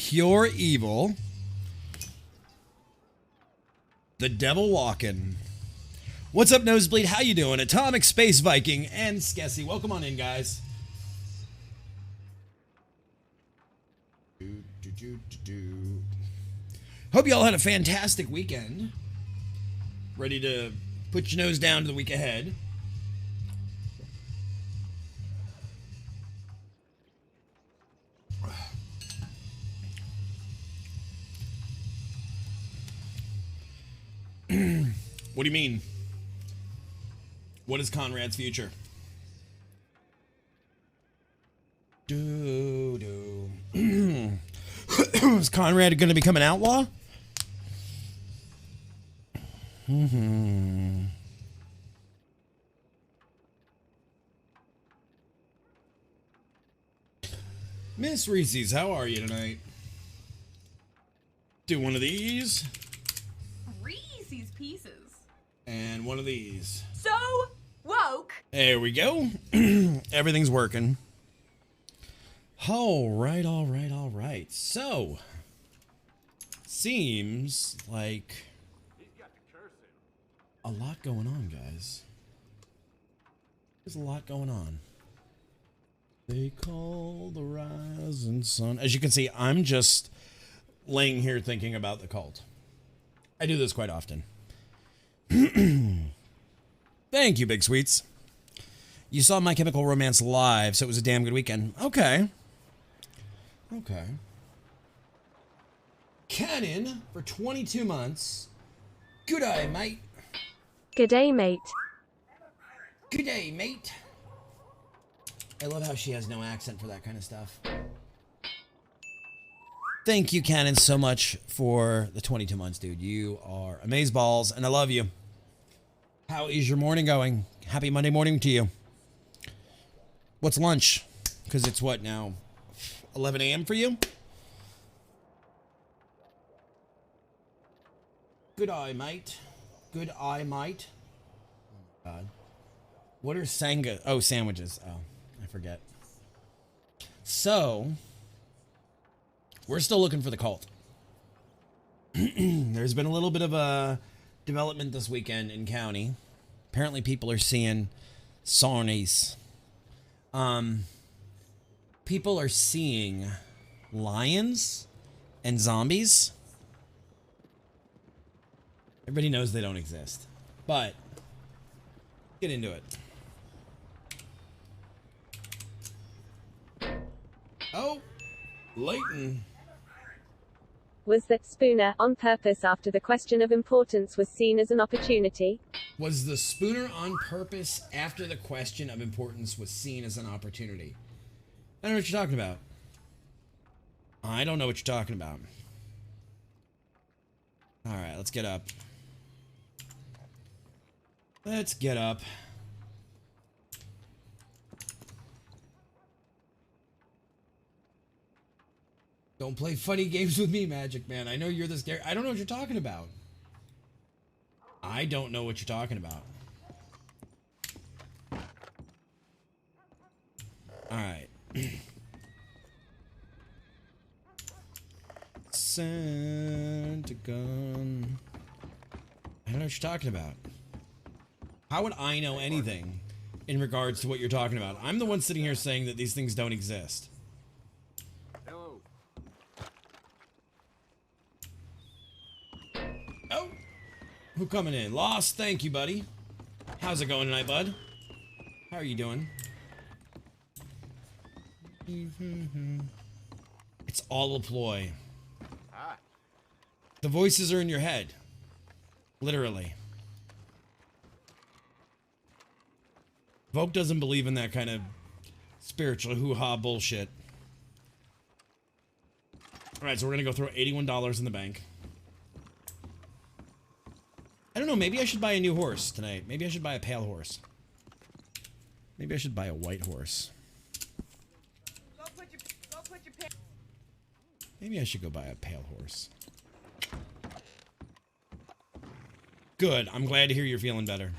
Pure evil. The devil walking. What's up, Nosebleed? How you doing? Atomic Space Viking and Skessy. Welcome on in, guys. Hope y'all had a fantastic weekend. Ready to put your nose down to the week ahead. What do you mean? What is Conrad's future? Is Conrad going to become an outlaw? Miss Reese's, how are you tonight? Do one of these. Reese's Pieces. And one of these. So woke. There we go. Everything's working. All right. So, seems like a lot going on, guys. There's a lot going on. They call the rising sun. As you can see, I'm just laying here thinking about the cult. I do this quite often. Thank you, Big Sweets. You saw My Chemical Romance live, so it was a damn good weekend. Okay. Canon for 22 months. Good day, mate. Good day, mate. Good day, mate. I love how she has no accent for that kind of stuff. Thank you, Canon, so much for the 22 months, dude. You are amazeballs, and I love you. How is your morning going? Happy Monday morning to you. What's lunch? Because it's what now? 11 a.m. for you? Good eye, mate. Good eye, mate. Oh, my God. What are sanga? Oh, sandwiches. Oh, I forget. So, we're still looking for the cult. There's been a little bit of a development this weekend in county. Apparently people are seeing Sarnies. People are seeing lions and zombies. Everybody knows they don't exist, but get into it. Oh, Leighton. Was that Spooner on purpose after the question of importance was seen as an opportunity? Was the Spooner on purpose after the question of importance was seen as an opportunity? I don't know what you're talking about. I don't know what you're talking about. Alright, let's get up. Let's get up. Don't play funny games with me, Magic Man. I know you're the scary. I don't know what you're talking about. I don't know what you're talking about. Alright. Santa gun. I don't know what you're talking about. How would I know anything in regards to what you're talking about? I'm the one sitting here saying that these things don't exist. Hello. Oh! Who coming in? Lost, thank you, buddy. How's it going tonight, bud? How are you doing? It's all a ploy. Hi. The voices are in your head. Literally. Vogue doesn't believe in that kind of spiritual hoo-ha bullshit. Alright, so we're gonna go throw $81 in the bank. I don't know, maybe I should buy a new horse tonight. Maybe I should buy a pale horse. Maybe I should buy a white horse. Maybe I should go buy a pale horse. Good. I'm glad to hear you're feeling better.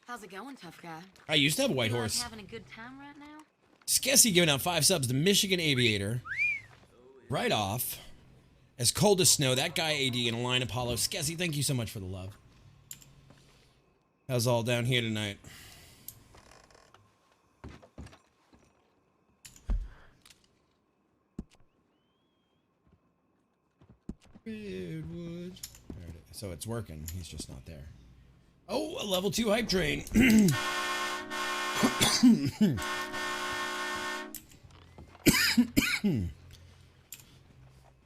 How's it going, tough guy? I used to have a white You horse. having a good time right now? Skessy giving out 5 subs to Michigan Aviator. Right off. As cold as snow. That guy AD in a line Apollo. Skessy, thank you so much for the love. How's all down here tonight? Redwood. There it is. So it's working. He's just not there. Oh, a level 2 hype train.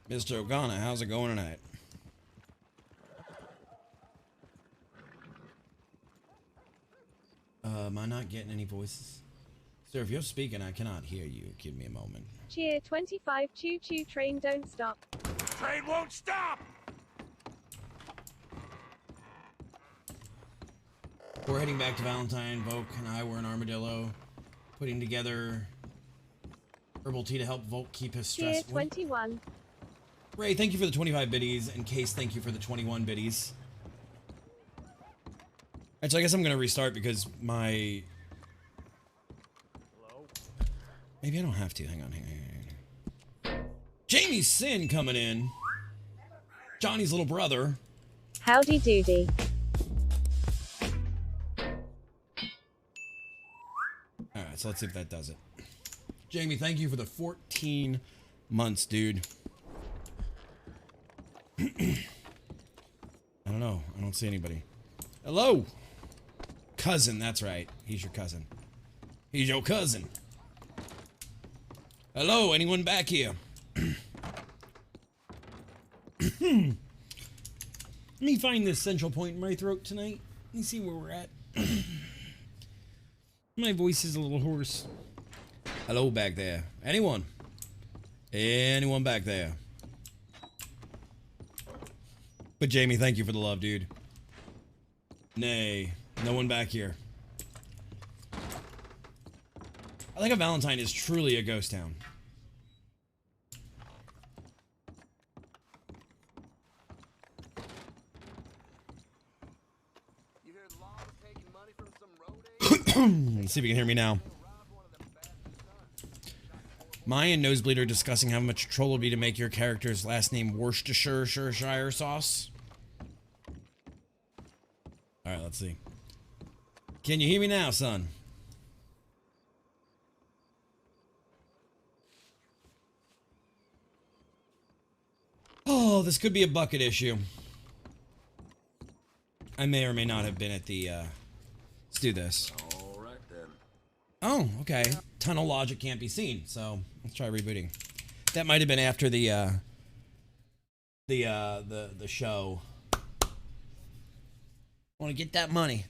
Mr. Ogana, how's it going tonight? Am I not getting any voices? Sir, if you're speaking, I cannot hear you. Give me a moment. Cheer 25 choo choo train don't stop. Train won't stop! We're heading back to Valentine. Volk and I were in Armadillo, putting together herbal tea to help Volk keep his stress. Cheer 21. Ray, thank you for the 25 biddies, and Case, thank you for the 21 biddies. Alright, so I guess I'm gonna restart because my... Hello? Maybe I don't have to. Hang on. Jamie Sin coming in. Johnny's little brother. Howdy doody. Alright, so let's see if that does it. Jamie, thank you for the 14 months, dude. I don't know. I don't see anybody. Hello! Cousin, that's right. He's your cousin. He's your cousin. Hello, anyone back here? Let me find this central point in my throat tonight. Let me see where we're at. My voice is a little hoarse. Hello back there. Anyone? Anyone back there? But Jamie, thank you for the love, dude. Nay, no one back here. I think a Valentine is truly a ghost town. You hear the law was taking money from some road agent? Let's see if you can hear me now. Maya and Nosebleed are discussing how much troll it would be to make your character's last name Worcestershire sauce. Alright, let's see. Can you hear me now, son? Oh, this could be a bucket issue. I may or may not have been at the, let's do this. All right then. Oh, okay. Tunnel logic can't be seen, so let's try rebooting. That might have been after the show. Want to get that money.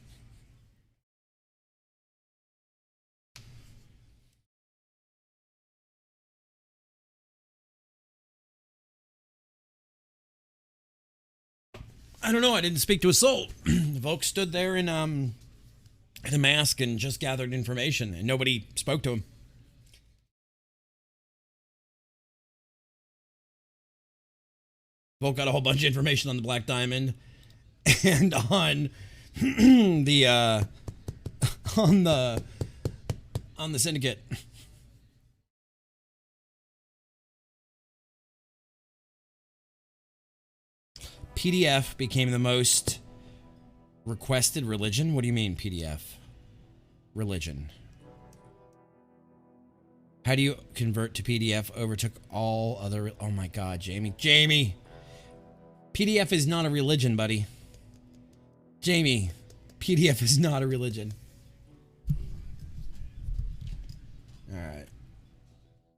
I don't know. I didn't speak to a soul. Volk stood there in a mask and just gathered information, and nobody spoke to him. Volk got a whole bunch of information on the Black Diamond and on the on the Syndicate. PDF became the most requested religion? What do you mean, PDF? Religion. How do you convert to PDF? Overtook all other... Oh my god, Jamie. Jamie! PDF is not a religion, buddy. Jamie, PDF is not a religion. Alright.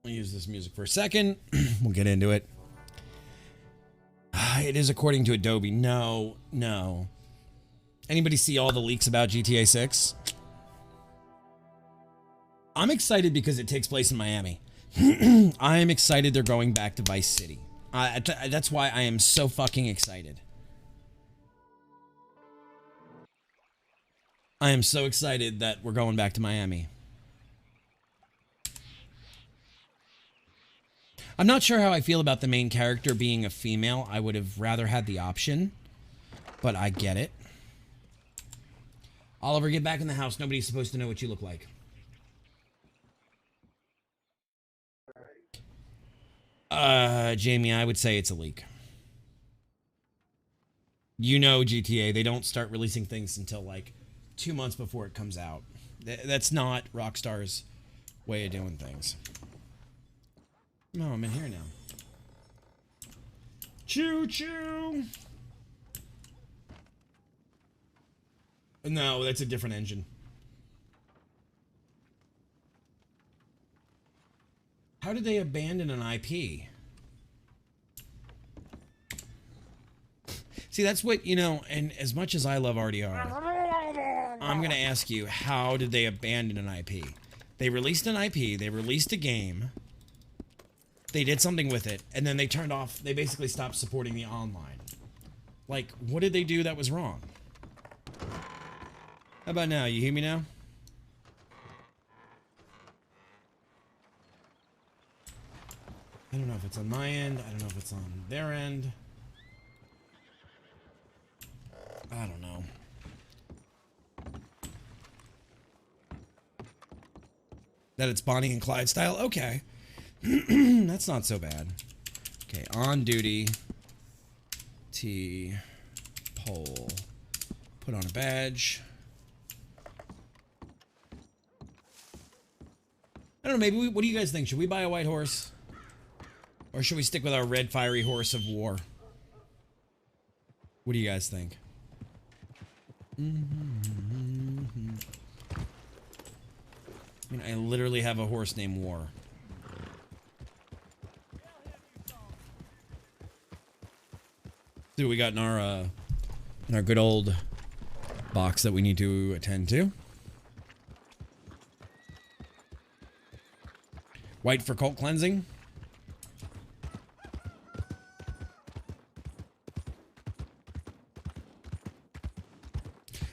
I'll use this music for a second. We'll get into it. It is according to Adobe. No, no. Anybody see all the leaks about GTA 6? I'm excited because it takes place in Miami. I'm excited they're going back to Vice City. That's why I am so fucking excited. I am so excited that we're going back to Miami. I'm not sure how I feel about the main character being a female. I would have rather had the option, but I get it. Oliver, get back in the house. Nobody's supposed to know what you look like. Jamie, I would say it's a leak. You know GTA, they don't start releasing things until like 2 months before it comes out. That's not Rockstar's way of doing things. No, I'm in here now. Choo choo. No, that's a different engine. How did they abandon an IP? See, that's what, you know, and as much as I love RDR, I'm going to ask you, how did they abandon an IP? They released an IP, they released a game, they did something with it, and then they turned off, they basically stopped supporting the online. Like, what did they do that was wrong? How about now? You hear me now? I don't know if it's on my end. I don't know if it's on their end. I don't know. That it's Bonnie and Clyde style? Okay. That's not so bad. Okay, on duty. T. Pole. Put on a badge. I don't know, maybe what do you guys think? Should we buy a white horse? Or should we stick with our red fiery horse of war? What do you guys think? I mean, I literally have a horse named War. See what we got in our good old box that we need to attend to. White for cult cleansing.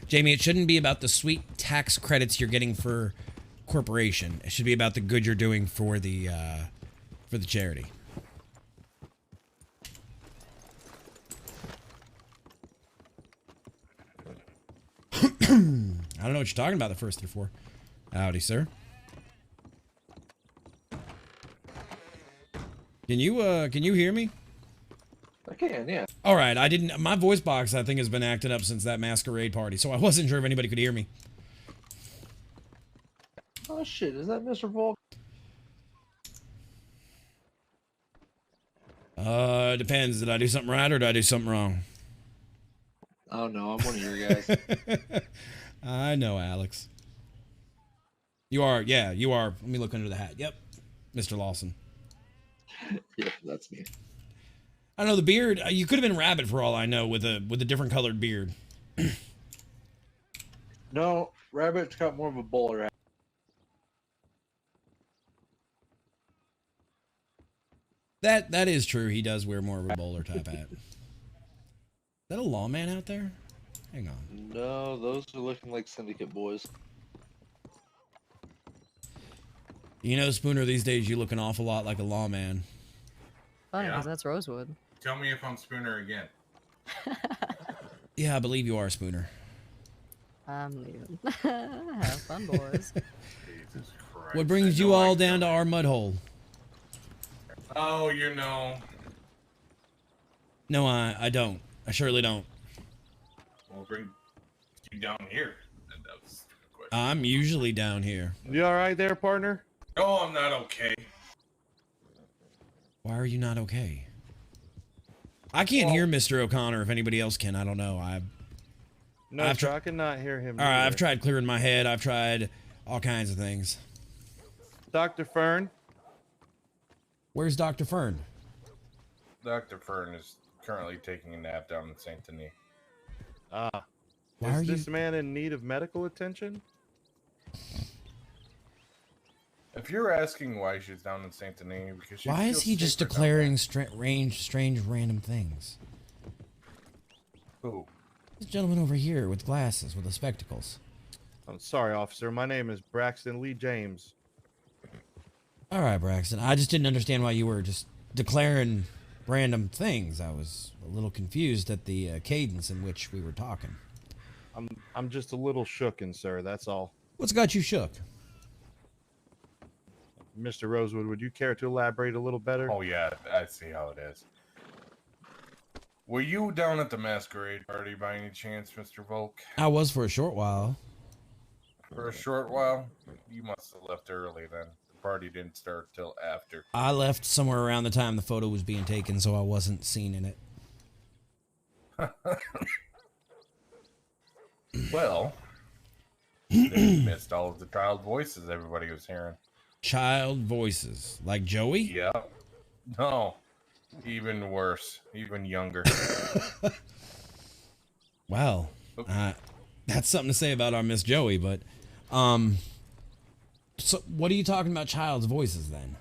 Jamie, it shouldn't be about the sweet tax credits you're getting for corporation. It should be about the good you're doing for the charity. I don't know what you're talking about. The first 3 or 4. Howdy, sir. Can you hear me? I can, yeah. All right, I didn't. My voice box, I think, has been acting up since that masquerade party, so I wasn't sure if anybody could hear me. Oh shit, is that Mr. Volk? Depends. Did I do something right or did I do something wrong? Oh no, I'm one of your guys. I know, Alex. You are, yeah, you are. Let me look under the hat. Yep, Mr. Lawson. Yep, that's me. I don't know the beard. You could have been Rabbit for all I know with a different colored beard. No, Rabbit's got more of a bowler hat. That is true. He does wear more of a bowler type hat. Is that a lawman out there? Hang on. No, those are looking like Syndicate boys. You know, Spooner, these days you look an awful lot like a lawman. Funny, Yeah. because that's Rosewood. Tell me if I'm Spooner again. Yeah, I believe you are, Spooner. I'm leaving. Have fun, boys. Jesus Christ. What brings you all down to our mud hole? Oh, you know. No, I don't. I surely don't. We'll bring you down here. That was a stupid question. I'm usually down here. You all right there, partner? No, I'm not okay. Why are you not okay? I can't hear Mr. O'Connor. If anybody else can, I don't know. No, I've sir, I cannot hear him. All right, either. I've tried clearing my head. I've tried all kinds of things. Dr. Fern. Where's Dr. Fern? Dr. Fern is currently taking a nap down in Saint Denis. Ah. Why are Is you? this man in need of medical attention? If you're asking why she's down in Saint Denis, because she Why is feels he just safer down declaring strange, random things? there. Who? This gentleman over here with glasses, with the spectacles. I'm sorry, officer. My name is Braxton Lee James. All right, Braxton. I just didn't understand why you were just declaring random things. I was a little confused at the cadence in which we were talking. I'm just a little shooken, sir. That's all. What's got you shook? Mr. Rosewood, would you care to elaborate a little better? Oh yeah, I see how it is. Were you down at the masquerade party by any chance, Mr. Volk? I was for a short while. For a short while? You must have left early then. The party didn't start till after. I left somewhere around the time the photo was being taken, so I wasn't seen in it. Well, they missed all of the child voices everybody was hearing. Child voices. Like Joey? Yeah. No. Even worse. Even younger. Well, that's something to say about our Miss Joey, but so what are you talking about child's voices then?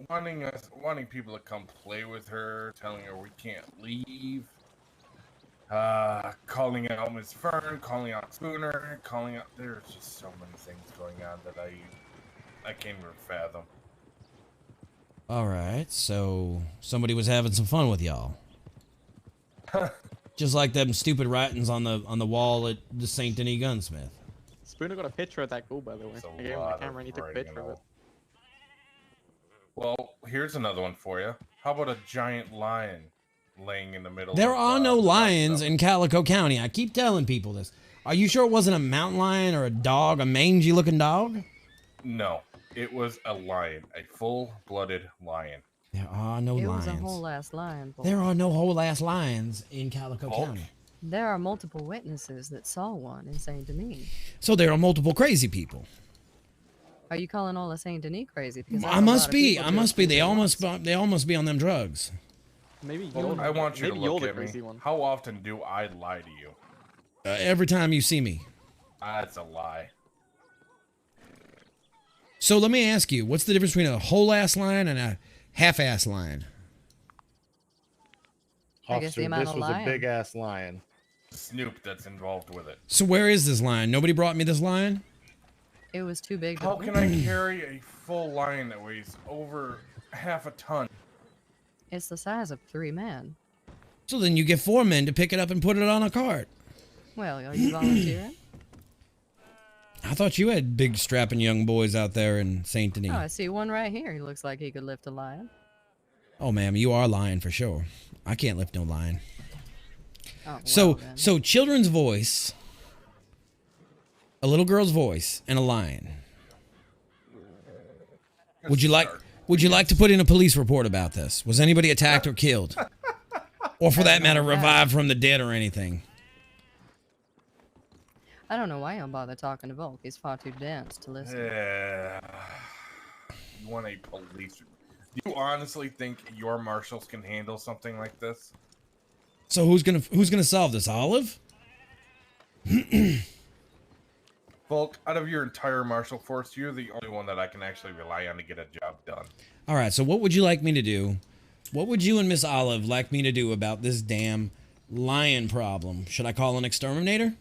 Wanting people to come play with her, telling her we can't leave. Calling out Miss Fern, calling out Spooner, calling out. There's just so many things going on that I can't even fathom. All right, so somebody was having some fun with y'all. Just like them stupid writings on the wall at the Saint Denis Gunsmith. Spooner got a picture of that ghoul, by the way. It's a I gave him the lot camera and he took a writing picture and of it. Well, here's another one for you. How about a giant lion laying in the middle? There of, are no the lions bathtub? in Calico County. I keep telling people this. Are you sure it wasn't a mountain lion or a dog, a mangy looking dog? No, it was a lion, a full-blooded lion. There are no It lions. was a whole ass lion. Boy. There are no whole ass lions in Calico Hulk? County. There are multiple witnesses that saw one in Saint Denis. So there are multiple crazy people. Are you calling all of Saint Denis crazy? Because I must be. I must be. They all must be on them drugs. Maybe Well, you're. I want you to maybe you're look the at me. crazy one. How often do I lie to you? Every time you see me. That's a lie. So let me ask you, what's the difference between a whole ass lion and a half ass lion? I guess Officer, the amount this of was a lion. big ass lion. Snoop that's involved with it. So where is this lion? Nobody brought me this lion? It was too big to How can I carry a full lion that weighs over half a ton? It's the size of 3 men. So then you get 4 men to pick it up and put it on a cart. Well, are you volunteering? I thought you had big strapping young boys out there in Saint Denis. Oh, I see one right here. He looks like he could lift a lion. Oh, ma'am, you are lying for sure. I can't lift no lion. Oh, well, So, then. so children's voice, a little girl's voice, and a lion. Would you like to put in a police report about this? Was anybody attacked or killed? Or for that matter, revived from the dead or anything? I don't know why y'all bother talking to Volk. He's far too dense to listen. Yeah. You want a police? Do you honestly think your marshals can handle something like this? So who's gonna solve this? Olive? Volk, out of your entire marshal force, you're the only one that I can actually rely on to get a job done. All right. So what would you like me to do? What would you and Miss Olive like me to do about this damn lion problem? Should I call an exterminator?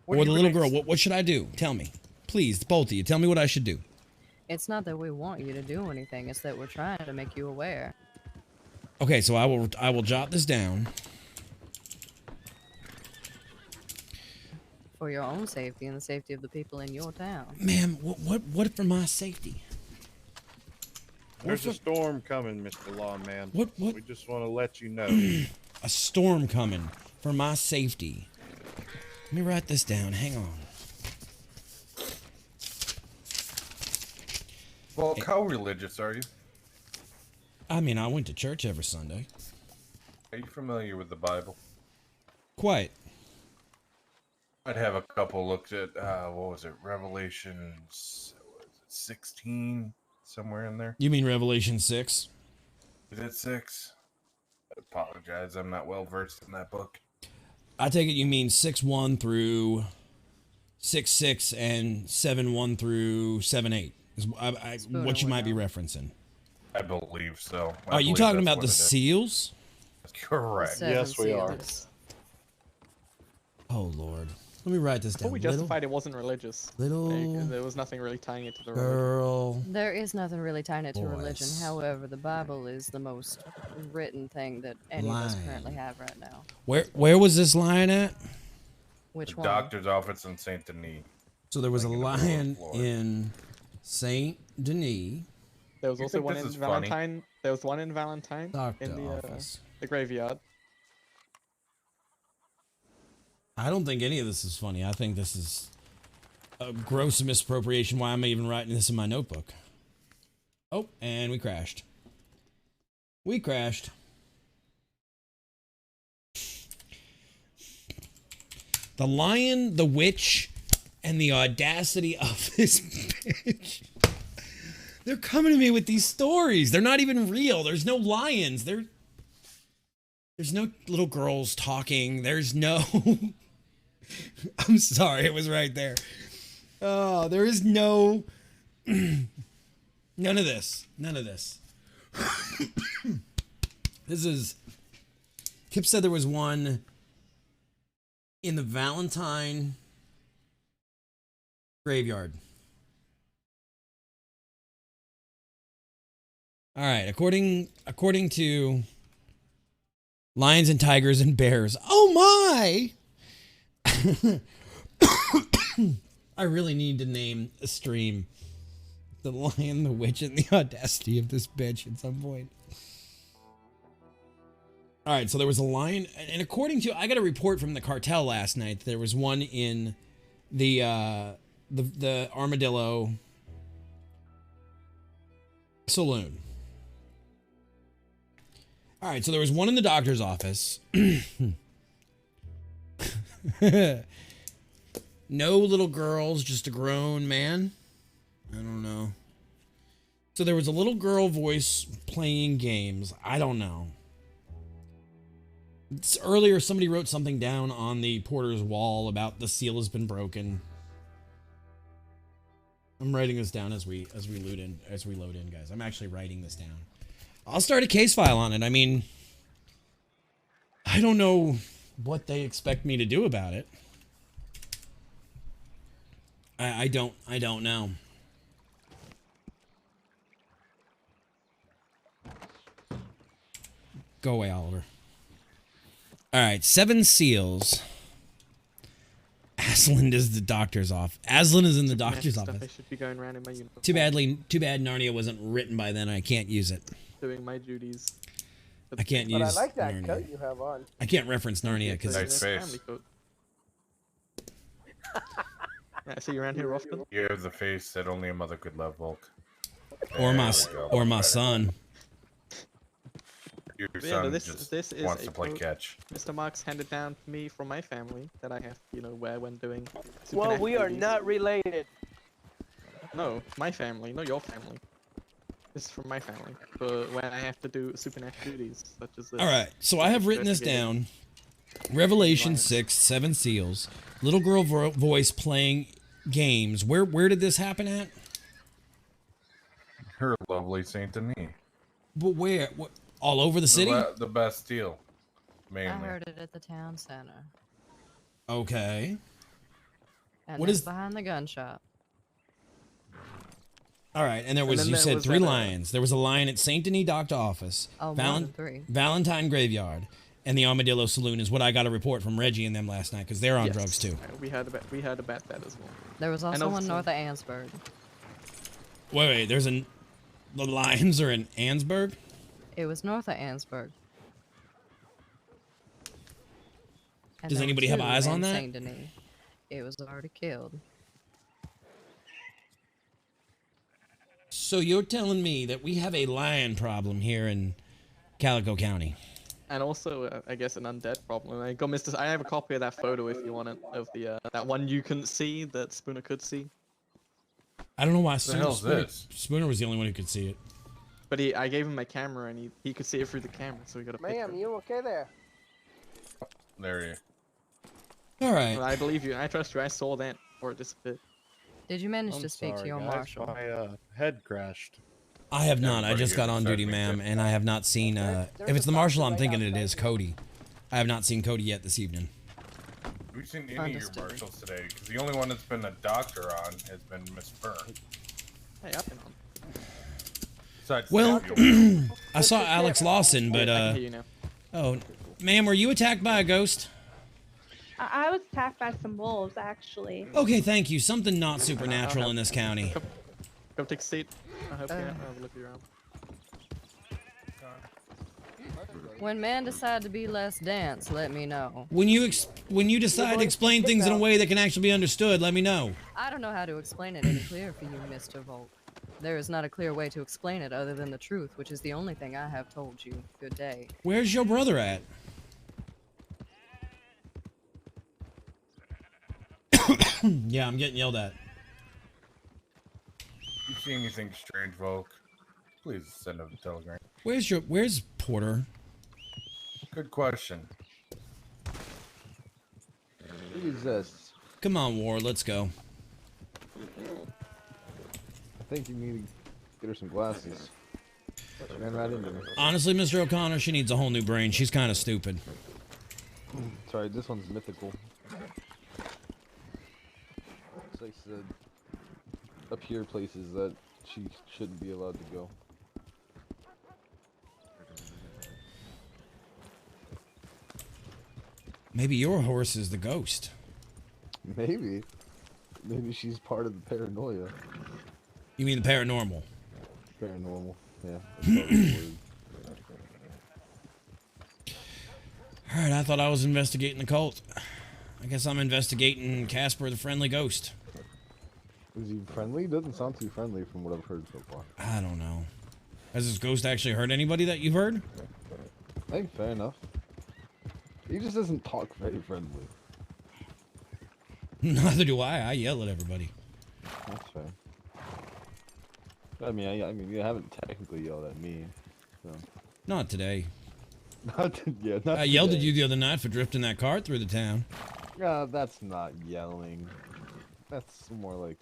What Or do the you little girl? ex- What should I do? Tell me, please, both of you. Tell me what I should do. It's not that we want you to do anything. It's that we're trying to make you aware. Okay, so I will jot this down. For your own safety and the safety of the people in your town. Ma'am, what for my safety? There's a storm coming, Mr. Lawman. What? We just want to let you know. A storm coming for my safety. Let me write this down. Hang on. Volk, how religious are you? I mean, I went to church every Sunday. Are you familiar with the Bible? Quite. I'd have a couple looked at, what was it, Revelations 16, somewhere in there. You mean Revelation 6? Is it 6? I apologize, I'm not well versed in that book. I take it you mean 6:1 through 6:6 and 7:1 through 7:8. Is what you might be referencing. I believe so. Are you talking about the seals? Correct. Seven Yes, we are. seals. Oh Lord. Let me write this Before down. we justified it wasn't religious. little There was nothing really tying it to the religion. girl. There is nothing really tying it to religion. Voice. However, the Bible is the most written thing that any of us Lion. currently have right now. Where was this lion at? Which The one? doctor's office in Saint Denis. So there was a Like in the lion floor. in Saint Denis There was You also think one this in is funny? Valentine. There was one in Valentine doctor in office. the graveyard. I don't think any of this is funny. I think this is a gross misappropriation. Why am I even writing this in my notebook? Oh, and we crashed. We crashed. The lion, the witch, and the audacity of this bitch. They're coming to me with these stories. They're not even real. There's no lions. There's no little girls talking. There's no... I'm sorry, it was right there. Oh, there is no... None of this. None of this. This is... Kip said there was one in the Valentine graveyard. All right, according to lions and tigers and bears. Oh my! I really need to name a stream The Lion, the Witch, and the Audacity of this bitch at some point. All right, so there was a lion, and according to, I got a report from the cartel last night. There was one in the Armadillo Saloon. All right, so there was one in the doctor's office. No little girls, just a grown man. I don't know. So there was a little girl voice playing games. I don't know. Earlier, somebody wrote something down on the porter's wall about the seal has been broken. I'm writing this down as we load in, guys. I'm actually writing this down. I'll start a case file on it. I mean, I don't know what they expect me to do about it. I don't know. Go away, Oliver. All right, 7 seals. Aslan is the doctor's office. Aslan is in the doctor's Stuff office. I should be going around in my uniform. Too bad Narnia wasn't written by then. I can't use it. Doing my duties. I can't use But I like that Narnia. coat you have on. I can't reference Narnia because Nice face. Family coat. Yeah, I see you around here often. You have the face that only a mother could love, Volk. or my There we go. or my Better. son. Your Yeah, son no, this just is wants a to play quote catch. Mr. Marks handed down to me from my family that I have to, wear when doing. Well, we are supernatural not related. duties. No, my family, not your family. This is from my family. But when I have to do supernatural duties, such as this. All right, so I have written this down. Revelation 6, 7 seals. Little girl voice playing games. Where did this happen at? Her lovely Saint Denis. But where? What, all over the city? The Bastille, I mainly. heard it at the town center. Okay. And What then is- behind the gun shop? All right, and there was, then you there said was 3 that, lions. There was a lion at Saint Denis Doctor Office, Oh, more than 3. Valentine Graveyard, and the Armadillo Saloon is what I got a report from Reggie and them last night because they're on Yes. drugs too. We heard about that as well. There was also one also- north of Ansburg. Wait, the lions are in Ansburg? It was north of Ansburg. And Does there were anybody have 2 eyes on in that? Saint Denis. It was already killed. So you're telling me that we have a lion problem here in Calico County? And also, I guess an undead problem. I have a copy of that photo if you want it, of the that one you couldn't see that Spooner could see. I don't know why the hell's this? Spooner was the only one who could see it. But I gave him my camera and he could see it through the camera, so we got a picture. Ma'am, you okay there? There you. All right. Well, I believe you. I trust you. I saw that before it disappeared. Did you manage I'm to speak to sorry, your guys, marshal? My head crashed. I have not. I Everybody just got here on duty, said we ma'am, could. and I have not seen. There's If it's a the marshal, I'm box right thinking it outside is here. Cody. I have not seen Cody yet this evening. We've seen any of Understood. your marshals today, because the only one that's been a doctor on has been Miss Byrne. Hey, I've been on. Besides Well, Samuel. I saw Alex Lawson, but I can hear you now. oh, ma'am, were you attacked by a ghost? I was attacked by some wolves, actually. Okay, thank you. Something not supernatural in this county. Come take a seat. I hope you have a look around. When man decide to be less dense, let me know. When you decide to explain things in a way that can actually be understood, let me know. I don't know how to explain it any clearer for you, Mr. Volk. There is not a clear way to explain it other than the truth, which is the only thing I have told you. Good day. Where's your brother at? Yeah, I'm getting yelled at. If you see anything strange, Volk, please send a telegram. Where's Porter? Good question. Jesus. Come on, Ward, let's go. I think you need to get her some glasses. She ran right into me. Honestly, Mr. O'Connor, she needs a whole new brain. She's kind of stupid. Sorry, this one's mythical. It's like said, appear places that she shouldn't be allowed to go. Maybe your horse is the ghost. Maybe. Maybe she's part of the paranoia. You mean the paranormal? Paranormal, yeah. That's probably the word. Alright, I thought I was investigating the cult. I guess I'm investigating Casper the Friendly Ghost. Is he friendly? Doesn't sound too friendly from what I've heard so far. I don't know. Has this ghost actually hurt anybody that you've heard? I think fair enough. He just doesn't talk very friendly. Neither do I. I yell at everybody. That's fair. I mean, you haven't technically yelled at me, so. Not today. Not I yelled at you the other night for drifting that cart through the town. That's not yelling. That's more like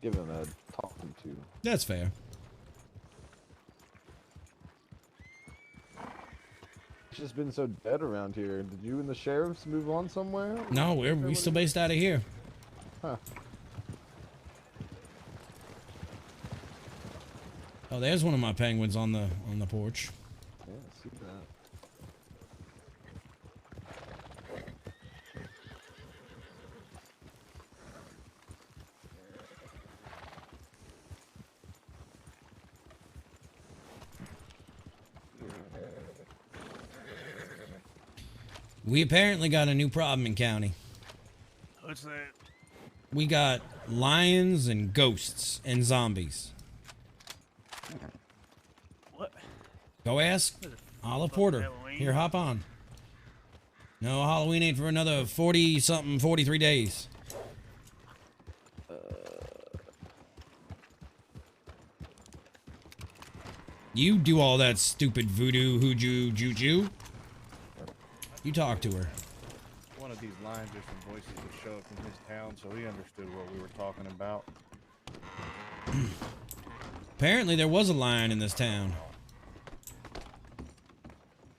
giving a talking to. That's fair. It's just been so dead around here. Did you and the sheriffs move on somewhere? No, we still based out of here. Huh. Oh, there's one of my penguins on the porch. Yeah, I see that. We apparently got a new problem in county. What's that? We got lions and ghosts and zombies. What? Go ask Olive Porter. Halloween? Here, hop on. No, Halloween ain't for another 40-something, 43 days. You do all that stupid voodoo, hoodoo, juju. You talk to her. One of these lines or some voices would show up in his town, so he understood what we were talking about. Apparently there was a lion in this town.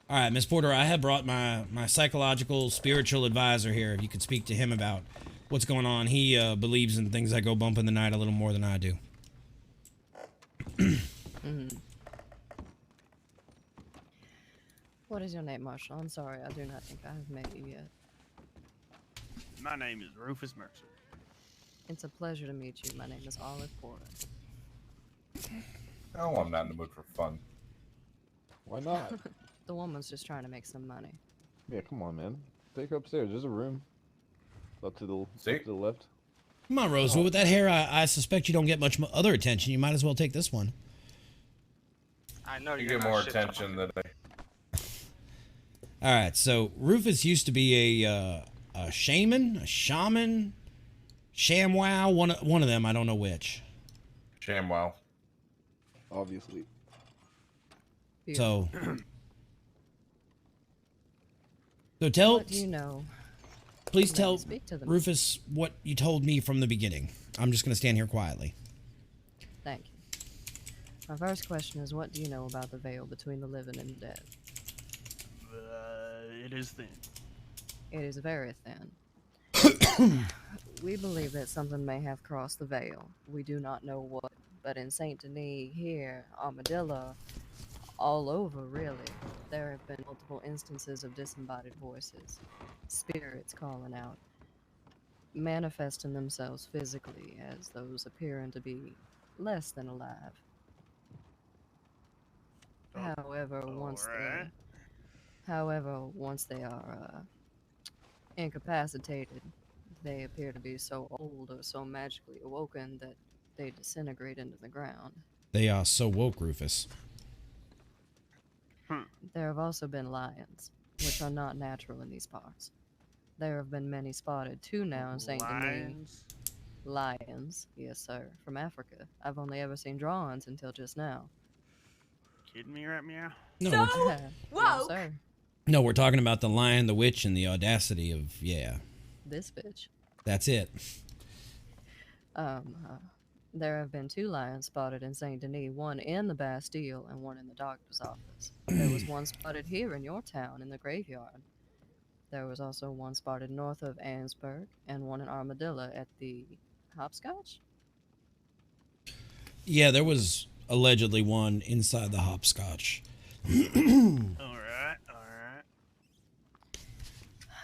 Alright, Miss Porter, I have brought my psychological, spiritual advisor here. If you could speak to him about what's going on. He believes in things that go bump in the night a little more than I do. What is your name, Marshall? I'm sorry, I do not think I have met you yet. My name is Rufus Mercer. It's a pleasure to meet you. My name is Olive Porter. Oh, I'm not in the mood for fun. Why not? The woman's just trying to make some money. Yeah, come on, man. Take her upstairs. There's a room. Up to the left. Come on, Rosewood. With that hair, I suspect you don't get much other attention. You might as well take this one. I know You get more attention than I. All right, so Rufus used to be a shaman, ShamWow, one of them. I don't know which. ShamWow. Obviously. So tell. What do you know? Please Let tell me speak to them. Rufus what you told me from the beginning. I'm just going to stand here quietly. Thank you. My first question is, what do you know about the veil between the living and the dead? It is thin. It is very thin. We believe that something may have crossed the veil. We do not know what, but in Saint Denis, here, Armadillo, all over, really, There have been multiple instances of disembodied voices, spirits calling out, manifesting themselves physically as those appearing to be less than alive. However, Alright. once they are incapacitated, they appear to be so old or so magically awoken that they disintegrate into the ground. They are so woke, Rufus. There have also been lions, which are not natural in these parts. There have been many spotted too now in Saint Denis. Lions? Lions, yes sir, from Africa. I've only ever seen drawings until just now. Kidding me right meow? No, So we're, No, woke. sir. no, we're talking about the lion, the witch, and the audacity of, yeah, This bitch. that's it. There have been 2 lions spotted in Saint Denis, one in the Bastille and one in the doctor's office. There was one spotted here in your town in the graveyard. There was also one spotted north of Annesburg and one in Armadillo at the Hopscotch? Yeah, there was allegedly one inside the hopscotch. Alright, alright.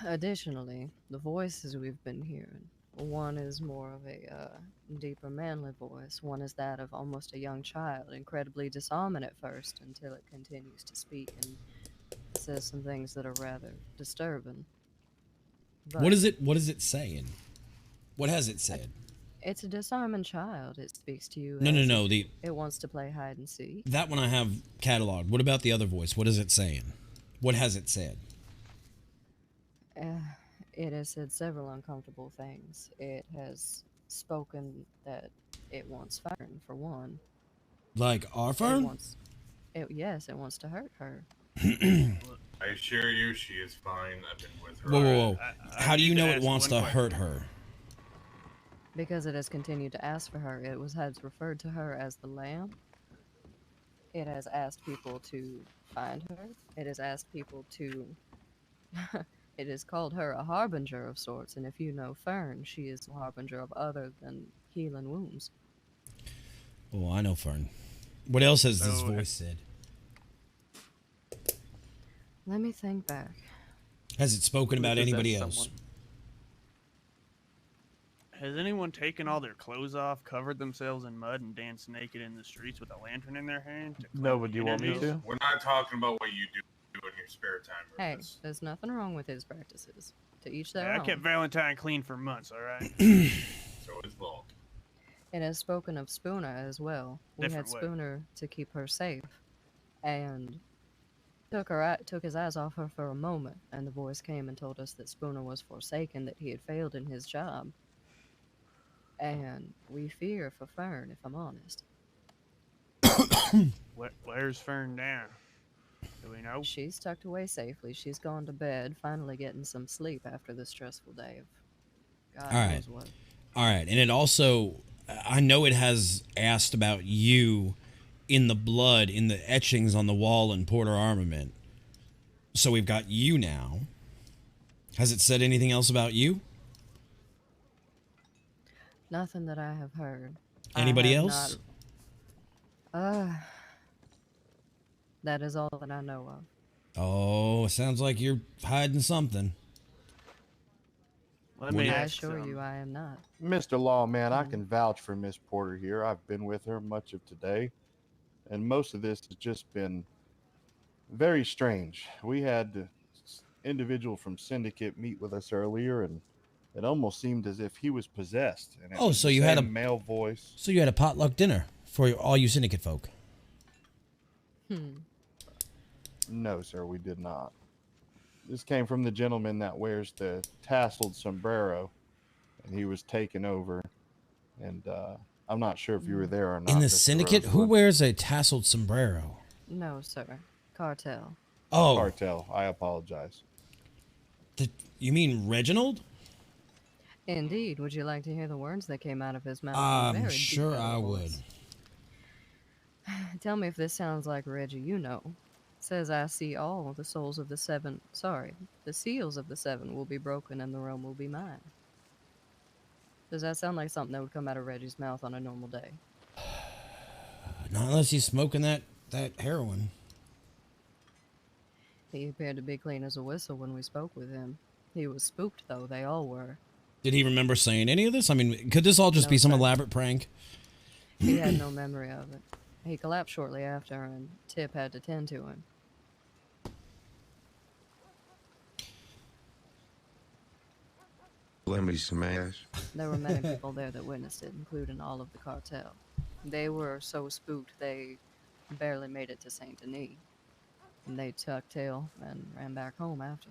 Additionally, the voices we've been hearing. One is more of a deeper manly voice. One is that of almost a young child, incredibly disarming at first until it continues to speak and says some things that are rather disturbing. But What is it saying? What has it said? it's a disarming child. It speaks to you. No, as no, if it wants to play hide and seek. that one I have cataloged. What about the other voice? What is it saying? What has it said? It has said several uncomfortable things. It has spoken that it wants Fern, for one. Like our Fern? Yes, it wants to hurt her. I assure you, she is fine. I've been with her. Whoa. How do you need to know it ask wants one to hurt her? Because it has continued to ask for her. It has referred to her as the lamb. It has asked people to find her. It has asked people to... It has called her a harbinger of sorts, and if you know Fern, she is a harbinger of other than healing wounds. Oh, I know Fern. What else has this voice said? Let me think back. Has it spoken about anybody else? Has anyone taken all their clothes off, covered themselves in mud, and danced naked in the streets with a lantern in their hand? No, but do you want me interviews? to? We're not talking about what you do in your spare time. Hey, there's nothing wrong with his practices. To each their Yeah, I own. kept Valentine clean for months, alright? So is Volk. It has spoken of Spooner as well. We Different had way. Spooner to keep her safe, and took his eyes off her for a moment. And the voice came and told us that Spooner was forsaken, that he had failed in his job. And we fear for Fern, if I'm honest. Where's Fern now? Do we know? She's tucked away safely. She's gone to bed, finally getting some sleep after the stressful day of God All right. knows what. All right. And it also, I know it has asked about you in the blood, in the etchings on the wall in Porter Armament. So we've got you now. Has it said anything else about you? Nothing that I have heard. Anybody I have else? That is all that I know of. Oh, sounds like you're hiding something. Let me I ask assure some. you I am not. Mr. Lawman, I can vouch for Miss Porter here. I've been with her much of today, and most of this has just been very strange. We had the individual from Syndicate meet with us earlier, and it almost seemed as if he was possessed. And it Oh, was so the you had same a male voice. So you had a potluck dinner for all you syndicate folk. No, sir, we did not. This came from the gentleman that wears the tasseled sombrero, and he was taken over. And I'm not sure if you were there or not. In the Mr. syndicate, who Rosewood. wears a tasseled sombrero? No, sir. Cartel. Oh, Cartel. I apologize. You mean Reginald? Indeed. Would you like to hear the words that came out of his mouth? I'm Very deep sure fellow I would. voice. Tell me if this sounds like Reggie you know. Says I see all the souls of the seven. Sorry, the seals of the seven will be broken and the realm will be mine. Does that sound like something that would come out of Reggie's mouth on a normal day? Not unless he's smoking that heroin. He appeared to be clean as a whistle when we spoke with him. He was spooked, though. They all were. Did he remember saying any of this? I mean, could this all just No, be some sir. elaborate prank? He had no memory of it. He collapsed shortly after, and Tip had to tend to him. Let me smash. There were many people there that witnessed it, including all of the cartel. They were so spooked they barely made it to Saint Denis. And they tucked tail and ran back home after.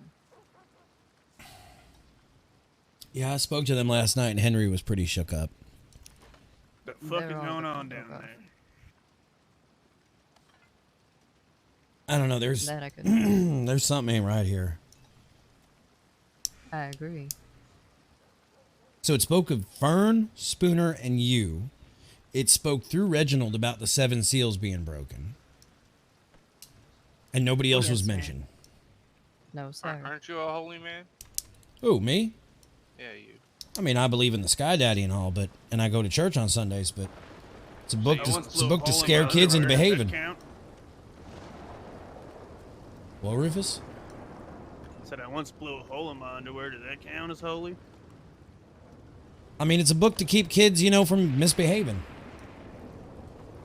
Yeah, I spoke to them last night, and Henry was pretty shook up. The fuck They're is all going the on people down got. there? I don't know. There's That I could. there's something ain't right here. I agree. So it spoke of Fern, Spooner, and you. It spoke through Reginald about the 7 seals being broken. And nobody else Yes, was sir. mentioned. No, sir. Aren't you a holy man? Who, me? Yeah, you. I mean, I believe in the Sky Daddy and all, and I go to church on Sundays, but it's a book. I To, once it's a blew book to hole in scare my kids into underwear. Does that behaving. count? Well, Rufus? Said I once blew a hole in my underwear. Does that count as holy? I mean, it's a book to keep kids, from misbehaving.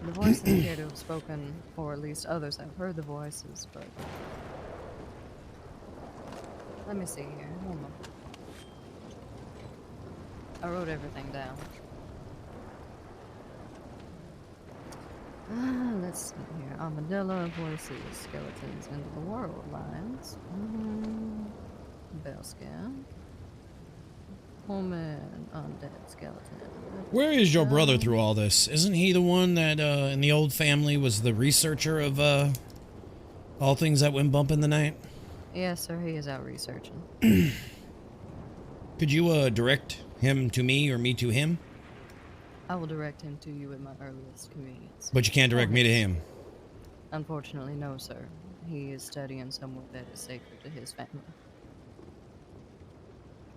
The voices appear to have spoken, or at least others have heard the voices, but... Let me see here. Hold on. I wrote everything down. Let's see here. Armadillo, voices, skeletons into the world, lions. Bearskin. Woman, undead skeleton. Where is your brother through all this? Isn't he the one that, in the old family, was the researcher of, all things that went bump in the night? Yes, sir, he is out researching. Could you, direct him to me or me to him? I will direct him to you at my earliest convenience. But you can't direct me to him. Unfortunately, no, sir. He is studying somewhere that is sacred to his family.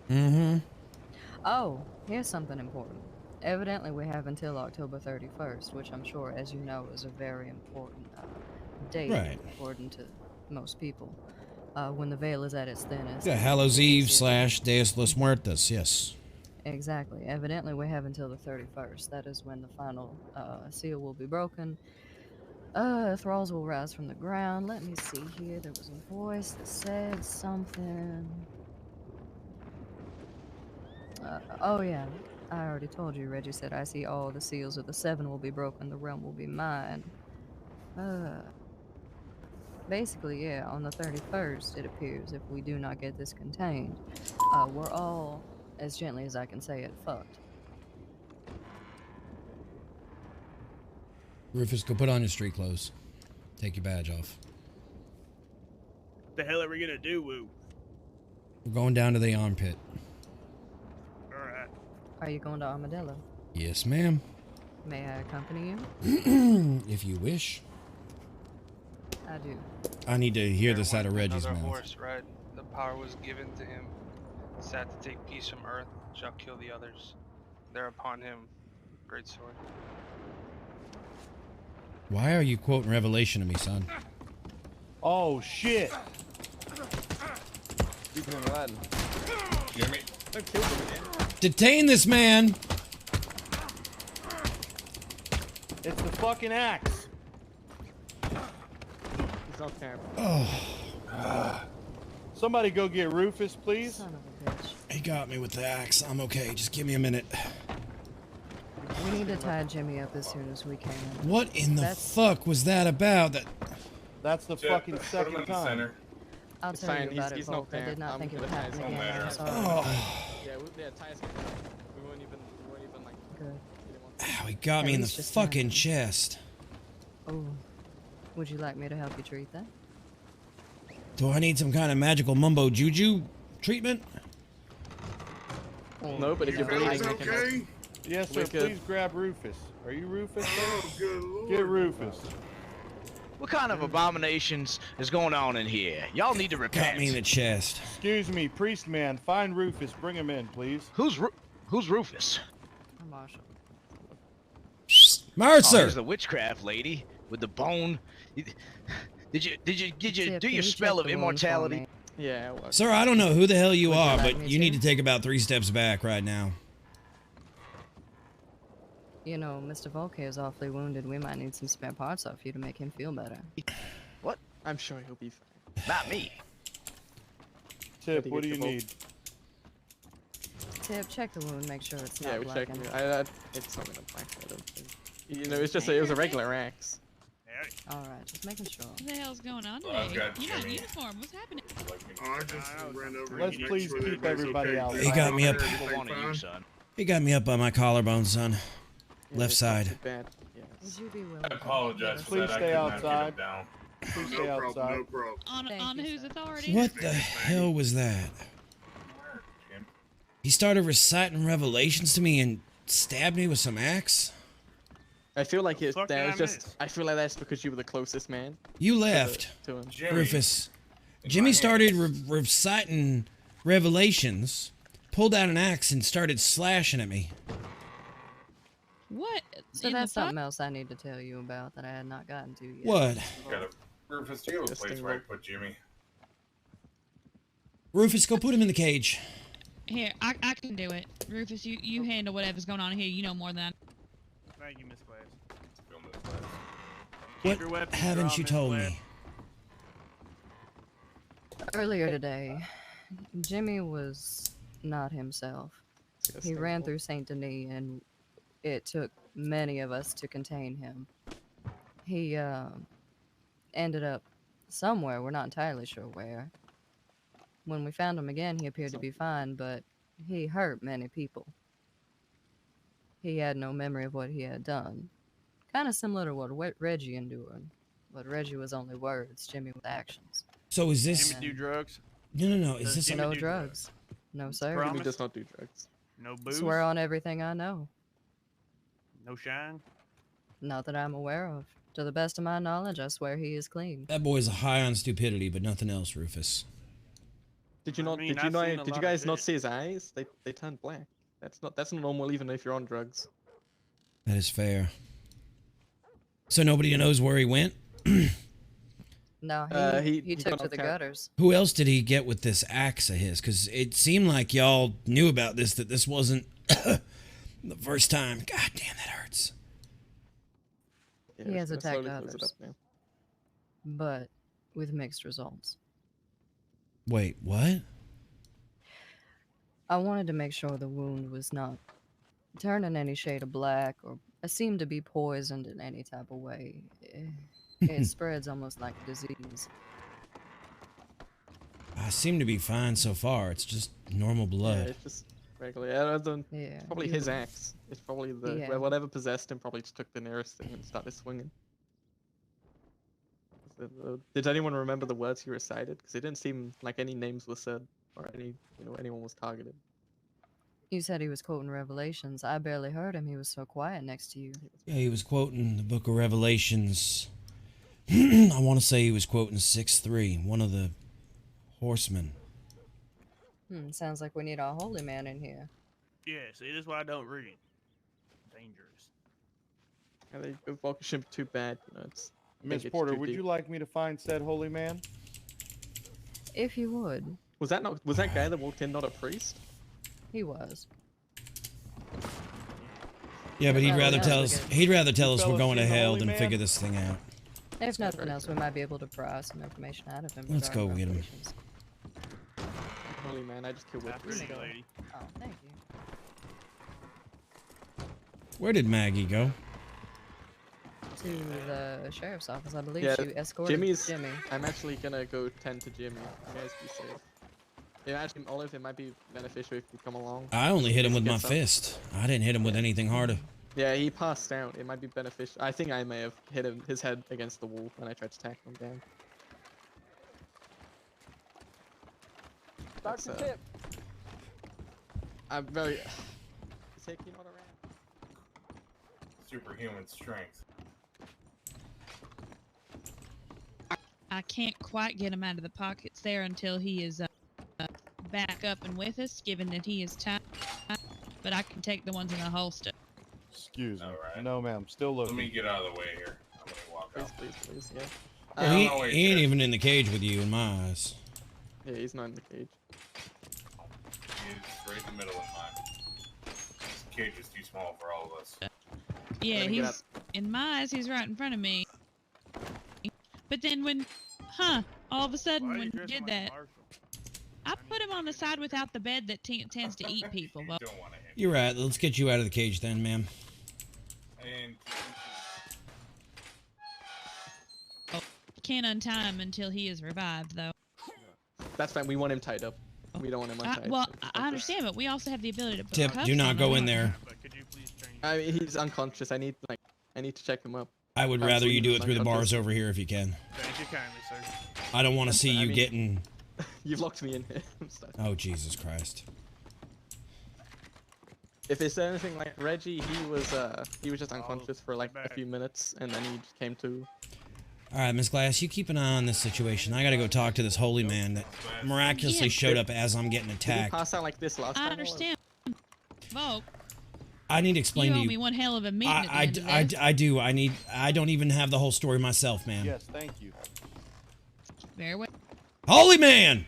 Mm-hmm. Oh, here's something important. Evidently, we have until October 31st, which I'm sure, as you know, is a very important date, Right. according to most people. When the veil is at its thinnest. Yeah, Hallows Eve / Deus Los Muertos, yes. Exactly. Evidently, we have until the 31st. That is when the final seal will be broken. Thralls will rise from the ground. Let me see here. There was a voice that said something. Oh yeah, I already told you. Reggie said, I see all the seals of the 7 will be broken. The realm will be mine. Basically, yeah, on the 31st, it appears, if we do not get this contained, we're all, as gently as I can say it, fucked. Rufus, go put on your street clothes. Take your badge off. What the hell are we gonna do, Woo? We're going down to the armpit. Alright. Are you going to Armadillo? Yes, ma'am. May I accompany you? If you wish. I do. I need to hear There this out of went Reggie's another mouth. horse ride. The power was given to him. Sad to take peace from earth, shall kill the others. Thereupon him, great sword. Why are you quoting Revelation to me, son? Oh, shit. Speaking in Latin. Jimmy. Don't kill them again. Detain this man! It's the fucking axe. He's on camera. Oh. Somebody go get Rufus, please. Son of a bitch. He got me with the axe. I'm okay. Just give me a minute. We need to tie Jimmy up as soon as we can. What in the That's- fuck was that about? That's the Yeah, fucking put him second in the time. center. I'll It's tell fine, you about he's it, not Volk. I there. did not I'm think it would gonna happen tie him again. up. I'm sorry. Oh. Yeah, tie us. We weren't even like. Good. Ow, he got me in the least just fucking now. chest. Oh. Would you like me to help you treat that? Do I need some kind of magical mumbo juju treatment? No, but if you're bleeding, we can. Yes, sir. We could- Please grab Rufus. Are you Rufus? Oh, good lord. Get Rufus. What kind of abominations is going on in here? Y'all need to repent. Got me in the chest. Excuse me, priest man. Find Rufus. Bring him in, please. Who's Rufus? Marshall. Oh, Mercer! here's the witchcraft lady with the bone. Did you Tip, do can your you spell check of the wound for immortality? me? Yeah, it works. Sir, I don't know who the hell you Would you are, like but me you need to? to take about 3 steps back right now. You know, Mr. Volke is awfully wounded. We might need some spare parts off you to make him feel better. What? I'm sure he'll be fine. Not me. Tip, Gotta what do get you the need? Tip, check the wound, make sure it's Yeah, not we checked. blackened. It's not gonna black. I don't think. You know, it's just it was a regular axe. Alright, just making sure. What the hell's going on Well, I've today? got You're not in Jimmy. uniform. What's happening? Oh, I just ran over. Let's to make please sure keep everybody's everybody okay. out. He got me up. Everything One of you, fine? son. He got me up by my collarbone, son. Yeah, Left it's not side. too bad. Yes. Would you be willing I to apologize for Please that. stay I could not outside. get it down. Please No stay problem. outside. No problem. On Thank on you, whose sir. authority? What the hell was that? He started reciting revelations to me and stabbed me with some axe? I feel like it's fuck did that's I just. miss? I feel like that's because you were the closest man You to the- left, to him. Jimmy, Rufus. in Jimmy my started hands. reciting revelations, pulled out an axe, and started slashing at me. What? So in the that's fuck? something else I need to tell you about that I had not gotten to yet. What? Got a, Rufus, do you have a This place thing where I will- put Jimmy? Rufus, go put him in the cage. Here, I can do it. Rufus, you handle whatever's going on here. You know more than Thank you, Miss Glass. Film this place. What your weapons haven't drawn, you Miss told Blair. me? Earlier today, Jimmy was not himself. He ran through Saint Denis, and it took many of us to contain him. He ended up somewhere, we're not entirely sure where. When we found him again, he appeared to be fine, but he hurt many people. He had no memory of what he had done. Kind of similar to what Reggie endured. But Reggie was only words, Jimmy was actions. So is this... Jimmy do drugs? No. Is Does this... Jimmy No do drugs. No, sir. Promise? Jimmy does not do drugs. No booze? Swear on everything I know. No shine? Not that I'm aware of. To the best of my knowledge, I swear he is clean. That boy's high on stupidity, but nothing else, Rufus. Did you not? mean, Did you I've know? seen a Did you lot guys of not shit. see his eyes? They turned black. That's not normal even if you're on drugs. That is fair. So nobody knows where he went? No, he he took got to the knocked out. gutters. Who else did he get with this axe of his? Because it seemed like y'all knew about this, that this wasn't the first time. God damn, that hurts. Yeah, He we're has gonna attacked slowly close it others. up now. But with mixed results. Wait, what? I wanted to make sure the wound was not turning any shade of black or seemed to be poisoned in any type of way. It spreads almost like a disease. I seem to be fine so far. It's just normal Yeah, blood. it's just regular. Yeah, Yeah, probably you- his axe. It's probably the Yeah. whatever possessed him. Probably just took the nearest thing and started swinging. Did anyone remember the words he recited? Because it didn't seem like any names were said or anyone was targeted. You said he was quoting Revelations. I barely heard him. He was so quiet next to you. Yeah, he was quoting the book of Revelations. I want to say he was quoting 6:3, one of the horsemen. Sounds like we need our holy man in here. Yeah, see, this is why I don't read. Dangerous. And they Vulcan shouldn't be too bad. It's Miss Porter, would you like me to find said holy man? If you would. Was that guy that walked in not a priest? He was. Yeah, but he'd Yeah, rather yeah, tell look us. at- He'd rather tell You us we're fellas going to seen the hell holy than man? figure this thing out. If nothing else, we might be able to pry some information out of him. Let's go regarding get him. Revelations. Holy man, I just killed After Whitfield. you, lady. Oh, thank you. Where did Maggie go? To the sheriff's office, I believe Yeah, she escorted Jimmy. I'm actually gonna go tend to Jimmy. You guys be safe. Yeah, actually, Olive, it might be beneficial if you come along. I only hit him with Get my some. fist. I didn't hit him with anything harder. Yeah, he passed out. It might be beneficial. I think I may have hit his head against the wall when I tried to tackle him down. That's, Dr. Tip. I'm very. Is Hickey not around? Superhuman strength. I can't quite get him out of the pockets there until he is back up and with us, given that he is tied. But I can take the ones in the holster. Excuse me. Alright. No, ma'am. Still Let looking. me get out of the way here. I'm gonna walk Please, out. please, please, yeah. Well, he ain't even in the cage with you in my eyes. Yeah, he's not in the cage. He's right in the middle of mine. This cage is too small for all of us. Yeah, he's in my eyes. He's right in front of me. But then when, all of a sudden when he did that, I put him on the side without the bed that tends to eat people. Well, You're right. Let's get you out of the cage then, ma'am. And can't untie him until he is revived, though. That's fine. We want him tied up. We don't want him untied. Well, I understand, but we also have the ability to put Tip, cuffs do not on go him. in there. I mean, he's unconscious. I need to check him up. I would rather you do it through the bars over here if you can. Thank you kindly, sir. I don't want to see you getting... You've locked me in here. Oh, Jesus Christ. If it's anything like Reggie, he was just unconscious for like a few minutes, and then he just came to. All right, Miss Glass, you keep an eye on this situation. I got to go talk to this holy man that miraculously showed up as I'm getting Did attacked. he pass out like this last time? I understand. Volk, I need to explain you to owe you. me one hell of a meeting at the end of this. I do. I don't even have the whole story myself, man. Yes, thank you. Very well. Holy man!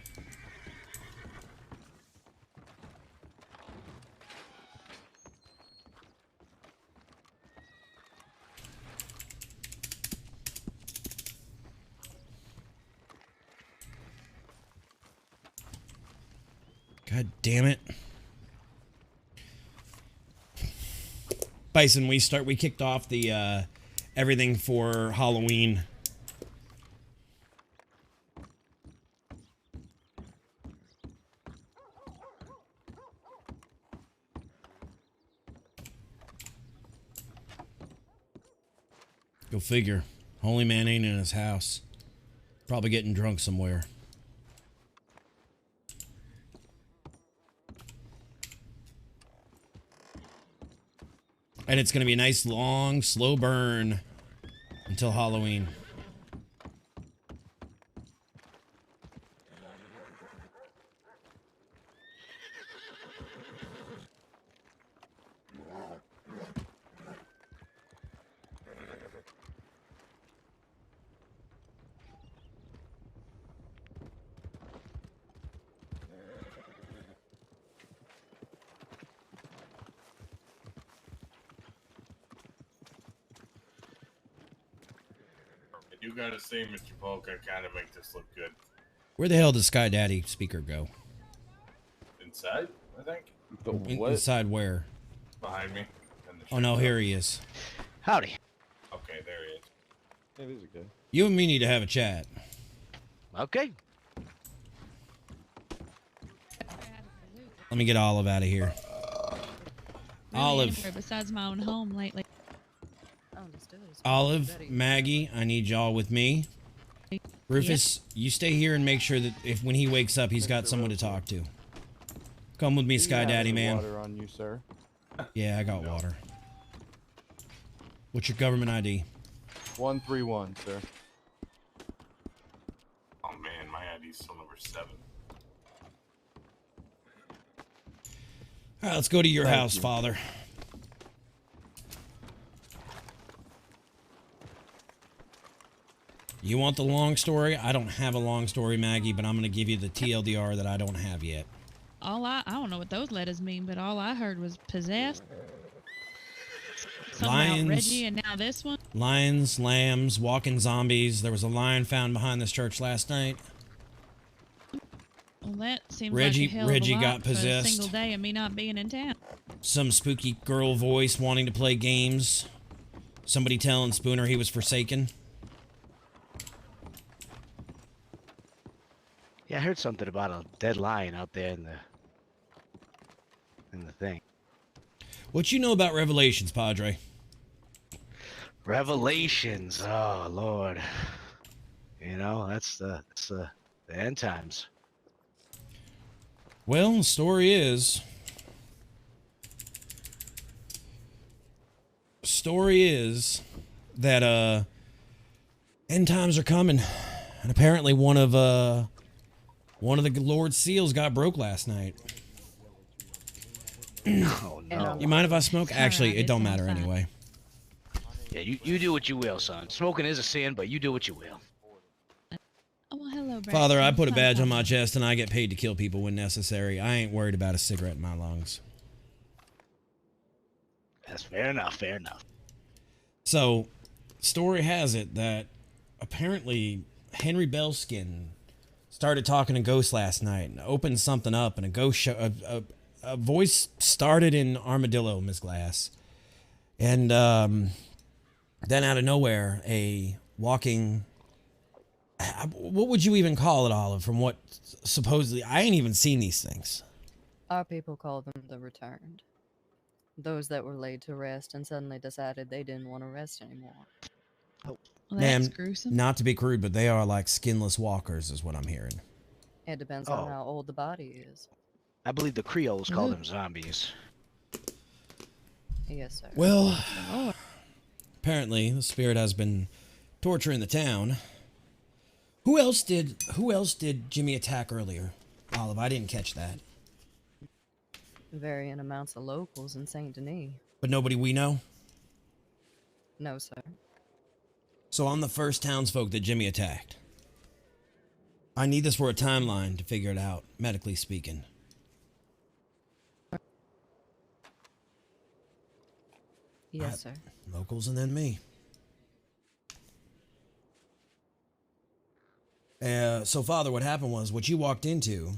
God damn it. Bison, we kicked off the everything for Halloween. Go figure. Holy man ain't in his house. Probably getting drunk somewhere. And it's going to be a nice, long, slow burn until Halloween. You gotta say, Mr. Polk, I kind of make this look good. Where the hell does Sky Daddy speaker go? Inside, I think. Inside where? Behind me. Oh no, here he is. Howdy. Okay, there he is. Hey, these are good. You and me need to have a chat. Okay. Let me get Olive out of here. Really Olive. anywhere besides my own home lately. Olive, Maggie, I need y'all with me. Rufus, you stay here and make sure that when he wakes up, he's got someone to talk to. Come with me, Do you Sky have Daddy, any man. Water on you, sir. Yeah, I got water. What's your government ID? 131, sir. Oh man, my ID's still number 7. All right, let's go to your Thank house, you. Father. You want the long story? I don't have a long story, Maggie, but I'm going to give you the TLDR that I don't have yet. I don't know what those letters mean, but all I heard was possessed. Something Lions. about Reggie, and now this one. Lions, lambs, walking zombies. There was a lion found behind this church last night. Well, that seems Reggie- like a hell Reggie of a lot got for a possessed. single day of me not being in town. Some spooky girl voice wanting to play games. Somebody telling Spooner he was forsaken. Yeah, I heard something about a dead lion out there in the thing. What you know about Revelations, Padre? Revelations. Oh Lord. You know, that's the end times. Well, the story is that end times are coming, and apparently one of the Lord's seals got broke last night. Oh no. You mind if I smoke? Actually, it don't matter anyway. Yeah, you do what you will, son. Smoking is a sin, but you do what you will. Oh, well, hello, Braxton. Father, I put a It's not badge on my problem. chest and I get paid to kill people when necessary. I ain't worried about a cigarette in my lungs. That's fair enough. Fair enough. So, story has it that apparently Henry Bellskin started talking to ghosts last night and opened something up, and a ghost a voice started in Armadillo, Miss Glass, and then out of nowhere, a walking. What would you even call it, Olive? From what supposedly I ain't even seen these things. Our people call them the returned. Those that were laid to rest and suddenly decided they didn't want to rest anymore. Well, Ma'am, that's gruesome. not to be crude, but they are like skinless walkers, is what I'm hearing. It depends Oh. on how old the body is. I believe the Creoles call Ooh. them zombies. Yes, sir. Well, Oh, apparently the spirit has been torturing the town. Who else did Jimmy attack earlier? Olive, I didn't catch that. Varying amounts of locals in Saint Denis. But nobody we know? No, sir. So I'm the first townsfolk that Jimmy attacked. I need this for a timeline to figure it out, medically speaking. Yes, sir. Locals and then me. So, Father, what happened was what you walked into,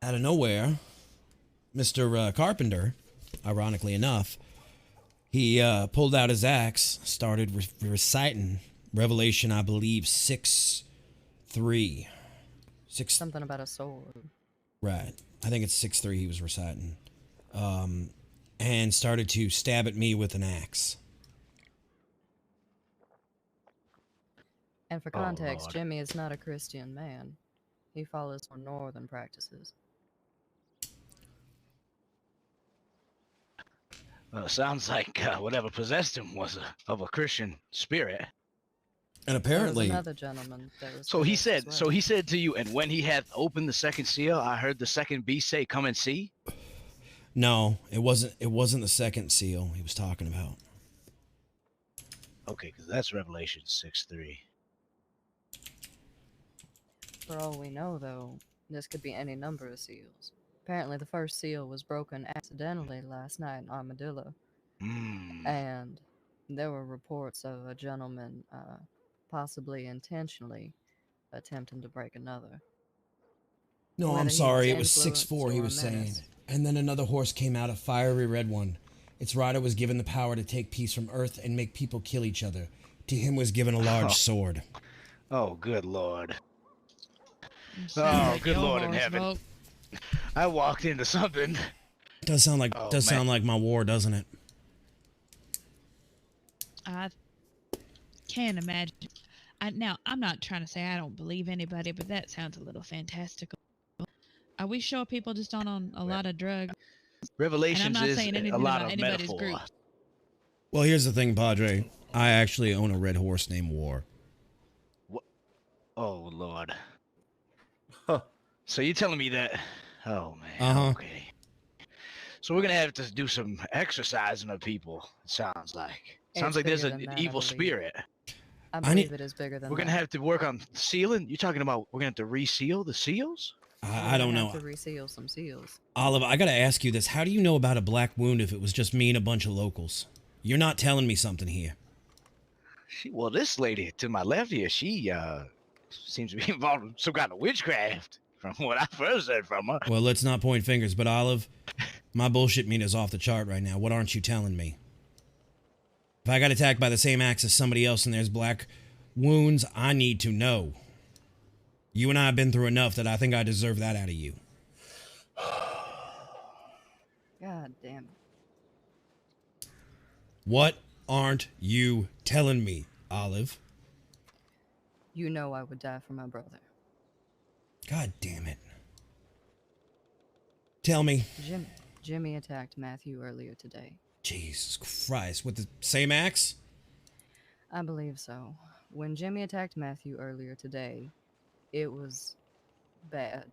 out of nowhere, Mr. Carpenter, ironically enough, he pulled out his axe, started reciting Revelation, I believe, 6:3. Something about a sword. Right. I think it's 6:3 he was reciting. And started to stab at me with an axe. And for Oh, context, Lord. Jimmy is not a Christian man. He follows more northern practices. Well, it sounds like whatever possessed him was of a Christian spirit. And There was apparently, another gentleman that was So he possessed as said. well. So he said to you, and when he hath opened the second seal, I heard the second beast say, "Come and see." no, it wasn't the second seal he was talking about. Okay, because that's Revelation 6:3. For all we know, though, this could be any number of seals. Apparently, the first seal was broken accidentally last night in Armadillo. And there were reports of a gentleman possibly intentionally attempting to break another. No, Whether I'm he sorry. It was influenced 6:4 he or was saying. menaced. And then another horse came out, a fiery red one. Its rider was given the power to take peace from earth and make people kill each other. To him was given a large sword. Oh, good Lord. sounds Oh, like good your Lord in horse, heaven. Volk. I walked into something. Does sound like Oh, sound like my war, doesn't it? I can't imagine. Now, I'm not trying to say I don't believe anybody, but that sounds a little fantastical. Are we sure people just on a lot of drugs? Revelations and I'm not is saying a anything lot about of anybody's metaphor. group. Well, here's the thing, Padre. I actually own a red horse named War. Oh, Lord. So you're telling me that... Oh, man. Uh-huh. Okay. So we're going to have to do some exercising of people, it sounds like. Sounds It's like there's bigger an than that, I evil believe. spirit. I I need- believe it is bigger than We're that. going to have to work on sealing? You're talking about we're going to have to reseal the seals? I don't know. Have to reseal some seals. Olive, I gotta ask you this. How do you know about a black wound if it was just me and a bunch of locals? You're not telling me something here. Well, this lady to my left here, she seems to be involved in some kind of witchcraft, from what I first heard from her. Well, let's not point fingers, but Olive, my bullshit meter's off the chart right now. What aren't you telling me? If I got attacked by the same axe as somebody else and there's black wounds, I need to know. You and I have been through enough that I think I deserve that out of you. God damn it. What aren't you telling me, Olive? You know I would die for my brother. God damn it. Tell me. Jimmy attacked Matthew earlier today. Jesus Christ. With the same axe? I believe so. When Jimmy attacked Matthew earlier today, it was bad.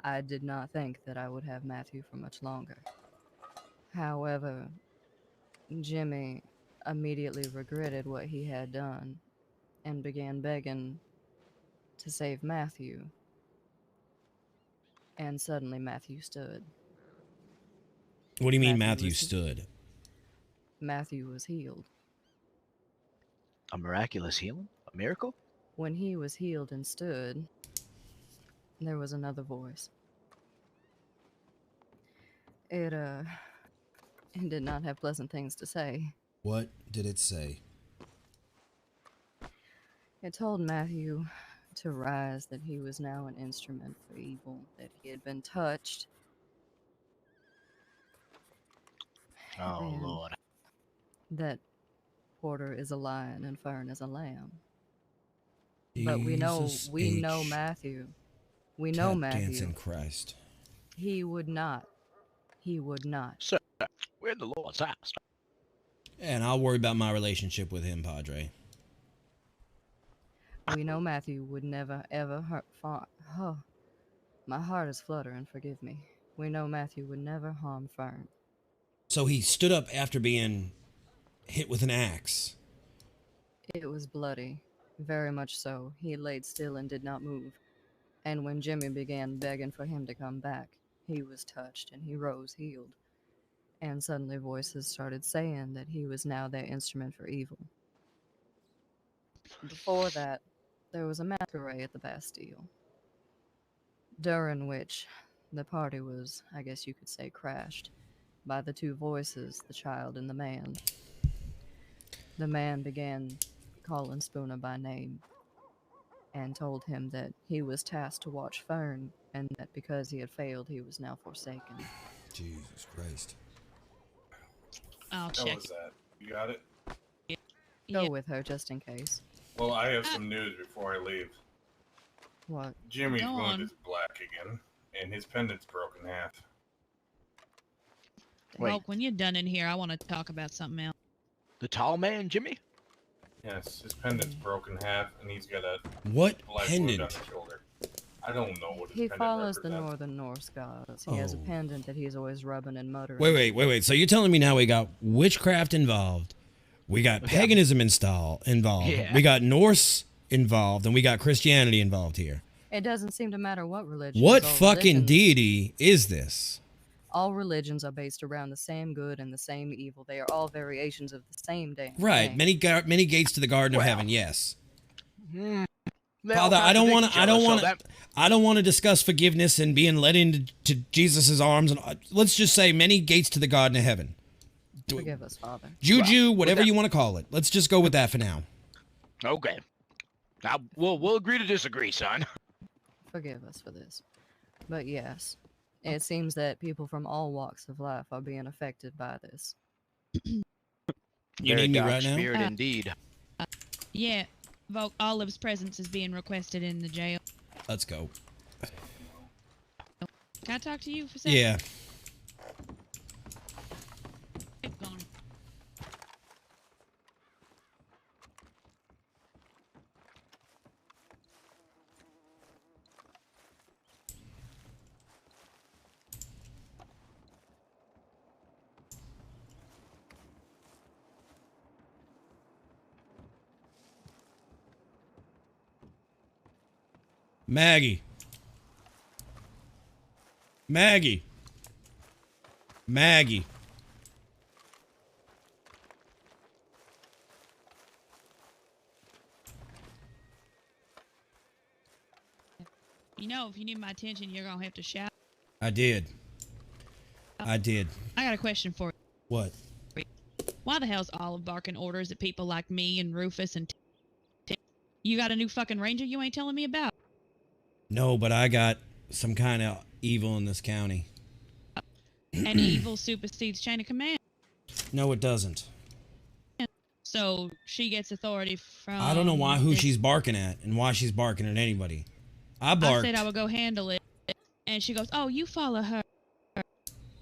I did not think that I would have Matthew for much longer. However, Jimmy immediately regretted what he had done and began begging to save Matthew. And suddenly Matthew stood. What do you mean Matthew Matthew was- stood? Matthew was healed. A miraculous healing? A miracle? When he was healed and stood, there was another voice. It did not have pleasant things to say. What did it say? It told Matthew to rise, that he was now an instrument for evil, that he had been touched. Oh, and Lord. That Porter is a lion and Fern is a lamb. But we know Jesus H. Matthew. We know Tap Matthew. dancing Christ. He would not. He would not. Sir, we're in the Lord's house. And I'll worry about my relationship with him, Padre. We know Matthew would never, ever hurt. Oh, my heart is fluttering, forgive me. We know Matthew would never harm Fern. So he stood up after being hit with an axe. It was bloody, very much so. He laid still and did not move. And when Jimmy began begging for him to come back, he was touched and he rose healed. And suddenly voices started saying that he was now their instrument for evil. Before that, there was a masquerade at the Bastille, during which the party was, I guess you could say, crashed by the two voices, the child and the man. The man began calling Spooner by name and told him that he was tasked to watch Fern, and that because he had failed, he was now forsaken. Jesus Christ. I'll How check. was that? You got it? Go with her just in case. Well, I have some news before I leave. What? Jimmy's Go wound on. is black again, and his pendant's broken in half. Wait. Hulk, when you're done in here, I want to talk about something else. The tall man, Jimmy? Yes, his pendant's broken in half, and he's got a What black wound on pendant? his shoulder. I don't know what his He pendant follows the represents. northern Norse gods. He has a Oh. pendant that he's always rubbing and muttering. Wait. So you're telling me now we got witchcraft involved, we got paganism involved, Yeah. we got Norse involved, and we got Christianity involved here. It doesn't seem to matter what religion. What all fucking religions- deity is this? All religions are based around the same good and the same evil. They are all variations of the same damn Right, thing. many gates to the Garden of Well, Heaven. Yes, They all Father. I don't want contradict to. each I don't other, so want to. that- I don't want to discuss forgiveness and being led into Jesus's arms. And let's just say many gates to the Garden of Heaven. Forgive us, Father. Juju, Well, whatever that- you want to call it. Let's just go with that for now. Okay. Now, we'll agree to disagree, son. Forgive us for this. But yes, it seems that people from all walks of life are being affected by this. You Very need me dark right now? spirit indeed. Yeah, Volk, Olive's presence is being requested in the jail. Let's go. Can I talk to you for a second? Yeah. Go on. Maggie. Maggie. Maggie. You know, if you need my attention, you're gonna have to shout. I did. I did. I got a question for you. What? Why the hell's Olive barking orders at people like me and Rufus and you got a new fucking ranger you ain't telling me about? No, but I got some kind of evil in this county. And evil supersedes chain of command. No, it doesn't. So she gets authority from. I don't know who this- she's barking at and why she's barking at anybody. I I barked. said I would go handle it, and she goes, "Oh, you follow her.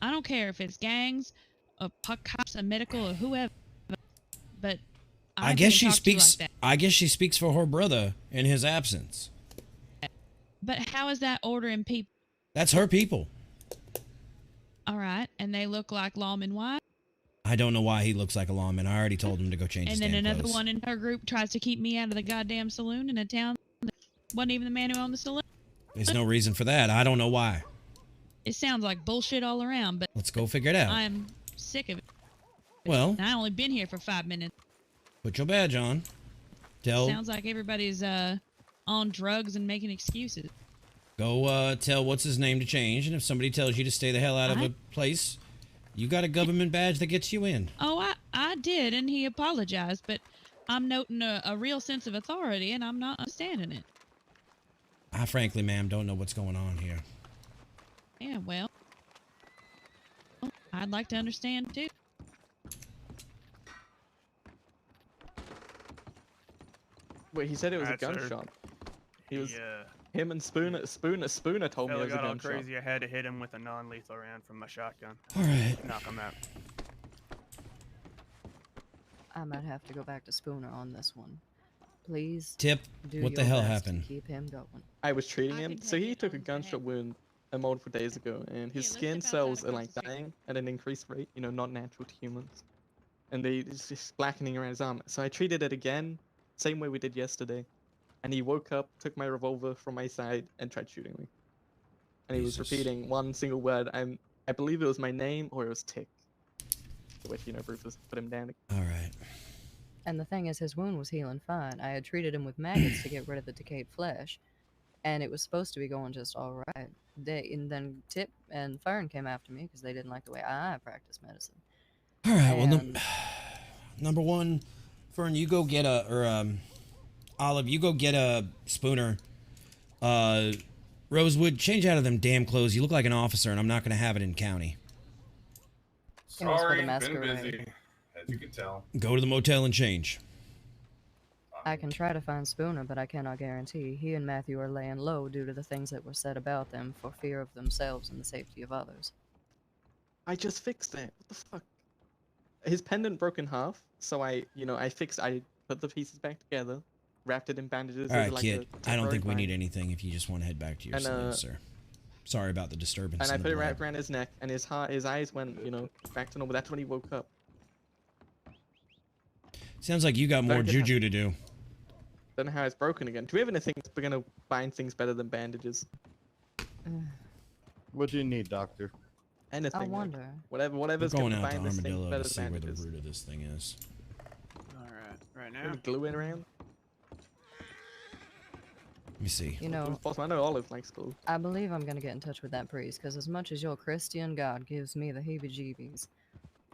I don't care if it's gangs, or cops, or medical, or whoever. But I ain't guess being she talked to like speaks. that. I guess she speaks for her brother in his absence. But how is that ordering people? That's her people. All right, and they look like lawmen wives. I don't know why he looks like a lawman. I already told him to go change And his then damn another clothes. one in her group tries to keep me out of the goddamn saloon in a town that wasn't even the man who owned the saloon. There's no reason for that. I don't know why. It sounds like bullshit all around, but Let's go figure it out. I'm sick of it. Well, And I only been here for 5 minutes. put your badge on. Sounds like everybody's on drugs and making excuses. Go tell what's his name to change, and if somebody tells you to stay the hell out of a place, you got a government badge that gets you in. Oh, I did, and he apologized, but I'm noting a real sense of authority, and I'm not understanding it. I frankly, ma'am, don't know what's going on here. Yeah, well, I'd like to understand too. Wait, he said it was a Alright, sir. gunshot. He was Yeah. him and Spooner told me it Fella was a got all gunshot. crazy. I had to hit him with a non-lethal round from my shotgun. All right. Knock him out. I might have to go back to Spooner on this one. Please. Tip, do what the your hell best to happened? Keep him going. I was treating him. So he took a gunshot wound multiple days ago, and his skin cells are like dying at an increased rate. You know, not natural to humans, and it's just blackening around his arm. So I treated it again, same way we did yesterday, and he woke up, took my revolver from my side, and tried shooting me. And he was Jesus. repeating one single word. I believe it was my name or it was Tick. Which, you know, Rufus put him down. All right. And the thing is, his wound was healing fine. I had treated him with maggots to get rid of the decayed flesh, and it was supposed to be going just all right. And then Tip and Fern came after me because they didn't like the way I practice medicine. All right. Well, And- number one, Fern, you go get Olive, you go get a Spooner. Rosewood, change out of them damn clothes. You look like an officer, and I'm not going to have it in county. It was for Sorry, the been masquerade. busy, as you can tell. Go to the motel and change. I can try to find Spooner, but I cannot guarantee. He and Matthew are laying low due to the things that were said about them for fear of themselves and the safety of others. I just fixed it. What the fuck? His pendant broke in half, so I put the pieces back together, wrapped it in bandages. All as right, like kid. a I don't think we temporary need anything if you just want to head back to your And, cell, sir. Sorry about the disturbance. And I in the put it blood. right around his neck, and his eyes went, back to normal. That's when he woke up. Sounds like you got more Don't get juju to do. Don't know how it's broken again. Do we have anything that's gonna bind things better than bandages? What do you need, doctor? Anything. I like, wonder. whatever's We're going gonna out to bind this thing Armadillo better to see than where the bandages. root of this thing is. All right, right Any now. glue in around? Let me see. You know, I know Olive likes glue. I believe I'm gonna get in touch with that priest, because as much as your Christian God gives me the heebie-jeebies,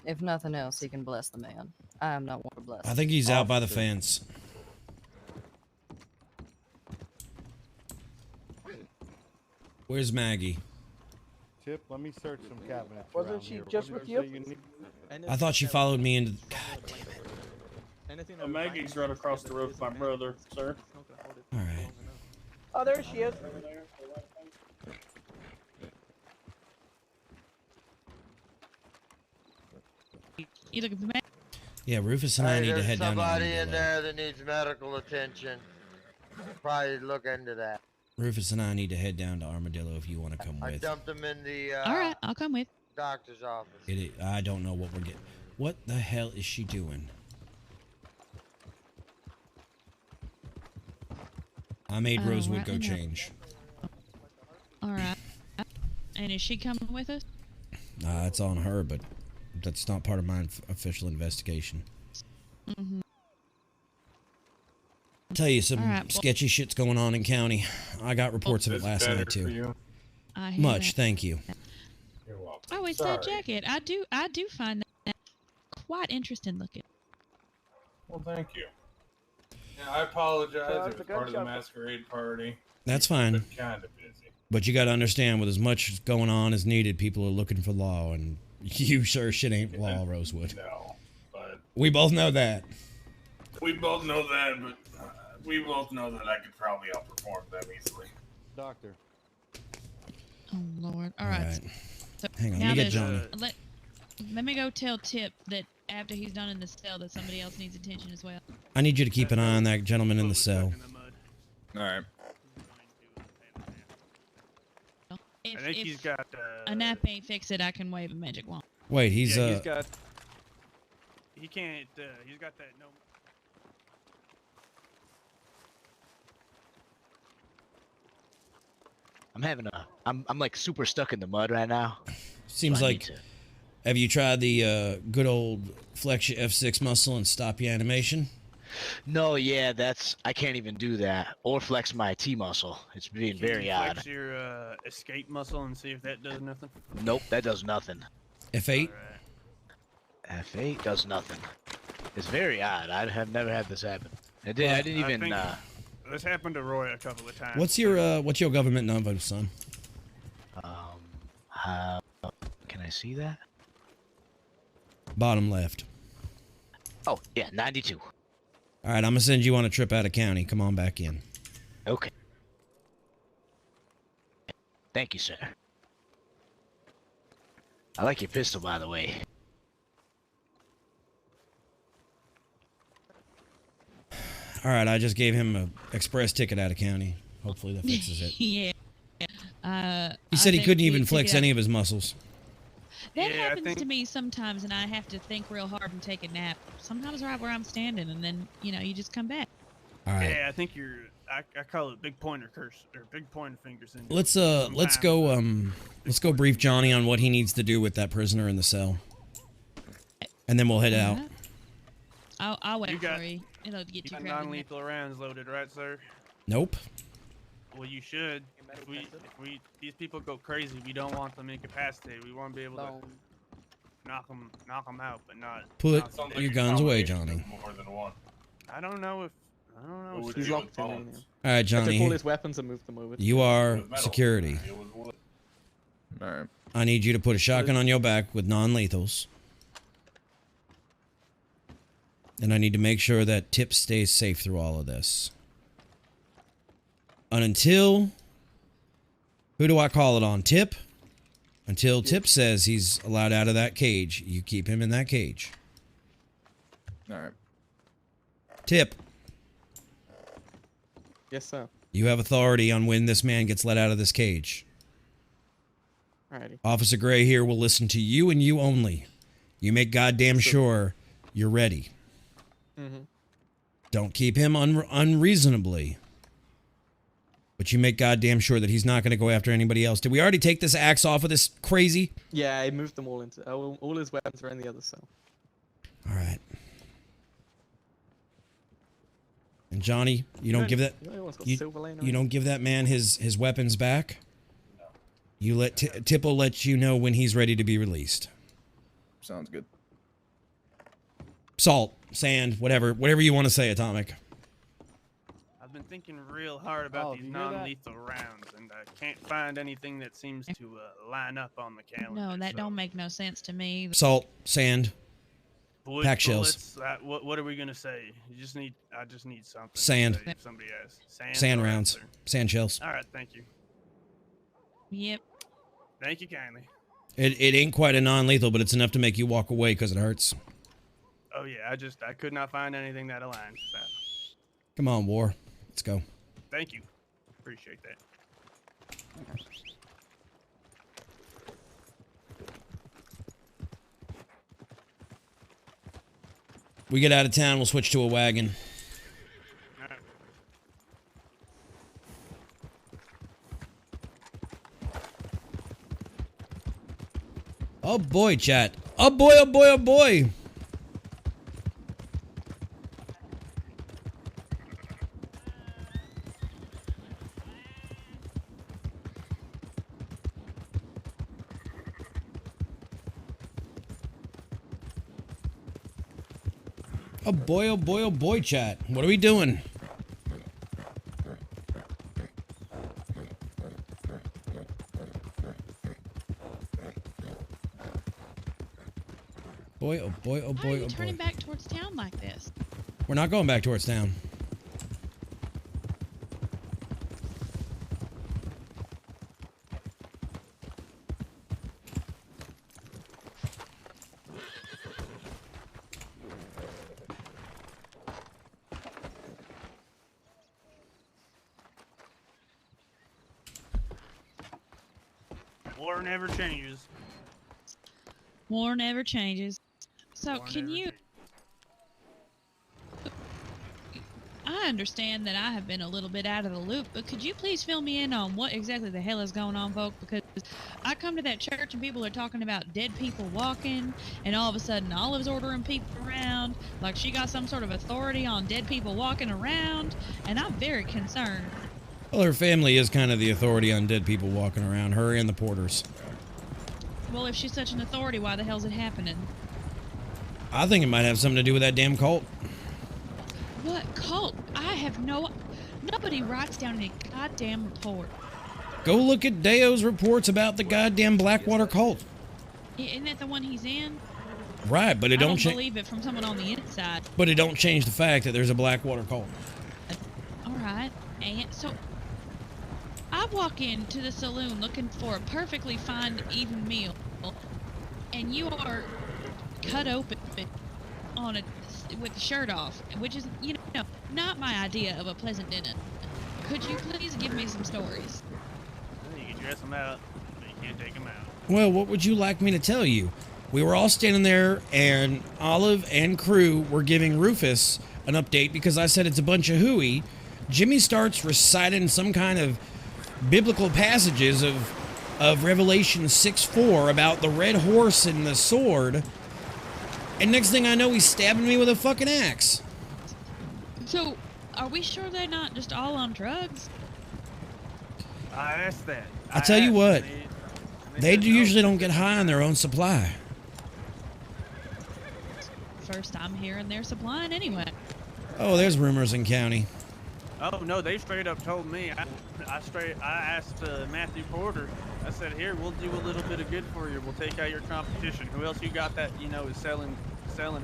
if nothing else, he can bless the man. I am not one to bless. I think he's out by the Officer. fence. Where's Maggie? Tip, let me search some cabinets. Wasn't around she here. just What with did you? say need? I thought she followed me into. God damn it. Anything Maggie's right across the road with my brother, sir. All right. Oh, there she is. You looking for me? Yeah, Rufus and I need to there's head down to somebody in Armadillo. there that needs medical attention. Probably look into that. Rufus and I need to head down to Armadillo if you want to come I with. dumped him in the All right, I'll come with. doctor's office. I don't know what we're getting. What the hell is she doing? I made Oh, Rosewood right go in there. change. All right. And is she coming with us? It's on her, but that's not part of my official investigation. Mm-hmm. I'll tell you some All right, well- sketchy shit's going on in county. I got reports of it It's last better night for too. you. I hear Much, that. thank you. You're welcome. Oh, it's Sorry. that jacket. I do find that quite interesting looking. Well, thank you. Yeah, I apologize. So It it's was a part of the gunshot. masquerade party. That's fine. Been kind of busy. But you got to understand, with as much going on as needed, people are looking for law, and you sure shit ain't law, Rosewood. No, but We both know that. we both know that. But we both know that I could probably outperform them easily. Doctor. Oh Lord. All All right. right. So Hang on, now let me get that- Johnny. Let me go tell Tip that after he's done in the cell that somebody else needs attention as well. I need you to keep an eye on that gentleman in the cell. All right. If, I think if he's got. a nap ain't fix it, I can wave a magic wand. Wait, he's Yeah, he's got. he can't. He's got that no. I'm like super stuck in the mud right now. Seems So I need like. to- Have you tried the good old flex your F6 muscle and stop your animation? No, yeah, I can't even do that or flex my T muscle. It's being Can very you odd. flex your escape muscle and see if that does nothing? Nope, that does nothing. F8? F8 does nothing. It's very odd. I have never had this happen. I didn't even. Think this happened to Roy a couple of times. What's your government number, son? Can I see that? Bottom left. Oh yeah, 92. All right, I'm gonna send you on a trip out of county. Come on back in. Okay. Thank you, sir. I like your pistol, by the way. All right, I just gave him an express ticket out of county. Hopefully that fixes it. Yeah. He said he couldn't even flex any of his muscles. That happens to me sometimes, and I have to think real hard and take a nap. Sometimes right where I'm standing, and then you just come back. All right. Yeah, I think you're. I call it big pointer curse or big pointer finger syndrome. Let's go brief Johnny on what he needs to do with that prisoner in the cell, and then we'll head out. I'll wait for you. It'll get You too got crowded. non-lethal rounds loaded, right, sir? Nope. Well, you should. If these people go crazy, we don't want them incapacitated. We want to be able to knock them out, but not. Put knock them your down. guns away, Johnny. More than one. I don't know. He's locked in there now. All right, I took all Johnny. his weapons and moved them over. You are security. All right. I need you to put a shotgun on your back with non-lethals. And I need to make sure that Tip stays safe through all of this. And until... Who do I call it on? Tip? Until Tip says he's allowed out of that cage, you keep him in that cage. All right. Tip, Yes, sir. you have authority on when this man gets let out of this cage. Alrighty. Officer Gray here will listen to you and you only. You make goddamn sure you're ready. Mm-hmm. Don't keep him unreasonably. But you make goddamn sure that he's not going to go after anybody else. Did we already take this axe off of this crazy? Yeah, I moved them all into. All his weapons are in the other cell. All right. And Johnny, you don't give that. You don't give that man his weapons back. You let Tip will let you know when he's ready to be released. Sounds good. Salt, sand, whatever you want to say, Atomic. I've been thinking real hard about these non-lethal rounds, and I can't find anything that seems to line up on the calendar. No, that don't make no sense to me. Salt, sand, pack shells. What are we gonna say? I just need something. to Sand. say if somebody asks. Sand or rounds, answer. sand shells. All right, thank you. Yep. Thank you kindly. It ain't quite a non-lethal, but it's enough to make you walk away because it hurts. Oh yeah, I could not find anything that aligns with that. Come on, War. Let's go. Thank you. Appreciate that. We get out of town, we'll switch to a wagon. Oh boy, chat. Oh boy, oh boy, oh boy. Oh boy, oh boy, oh boy, chat. What are we doing? Boy, oh boy, oh Why are boy, you oh turning boy. back towards town like this? We're not going back towards town. War never changes. War never changes. So War can never you? I understand that I have been a little bit out of the loop, but could you please fill me in on what exactly the hell is going on, folk? Because I come to that church and people are talking about dead people walking, and all of a sudden Olive's ordering people around, like she got some sort of authority on dead people walking around, and I'm very concerned. Well, her family is kind of the authority on dead people walking around, her and the Porters. Well, if she's such an authority, why the hell's it happening? I think it might have something to do with that damn cult. What cult? I have nobody writes down any goddamn report. Go look at Deo's reports about the goddamn Blackwater cult. Isn't that the one he's in? Right, but it I don't don't change. believe it from someone on the inside. But it don't change the fact that there's a Blackwater cult. All right, and so I walk into the saloon looking for a perfectly fine, even meal, and you are cut open on with the shirt off, which is, you know, not my idea of a pleasant dinner. Could you please give me some stories? You can dress them out, but you can't take them out. Well, what would you like me to tell you? We were all standing there, and Olive and crew were giving Rufus an update because I said it's a bunch of hooey. Jimmy starts reciting some kind of biblical passages of Revelation 6:4 about the red horse and the sword. And next thing I know, he's stabbing me with a fucking axe. So, are we sure they're not just all on drugs? I asked that. I tell you what, they usually don't get high on their own supply. First time hearing they're supplying anyway. Oh, there's rumors in county. Oh no, they straight up told me. I asked Matthew Porter. I said, "Here, we'll do a little bit of good for you. We'll take out your competition. Who else you got that is selling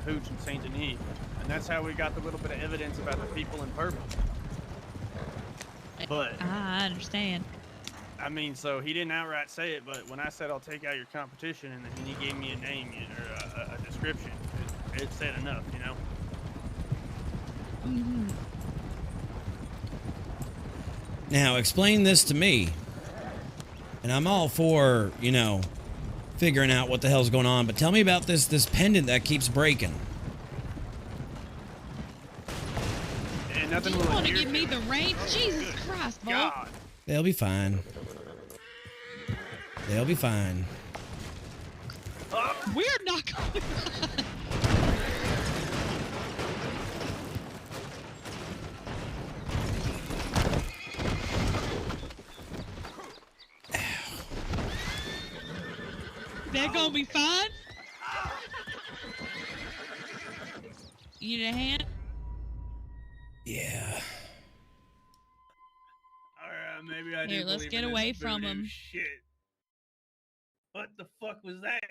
hooch in Saint Denis?" And that's how we got the little bit of evidence about the people in purple. But I understand. I mean, so he didn't outright say it, but when I said I'll take out your competition, and then he gave me a name or a description, it said enough, you know. Mm-hmm. Now, explain this to me. And I'm all for, figuring out what the hell's going on, but tell me about this pendant that keeps breaking. And nothing You will want to adhere give me the reins? Jesus Christ, boy. God. They'll be fine. They'll be fine. We're not going. They're gonna be fine. You need a hand? Yeah. Alright, maybe I do. Here, let's believe get in away this from voodoo him. Shit. What the fuck was that?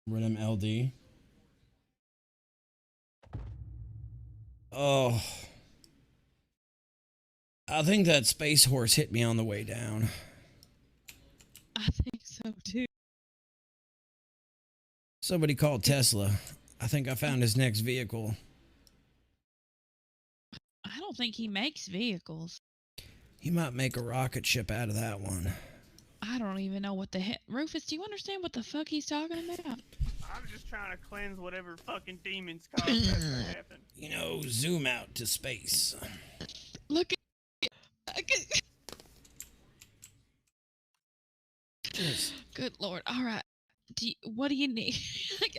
Rhythm LD. Oh. I think that space horse hit me on the way down. I think so too. Somebody called Tesla. I think I found his next vehicle. I don't think he makes vehicles. He might make a rocket ship out of that one. I don't even know what the heck. Rufus, do you understand what the fuck he's talking about? I'm just trying to cleanse whatever fucking demons caused that to happen. Zoom out to space. Look at. Good Lord. All right. What do you need?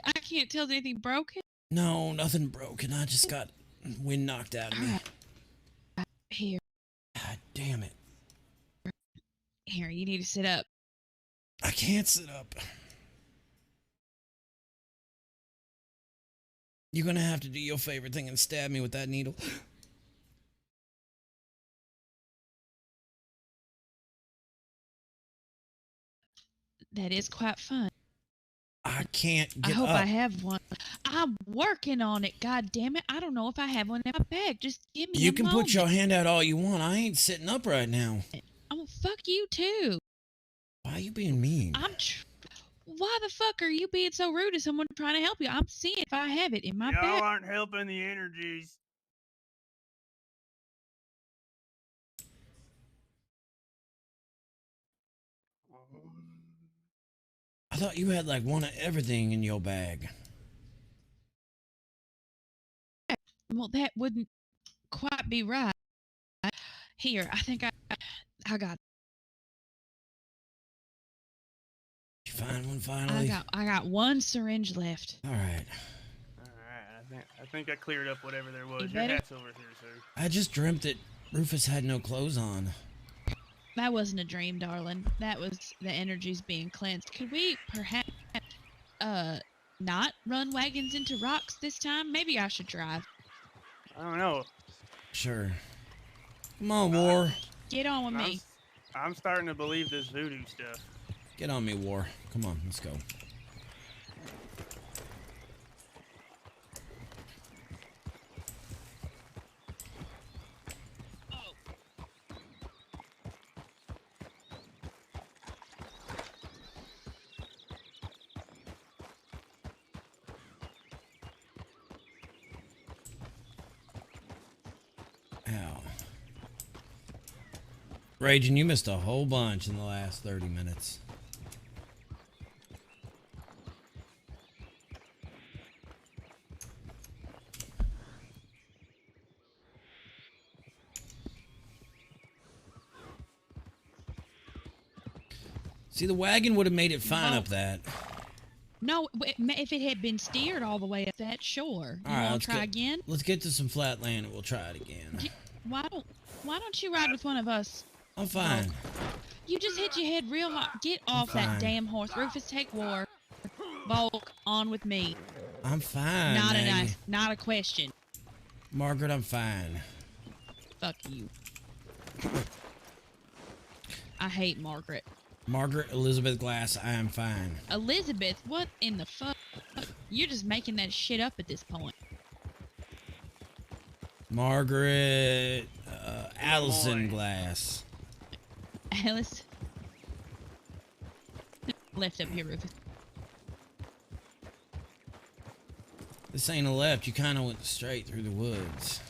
I can't tell. Is anything broken? No, nothing broken. I just got wind knocked out of me. Here. God damn it. Here, you need to sit up. I can't sit up. You're gonna have to do your favorite thing and stab me with that needle. That is quite fun. I can't get I hope up. I have one. I'm working on it. God damn it! I don't know if I have one in my bag. Just give me. You a can moment. put your hand out all you want. I ain't sitting up right now. I'm gonna fuck you too. Why are you being mean? Why the fuck are you being so rude to someone trying to help you? I'm seeing if I have it in my Y'all bag. aren't helping the energies. I thought you had like one of everything in your bag. Well, that wouldn't quite be right. Here, I think I got. You find one finally? I got one syringe left. All right. I think I cleared up whatever there was. You Your better- hat's over here, sir. I just dreamt that Rufus had no clothes on. That wasn't a dream, darling. That was the energies being cleansed. Could we perhaps not run wagons into rocks this time? Maybe I should drive. I don't know. Sure. Come on, War. Get on with me. I'm starting to believe this voodoo stuff. Get on me, War. Come on, let's go. Ow. Raging, you missed a whole bunch in the last 30 minutes. See, the wagon would have made it fine up that. No, if it had been steered all the way up that, sure. You All right, want let's to try go. again? Let's get to some flat land and we'll try it again. Why don't you ride with one of us? I'm fine. You just hit your head real hard. Get off fine. that damn horse. Rufus, take War. Volk, on with me. I'm fine. Maggie. Not a question. Margaret, I'm fine. Fuck you. I hate Margaret. Margaret Elizabeth Glass, I am fine. Elizabeth, what in the fuck? You're just making that shit up at this point. Margaret Allison Glass. Alice. Left up here, Rufus. This ain't a left. You kind of went straight through the woods.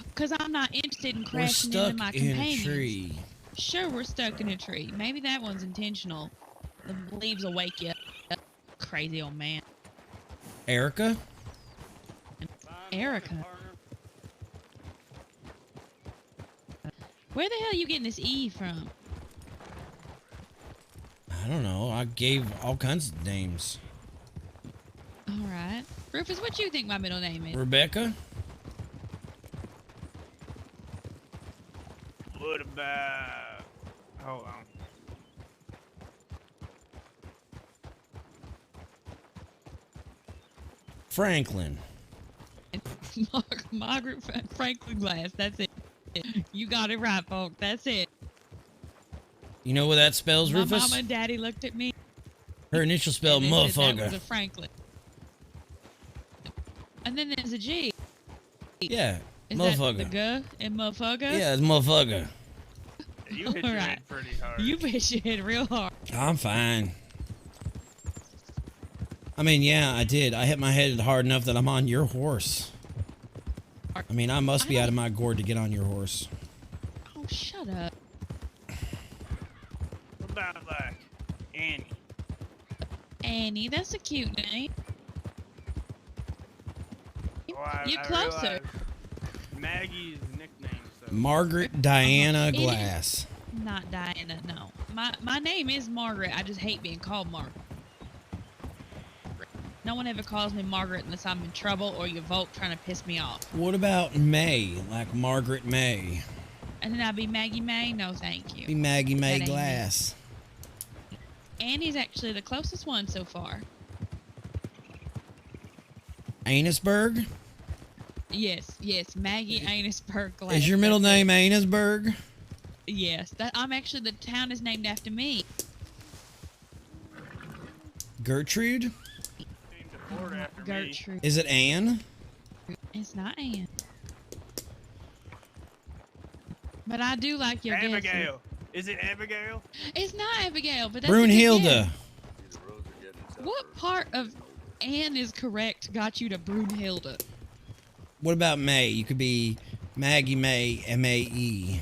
Because I'm not interested in We're crashing stuck into my in companions. a tree. Sure, we're stuck in a tree. Maybe that one's intentional. The leaves will wake you up. Crazy old man. Erica? Erica. Where the hell are you getting this E from? I don't know. I gave all kinds of names. All right. Rufus, what you think my middle name is? Rebecca? What about... Hold on. Franklin. Margaret Franklin Glass. That's it. You got it right, folks. That's it. You know what that spells, My Rufus? mama and daddy looked at me. Her initial spell, and they said that was motherfucker. a Franklin. And then there's a G. Yeah, Is motherfucker. that the G in motherfucker? Yeah, it's motherfucker. You hit your head pretty hard. You hit your head real hard. I'm fine. I mean, yeah, I did. I hit my head hard enough that I'm on your horse. I mean, I must be out of my gourd to get on your horse. Oh, shut up. What about, like, Annie? Annie, that's a cute name. Well, You're I closer. realize Maggie's nickname, so... Margaret Diana It is Glass. Not Diana, no. My name is Margaret. I just hate being called Margaret. No one ever calls me Margaret unless I'm in trouble or you Volk trying to piss me off. What about May, like Margaret May? And then I'd be Maggie May? No, thank you. Be Maggie May That ain't Glass. me. Annie's actually the closest one so far. Annisburg? Yes, Maggie Annisburg Glass. Is your middle name Annisburg? Yes, I'm actually, the town is named after me. Gertrude? Gertrude. Is it Anne? It's not Anne. But I do like your guess. Abigail. Is it Abigail? It's not Abigail, but that's a good guess. Brunhilde. What part of Anne is correct got you to Brunhilde? What about May? You could be Maggie May, M-A-E.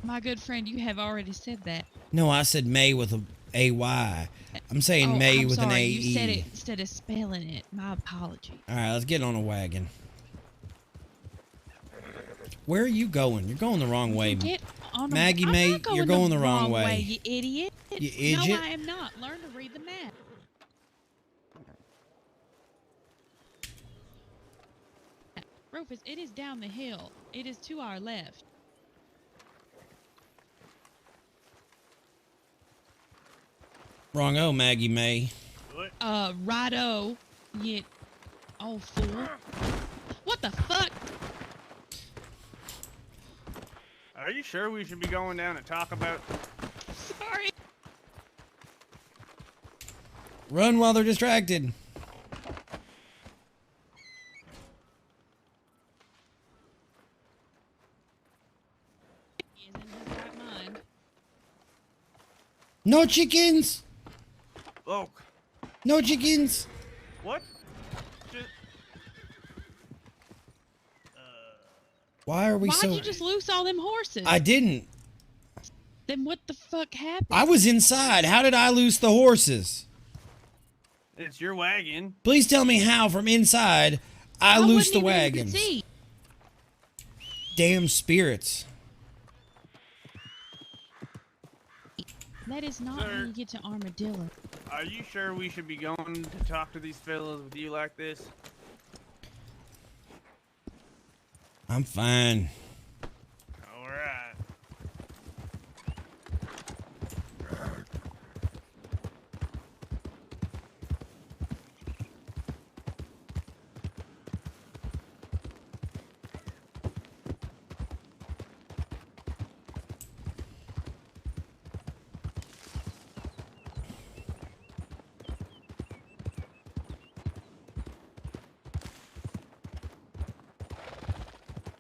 My good friend, you have already said that. No, I said May with A-Y. I'm saying Oh, May I'm with sorry. an A-E. You said it instead of spelling it. My apology. All right, let's get on a wagon. Where are you going? You're going the wrong way. Get on Maggie I'm May, not going you're going the wrong way. You idiot. You idiot. No, I am not. Learn to read the map. Rufus, it is down the hill. It is to our left. Wrong-o, Maggie May. Righto. You old fool. What the fuck? Are you sure we should be going down and talk about? Sorry. Run while they're distracted. He is in his right mind. No chickens. Oh. No chickens. What? Just... Why are we Why'd so... you just loose all them horses? I didn't. Then what the fuck happened? I was inside. How did I loose the horses? It's your wagon. Please tell me how from inside I loosed the wagons. Damn spirits. That is not how you get to Armadillo. Are you sure we should be going to talk to these fellas with you like this? I'm fine. All right.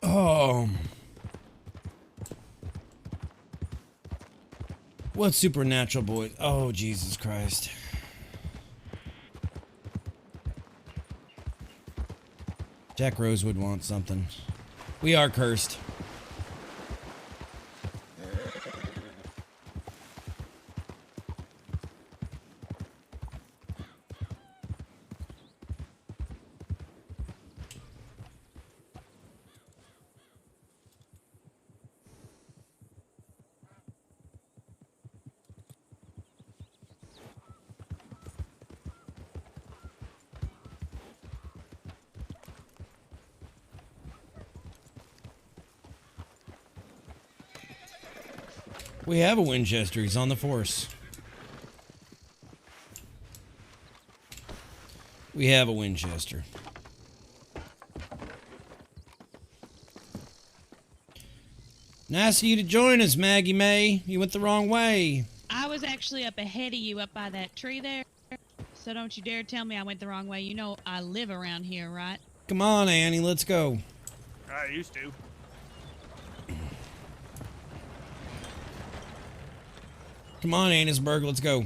Oh. What supernatural boy? Oh, Jesus Christ. Jack Rosewood wants something. We are cursed. We have a Winchester. He's on the force. We have a Winchester. Nice of you to join us, Maggie May. You went the wrong way. I was actually up ahead of you up by that tree there. So don't you dare tell me I went the wrong way. You know I live around here, right? Come on, Annie. Let's go. I used to. Come on, Annisburg. Let's go.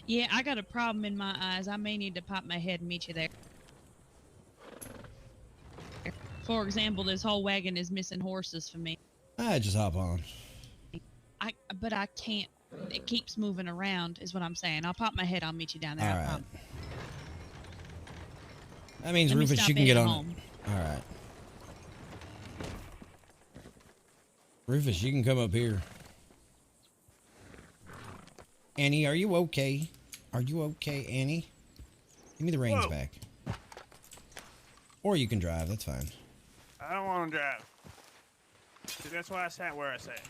Yeah, I got a problem in my eyes. I may need to pop my head and meet you there. For example, this whole wagon is missing horses for me. Just hop on. But I can't. It keeps moving around, is what I'm saying. I'll pop my head. I'll meet you down there. All I right. promise. That means Let me Rufus, stop you can in get at on home. it. All right. Rufus, you can come up here. Annie, are you okay? Are you okay, Annie? Give me the reins back. Or you can drive. That's fine. I don't want to drive. See, that's why I sat where I sat.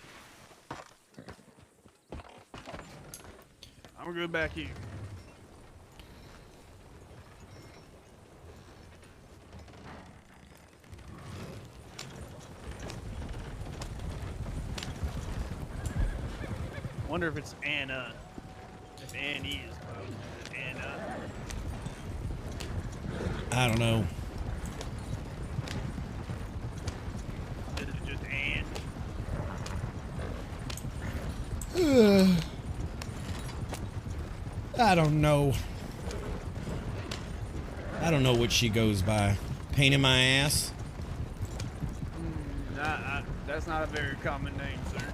I'm good back here. Wonder if it's Anna. If Annie is close. Anna. I don't know. Is it just Ann? I don't know. I don't know what she goes by. Pain in my ass? That's not a very common name, sir.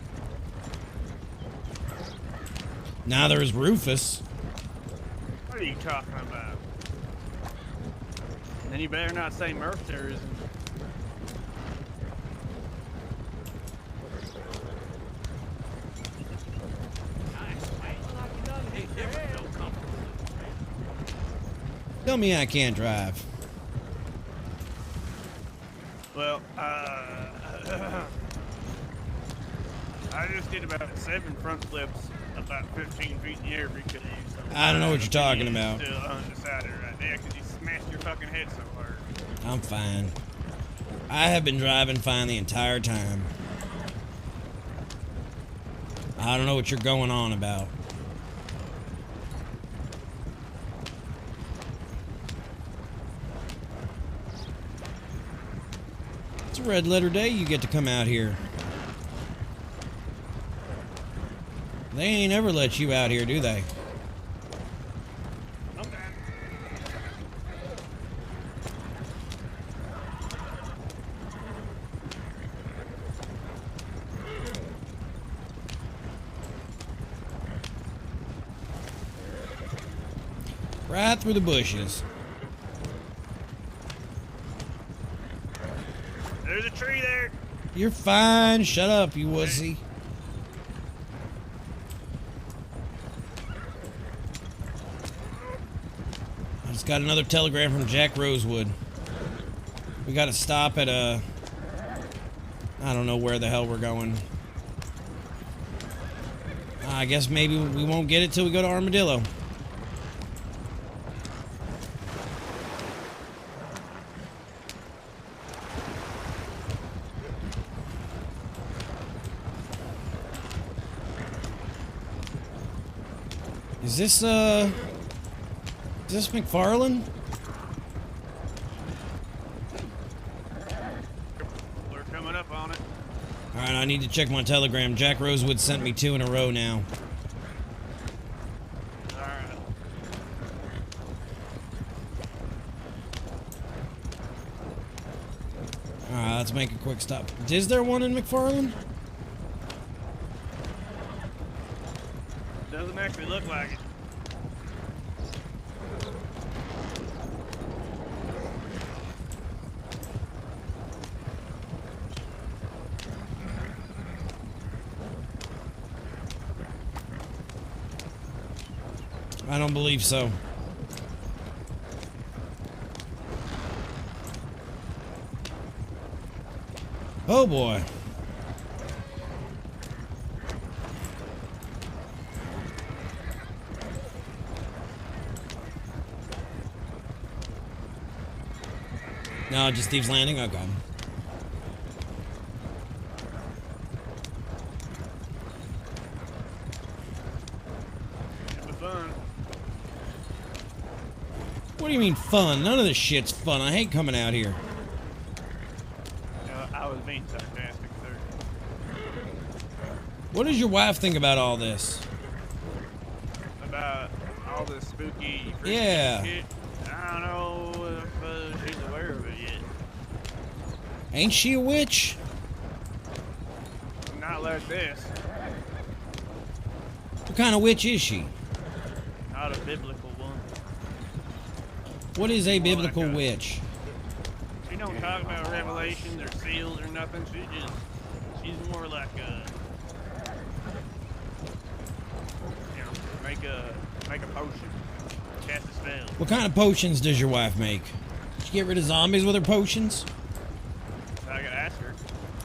Neither is Rufus. What are you talking about? And you better not say Murph terrorism. Tell me I can't drive. Well, I just did about 7 front flips about 15 feet in the air because I don't know what you're talking about. Still undecided right there because you smashed your fucking head so hard. I'm fine. I have been driving fine the entire time. I don't know what you're going on about. It's a red letter day you get to come out here. They ain't ever let you out here, do they? Right through the bushes. There's a tree there. You're fine. Shut up, you wussy. I just got another telegram from Jack Rosewood. We got to stop at a... I don't know where the hell we're going. I guess maybe we won't get it till we go to Armadillo. Is this McFarland? We're coming up on it. Alright, I need to check my telegram. Jack Rosewood sent me 2 in a row now. Alright. Alright, let's make a quick stop. Is there one in McFarland? Doesn't actually look like it. I don't believe so. Oh boy. No, just Steve's Landing? Okay. It was fun. What do you mean fun? None of this shit's fun. I hate coming out here. I was being sarcastic, sir. What does your wife think about all this? About all this spooky freaky Yeah. shit. I don't know if she's aware of it yet. Ain't she a witch? Not like this. What kind of witch is she? Not a biblical one. What is a biblical witch? She don't talk about revelations or seals or nothing. She's more like a, you know, make a potion, cast a spell. What kind of potions does your wife make? Did she get rid of zombies with her potions? I gotta ask her.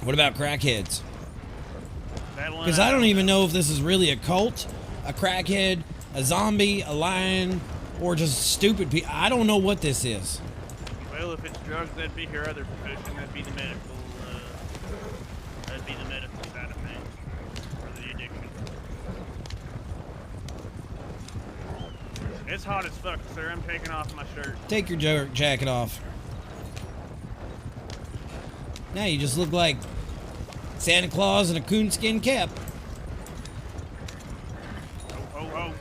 What about crackheads? That one. Because I don't even know if this is really a cult, a crackhead, a zombie, a lion, or just stupid people. I don't know what this is. Well, if it's drugs, that'd be her other profession. That'd be the medical. That'd be the medical side of things, or the addiction. It's hot as fuck, sir. I'm taking off my shirt. Take your jacket off. Now you just look like Santa Claus in a coonskin cap. Oh.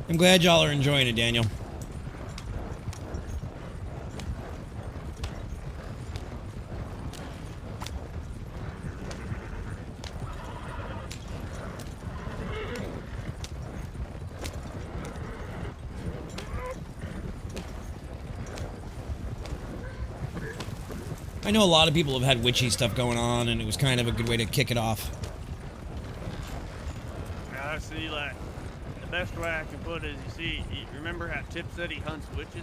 I'm glad y'all are enjoying it, Daniel. I know a lot of people have had witchy stuff going on, and it was kind of a good way to kick it off. I see, like, the best way I can put it is, you remember how Tip said he hunts witches?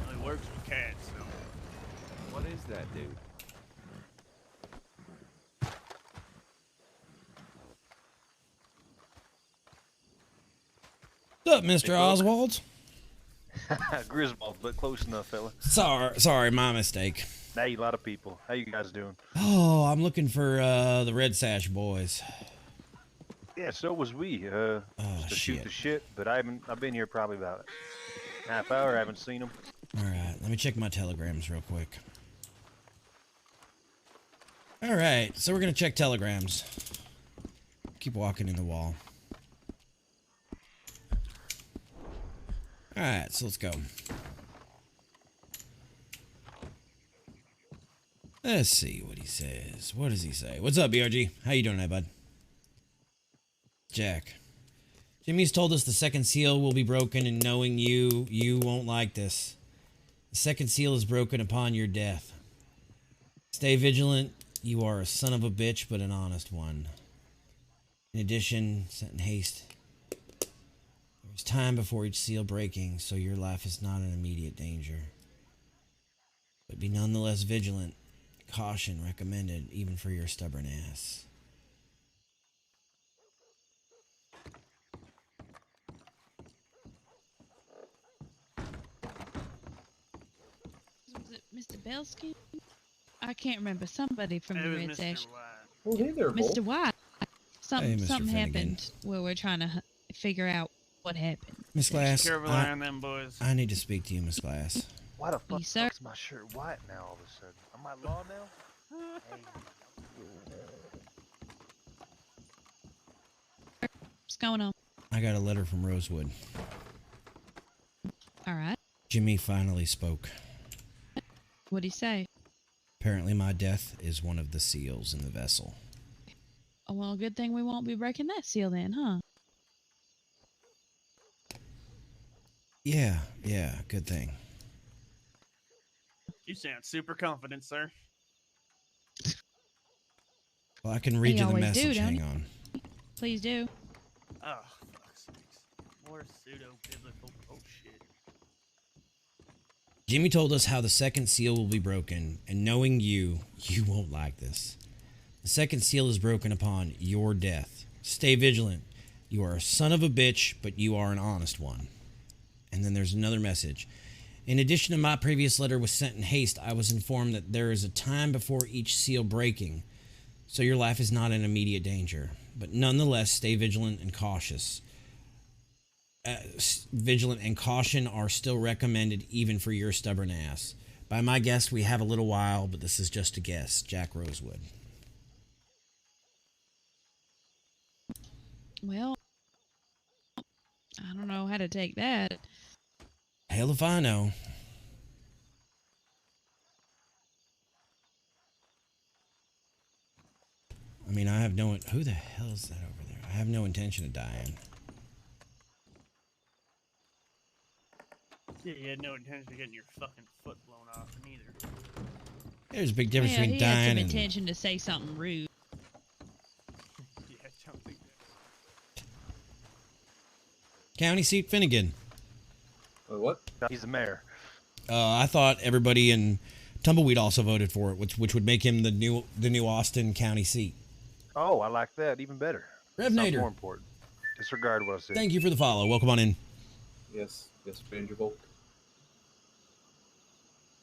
Well, he works with cats, so. What is that, dude? What's up, Mr. Oswald? Griswold, but close enough, fella. Sorry, my mistake. Hey, a lot of people. How you guys doing? Oh, I'm looking for the Red Sash boys. Yeah, so was we. Just to shoot the shit, but I've been here probably about a half hour. I haven't seen them. All right, let me check my telegrams real quick. All right, so we're gonna check telegrams. Keep walking in the wall. All right, so let's go. Let's see what he says. What does he say? What's up, BRG? How you doing, bud? Jack. Jimmy's told us the second seal will be broken, and knowing you won't like this. The second seal is broken upon your death. Stay vigilant. You are a son of a bitch, but an honest one. In addition, set in haste. There's time before each seal breaking, so your life is not in immediate danger. But be nonetheless vigilant. Caution recommended, even for your stubborn ass. Was it Mr. Belsky? I can't remember. Somebody from the Red Sash. Oh, hey there, Mr. White. Something Mr. something Finnegan. happened where we're trying to figure out what happened. Miss Glass, Careful around them boys. I need to speak to you, Miss Glass. Why the fuck Yes, sir. is my shirt white now all of a sudden? Am I law now? What's going on? I got a letter from Rosewood. All right. Jimmy finally spoke. What'd he say? Apparently my death is one of the seals in the vessel. Oh, well, good thing we won't be breaking that seal then, huh? Yeah, good thing. You sound super confident, sir. Well, I can read He you the always do, message. don't Hang he? on. Please do. Oh, fuck's sakes. More pseudo-biblical bullshit. Jimmy told us how the second seal will be broken, and knowing you won't like this. The second seal is broken upon your death. Stay vigilant. You are a son of a bitch, but you are an honest one. And then there's another message. In addition to my previous letter was sent in haste, I was informed that there is a time before each seal breaking, so your life is not in immediate danger. But nonetheless, stay vigilant and cautious. Vigilant and caution are still recommended even for your stubborn ass. By my guess, we have a little while, but this is just a guess. Jack Rosewood. Well, I don't know how to take that. Hell if I know. I mean, I have no... Who the hell is that over there? I have no intention of dying. Yeah, you had no intention of getting your fucking foot blown off, neither. There's a big difference Yeah, between he had dying some and... intention to say something rude. Yeah, I don't think that. County seat Finnegan. What? He's the mayor. I thought everybody in Tumbleweed also voted for it, which would make him the new Austin County seat. Oh, I like that even better. Rev Sounds Nader. more important. Disregard what I said. Thank you for the follow. Welcome on in. Yes, Vanderbilt.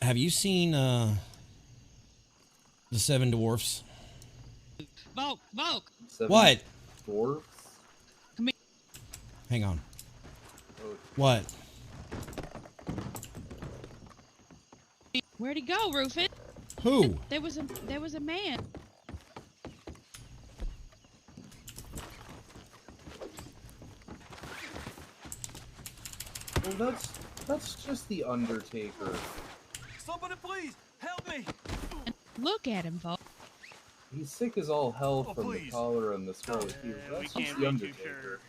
Have you seen the Seven Dwarfs? Volk! What? Dwarfs? Come here. Hang on. Oh. What? Where'd he go, Rufus? Who? There was a man. Well, that's just the Undertaker. Somebody please help me! Look at him, Volk. He's sick as all hell Oh, from the please. collar and the scarlet fever. we That's can't just be the too Undertaker.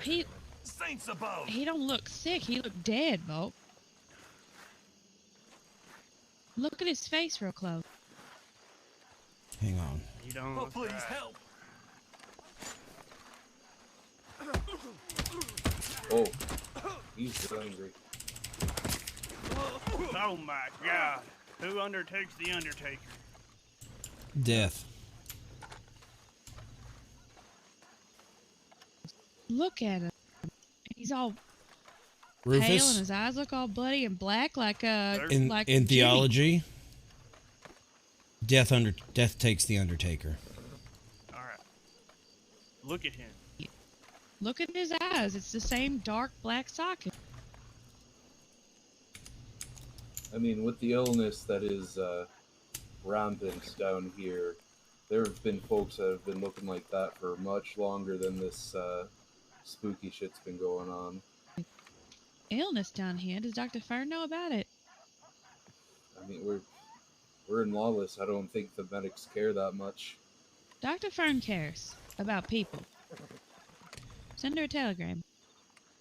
He Saints above! he don't look sick. He looked dead, Volk. Look at his face real close. Hang on. You don't. Oh, please help! Oh, he's angry. Oh my God! Who undertakes the Undertaker? Death. Look at him. He's all Rufus? pale and his eyes look all bloody and black like In like in Jimmy. theology, death takes the Undertaker. All right. Look at him. Look at his eyes. It's the same dark black socket. I mean, with the illness that is rampant down here, there have been folks that have been looking like that for much longer than this spooky shit's been going on. Illness down here. Does Dr. Fern know about it? I mean, we're in Lawless. I don't think the medics care that much. Dr. Fern cares about people. Send her a telegram.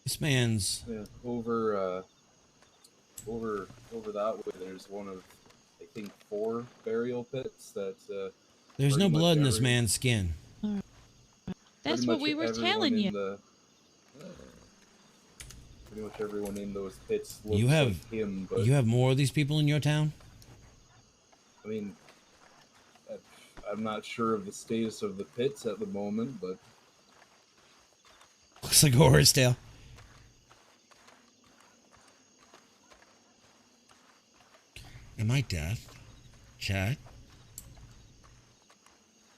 This man's over that way. There's one of, I think, 4 burial pits that. there's no pretty much blood in this every- man's skin. That's pretty what much we were everyone telling in you. Pretty much everyone in those pits looks You have like him, but you have more of these people in your town? I mean, I'm not sure of the status of the pits at the moment, but Looks like a horse tail. Am I death? Chat?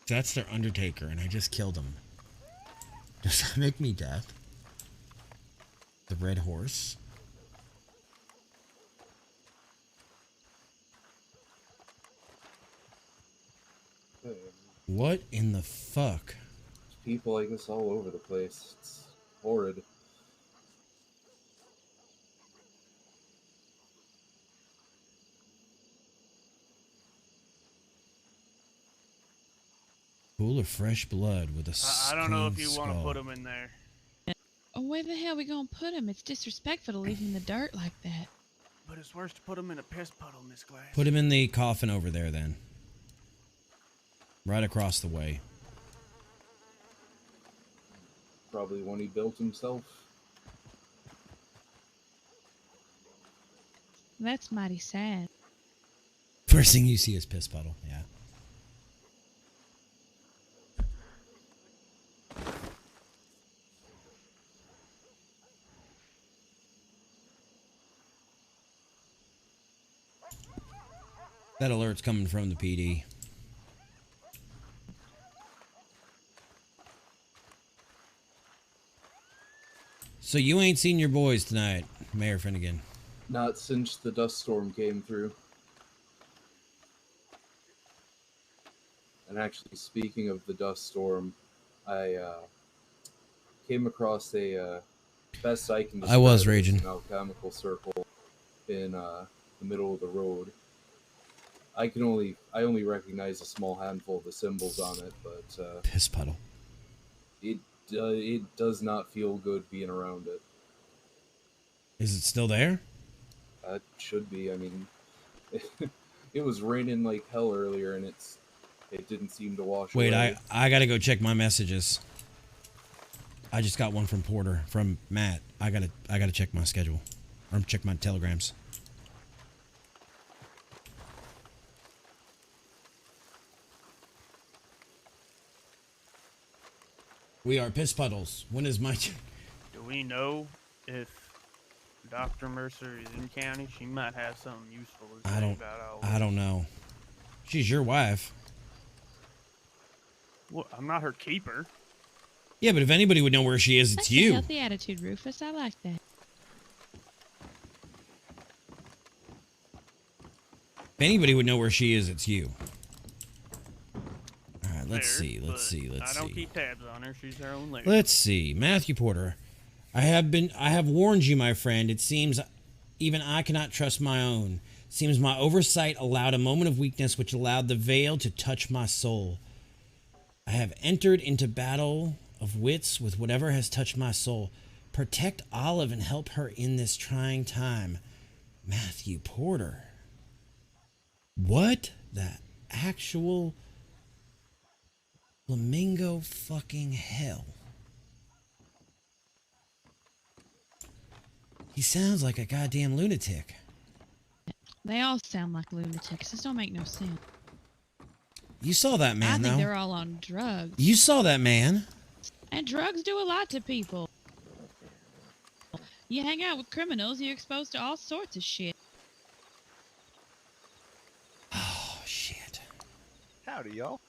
That's their Undertaker, and I just killed him. Does that make me death? The red horse? What in the fuck? there's people like this all over the place. It's horrid. Pool of fresh blood with a I don't know if you skull. want to put him in there. Oh, where the hell are we gonna put him? It's disrespectful to leave him in the dirt like that. But it's worse to put him in a piss puddle, Miss Glass. Put him in the coffin over there, then. Right across the way. Probably one he built himself. That's mighty sad. First thing you see is piss puddle, yeah. That alert's coming from the PD. So you ain't seen your boys tonight, Mayor Finnegan. Not since the dust storm came through. And actually, speaking of the dust storm, I came across a best I can I was describe it as raging. an alchemical circle in the middle of the road. I only recognize a small handful of the symbols on it, but Piss puddle. it does not feel good being around it. Is it still there? It should be. I mean, it was raining like hell earlier, and it didn't seem to wash Wait, away. I gotta go check my messages. I just got one from Porter, from Matt. I gotta check my schedule. Or check my telegrams. We are piss puddles. When is my Do we know if Dr. Mercer is in county? She might have something useful to say about all this. I don't know. She's your wife. Well, I'm not her keeper. Yeah, but if anybody would know where she is, it's That's a you. healthy attitude, Rufus. I like that. If anybody would know where she is, it's you. All right, let's Fair, see. Let's but see. Let's I don't see. keep tabs on her. She's her own lady. Let's see. Matthew Porter. I have warned you, my friend. It seems even I cannot trust my own. Seems my oversight allowed a moment of weakness which allowed the veil to touch my soul. I have entered into battle of wits with whatever has touched my soul. Protect Olive and help her in this trying time. Matthew Porter. What the actual flamingo fucking hell? He sounds like a goddamn lunatic. They all sound like lunatics. This don't make no sense. You saw that man, I think though. they're all on drugs. You saw that man. And drugs do a lot to people. You hang out with criminals, you're exposed to all sorts of shit. Oh, shit. Howdy, y'all.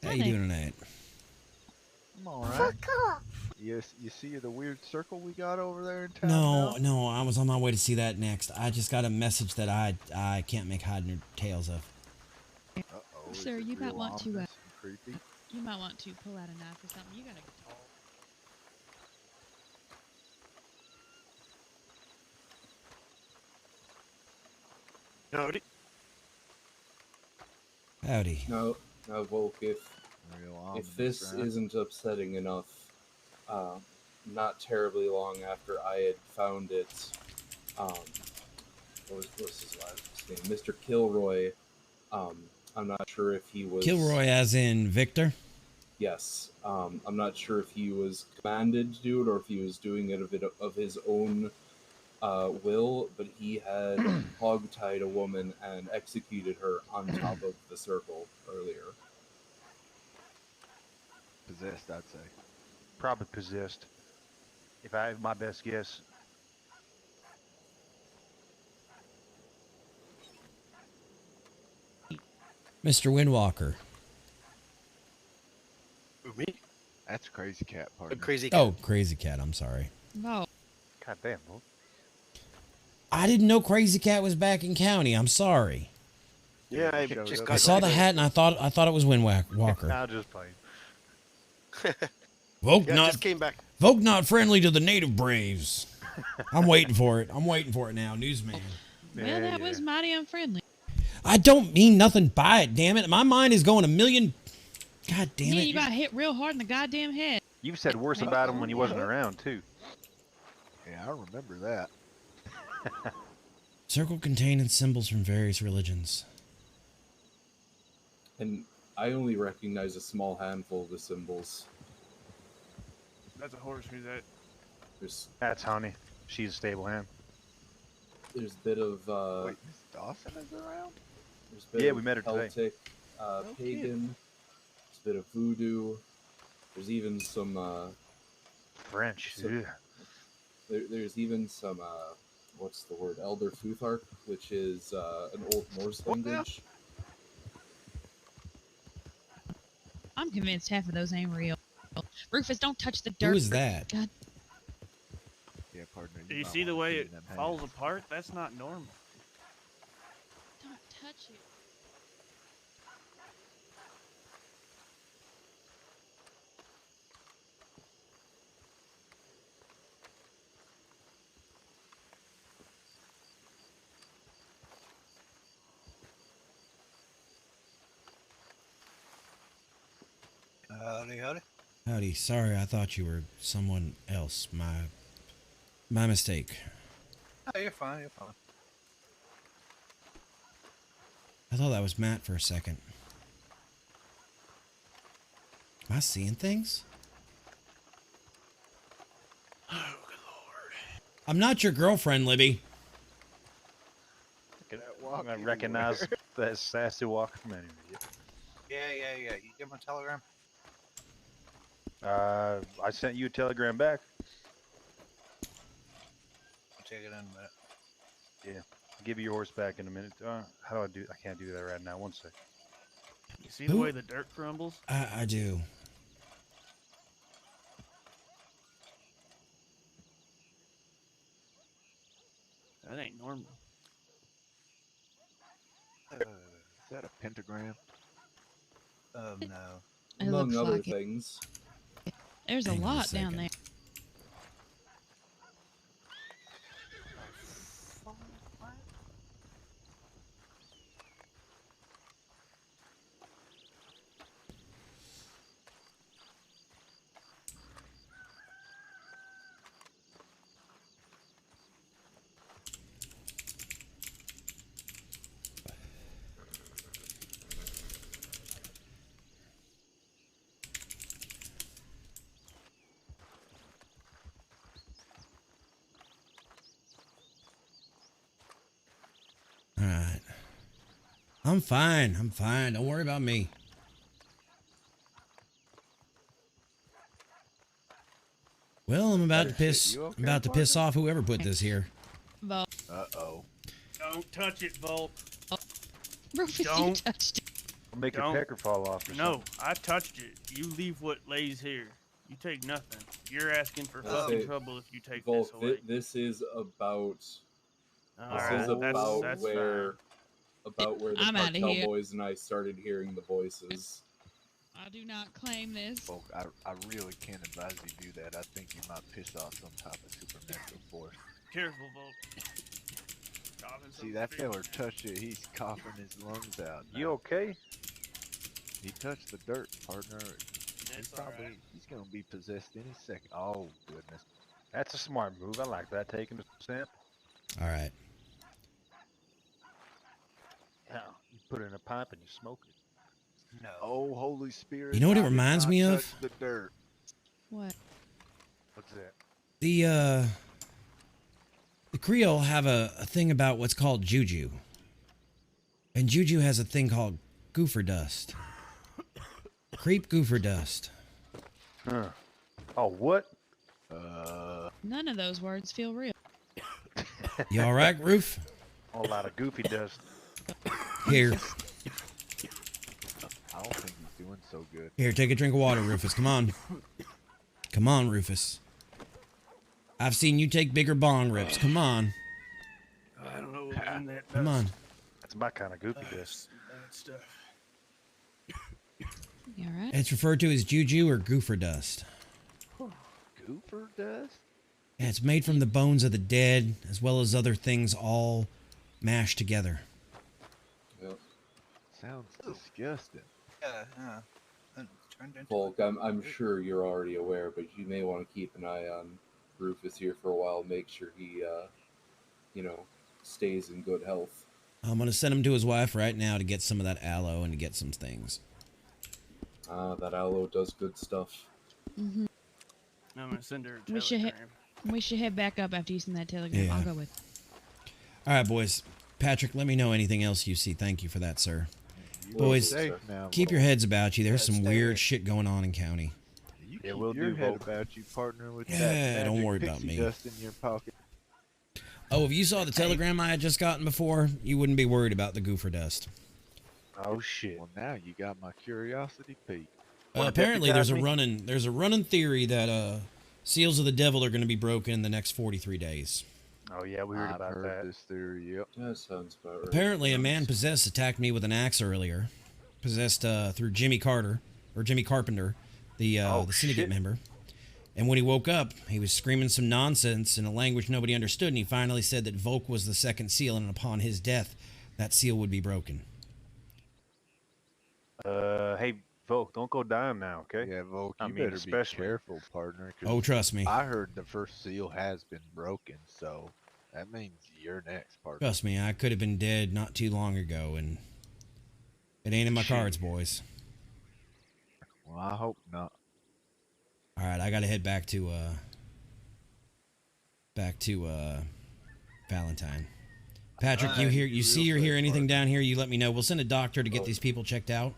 How you doing tonight? I'm alright. You see the weird circle we got over there in town? No, I was on my way to see that next. I just got a message that I can't make hide nor tails of. Uh-oh, Sir, you might want to creepy. you might want to pull out a knife or something. You gotta talk. Howdy. Howdy. No, Volk, if this right? isn't upsetting enough, not terribly long after I had found it, what's his last name? Mr. Kilroy. I'm not sure if he was Kilroy as in Victor? Yes. I'm not sure if he was commanded to do it or if he was doing it of his own will, but he had hog-tied a woman and executed her on top of the circle earlier. Possessed, I'd say. Probably possessed. If I have my best guess. Mr. Windwalker. Who, me? That's Crazy Cat, partner. Crazy Cat. Oh, Crazy Cat. I'm sorry. No. God damn, Wolf. I didn't know Crazy Cat was back in county. I'm sorry. Yeah, I just got I saw the hat and I thought it was Windwalker. I'll just play. Vogue Yeah, not just came back. Vogue not friendly to the native braves. I'm waiting for it. I'm waiting for it now, newsman. Well, that was mighty unfriendly. I don't mean nothing by it, damn it. My mind is going a million. God damn Yeah, it. you got hit real hard in the goddamn head. You've said worse about him when he wasn't around, too. Yeah, I remember that. Circle containing symbols from various religions. And I only recognize a small handful of the symbols. That's a horse. Who's that? That's Honey. She's a stable hand. There's a bit of Wait, Miss Dawson is around? there's a bit Yeah, of we met her today. Celtic, pagan. There's a bit of voodoo. There's even some French. there's even some what's the word? Elder Futhark, which is an old Norse language. I'm convinced half of those ain't real. Rufus, don't touch the dirt. Who is that? God. Yeah, partner. Do you might see the wanna way get it in them hands. falls apart? That's not normal. Don't touch it. Howdy, howdy. Howdy. Sorry, I thought you were someone else. My mistake. Oh, you're fine, you're fine. I thought that was Matt for a second. Am I seeing things? Oh, good lord. I'm not your girlfriend, Libby. I recognize that sassy walk from anywhere. Yeah. You give him a telegram? I sent you a telegram back. I'll check it in a minute. Yeah. I'll give you your horse back in a minute. How do I do? I can't do that right now. One sec. You see the way the dirt crumbles? I do. That ain't normal. Is that a pentagram? No. It Among looks other like it. things. There's a Hang on a lot down second. there. I'm fine. I'm fine. Don't worry about me. Well, I'm about to piss. I'm about to piss off whoever put this here. Volt. Uh-oh. Don't touch it, Volt. Rufus, you Don't. touched it. I'll make Don't. your pecker fall off or No, something. I touched it. You leave what lays here. You take nothing. You're asking for I'll fucking say, trouble if you take Volk, this away. This is about. Alright, This is about that's where. About where the I'm outta cartel here. boys and I started hearing the voices. I do not claim this. Folk, I really can't advise you do that. I think you might piss off some type of supernatural force. Careful, Volt. See, that feller touched it. He's coughing his lungs out. You okay? He touched the dirt, partner. He's he's gonna be possessed any second. Oh goodness. That's a smart move. I like that. Taking a sample. All right. Yeah, you put it in a pipe and you smoke it. No. Oh, Holy Spirit. You know what it I did reminds not me of? touch the dirt. What? What's that? The Creole have a thing about what's called juju. And juju has a thing called goofer dust. Creep goofer dust. Huh. Oh, what? None of those words feel real. You all right, Roof? A lot of goofy dust. Here. I don't think he's doing so good. Here, take a drink of water, Rufus. Come on. Come on, Rufus. I've seen you take bigger bong rips. Come on. I don't know what's in that. Come on. That's my kind of goofy dust. Bad stuff. You alright? It's referred to as juju or goofer dust. Goofer dust? Yeah, it's made from the bones of the dead, as well as other things all mashed together. Yep. Sounds disgusting. Volk, I'm sure you're already aware, but you may want to keep an eye on Rufus here for a while. Make sure he, stays in good health. I'm going to send him to his wife right now to get some of that aloe and to get some things. That aloe does good stuff. Mm-hmm. I'm gonna send her a We should, telegram. we should head back up after you send that telegram. Yeah. I'll go with. All right, boys. Patrick, let me know anything else you see. Thank you for that, sir. Boys, keep your heads about you. There's some weird shit going on in county. Yeah, we'll your do head Volk. About you partner with Yeah, that don't magic worry about pixie me. dust in your pocket. Oh, if you saw the telegram I had just gotten before, you wouldn't be worried about the goofer dust. Oh shit! Well, now you got my curiosity peaked. Apparently, there's a running theory that seals of the devil are going to be broken in the next 43 days. Oh yeah, we heard I've about heard that. this theory. Yep. That sounds about right. Apparently, a man possessed attacked me with an axe earlier. Possessed through Jimmy Carpenter, the syndicate shit. member. And when he woke up, he was screaming some nonsense in a language nobody understood, and he finally said that Volk was the second seal, and upon his death, that seal would be broken. Hey, Volk, don't go down now, okay? Yeah, Volk, I you mean, better especially. be careful, partner. 'Cause Oh, trust me. I heard the first seal has been broken, so that means you're next, partner. Trust me, I could have been dead not too long ago, and it ain't in my cards, boys. Well, I hope not. All right, I got to head back to Valentine. Patrick, you see or hear anything down here, you let me know. We'll send a doctor to get these people checked out.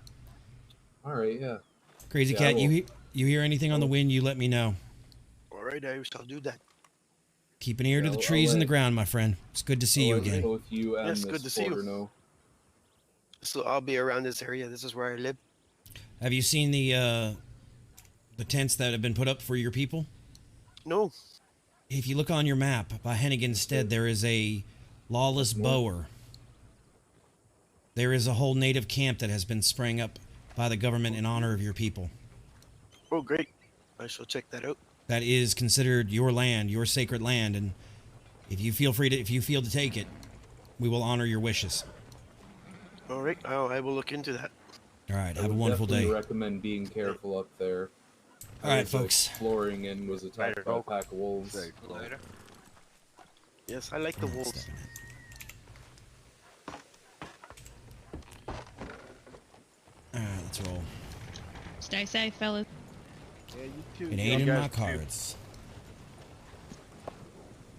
All right, yeah. Crazy Yeah, Cat, you hear anything on the wind, you let me know. All right, I shall do that. Keep an ear to the I'll trees and the let- ground, my friend. It's good to see you again. Both you and Yes, Miss good to see you. Porter know. So I'll be around this area. This is where I live. Have you seen the tents that have been put up for your people? No. If you look on your map, by Hennigan's Stead, there is a lawless bower. There is a whole native camp that has been sprang up by the government in honor of your people. Oh, great. I shall check that out. That is considered your land, your sacred land, and if you feel to take it, we will honor your wishes. All right, I will look into that. All right, I have a would wonderful definitely day. recommend being careful up there. All right, I was folks. Exploring and was attacked by a pack of wolves. Later. Yes, I like the wolves. All right, let's roll. Stay safe, fellas. Yeah, you too. It ain't in my cards.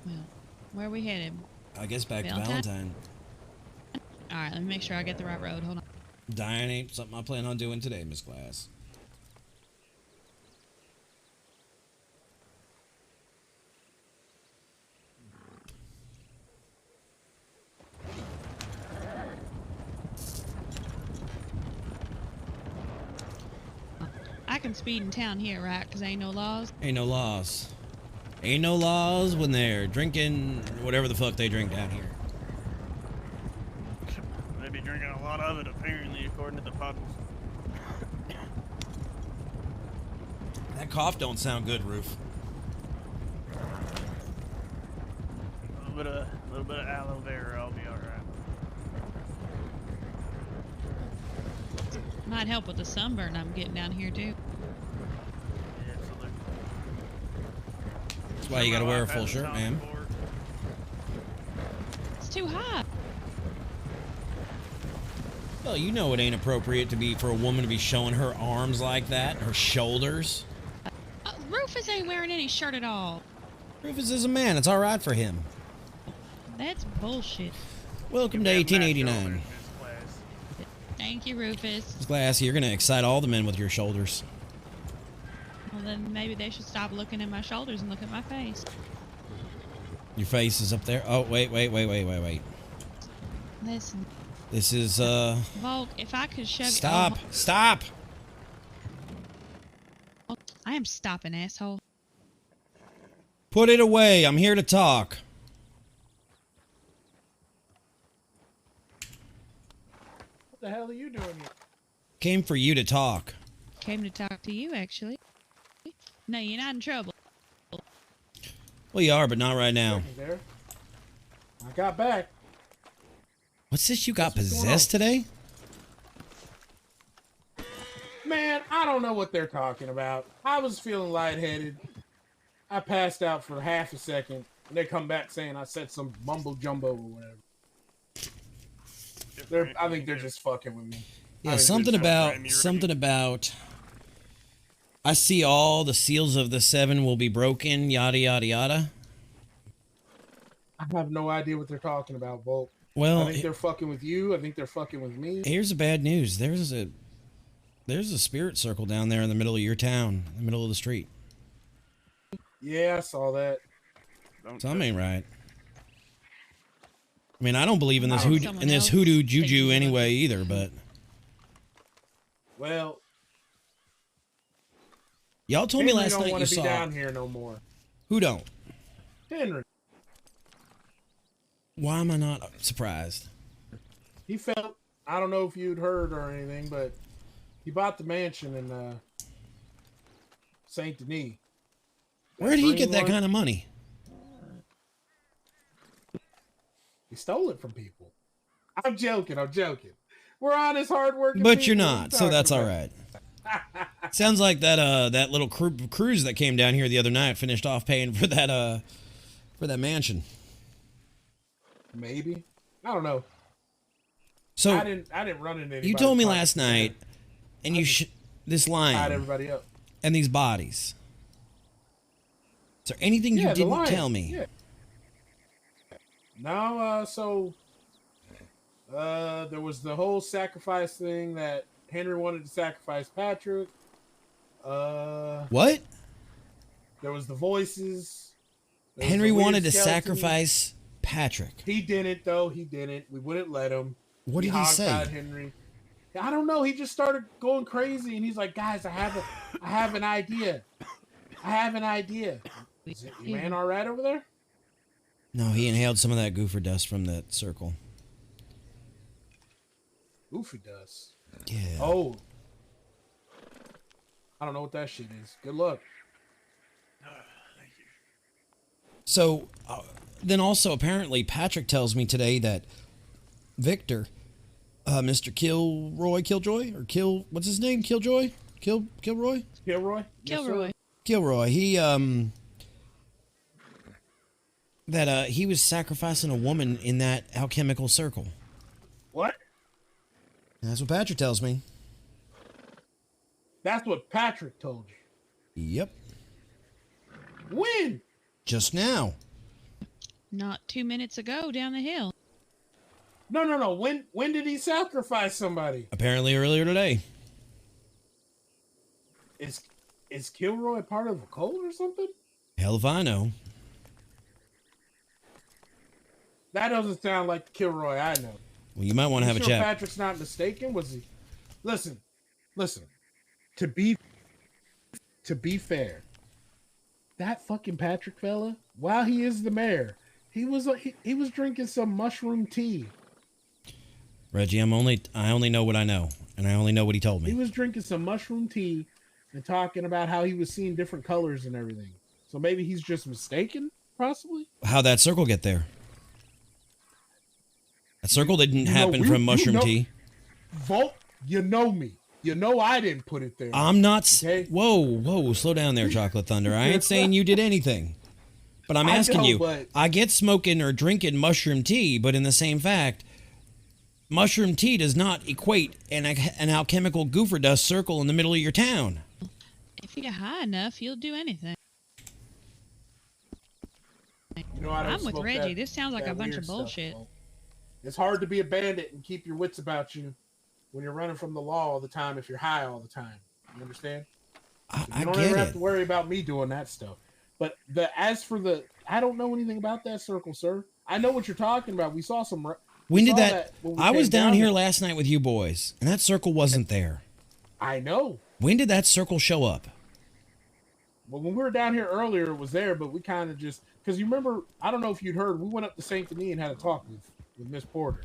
Well, where are we headed? I guess back to Valentine? Valentine. All right, let me make sure I get the right road. Hold on. Dying ain't something I plan on doing today, Miss Glass. I can speed in town here, right? Because ain't no laws. Ain't no laws. Ain't no laws when they're drinking whatever the fuck they drink down here. They be drinking a lot of it, apparently, according to the puddles. That cough don't sound good, Roof. A little bit of aloe vera, I'll be all right. Might help with the sunburn I'm getting down here too. Yeah, absolutely. That's why you gotta wear a full shirt, man. It's too hot. Well, you know it ain't appropriate to be for a woman to be showing her arms like that, her shoulders. Rufus ain't wearing any shirt at all. Rufus is a man. It's all right for him. That's bullshit. Welcome to 1889. Thank you, Rufus. Miss Glass, you're gonna excite all the men with your shoulders. Well, then maybe they should stop looking at my shoulders and look at my face. Your face is up there. Oh, wait. Listen. This is, Volk, if I could shove Stop! you... Stop! I am stopping, asshole. Put it away. I'm here to talk. What the hell are you doing here? Came for you to talk. Came to talk to you, actually. No, you're not in trouble. Well, you are, but not right now. There. I got back. What's this? You got possessed today? Man, I don't know what they're talking about. I was feeling lightheaded. I passed out for half a second, and they come back saying I said some mumbo jumbo or whatever. I think they're just fucking with me. Yeah, something about. I see all the seals of the seven will be broken. Yada yada yada. I have no idea what they're talking about, Volk. Well, I think they're fucking with you. I think they're fucking with me. Here's the bad news. There's a spirit circle down there in the middle of your town, in the middle of the street. Yeah, I saw that. Something ain't right. I mean, I don't believe in this hoodoo juju anyway either, but well, y'all told me last don't night want you to saw. be down here no more. Who don't? Henry. Why am I not surprised? He felt. I don't know if you'd heard or anything, but he bought the mansion in Saint Denis. Where did he get that kind of money? He stole it from people. I'm joking. We're honest, hardworking. But people. you're not, so that's all right. Sounds like that little cruise that came down here the other night finished off paying for that mansion. Maybe. I don't know. So I didn't run into anybody. You told me last night, and this lion tied everybody up, and these bodies. Is there anything you didn't tell me? Yeah. No, there was the whole sacrifice thing that Henry wanted to sacrifice Patrick. What? There was the voices. Henry wanted to sacrifice Patrick. He didn't, though. He didn't. We wouldn't let him. What did he say? Henry. I don't know. He just started going crazy, and he's like, "Guys, I have an idea. Is your man all right over there?" No, he inhaled some of that goofer dust from that circle. Goofy dust. Yeah. Oh. I don't know what that shit is. Good luck. So, then also apparently Patrick tells me today that Victor, Mr. Killjoy, what's his name? Kilroy? Kilroy. Kilroy. He he was sacrificing a woman in that alchemical circle. What? That's what Patrick tells me. That's what Patrick told you. Yep. When? Just now. Not 2 minutes ago down the hill. No. When did he sacrifice somebody? Apparently earlier today. Is Kilroy part of a cult or something? Hell if I know. That doesn't sound like the Kilroy I know. Well, you might want to have a chat. Patrick's not mistaken, was he? Listen. To be fair, that fucking Patrick fella, while he is the mayor, he was drinking some mushroom tea. Reggie, I only know what I know, and I only know what he told me. He was drinking some mushroom tea and talking about how he was seeing different colors and everything. So maybe he's just mistaken, possibly. How'd that circle get there? That circle didn't happen from mushroom tea. Volt, you know me. You know I didn't put it there. I'm not. Okay? Whoa, slow down there, Chocolate Thunder. I ain't saying you did anything. But I'm asking I get smoking or drinking mushroom tea, but in the same fact, mushroom tea does not equate an alchemical goofer dust circle in the middle of your town. If you get high enough, you'll do anything. You know, I'm with Reggie. This sounds like a bunch of bullshit. It's hard to be a bandit and keep your wits about you when you're running from the law all the time if you're high all the time. You understand? You don't ever have to worry about me doing that stuff. But I don't know anything about that circle, sir. I know what you're talking about. We saw some. When did that? I was down here last night with you boys, and that circle wasn't there. I know. When did that circle show up? Well, when we were down here earlier, it was there, but we kind of just because you remember. I don't know if you'd heard. We went up to Saint Denis and had a talk with Miss Porter,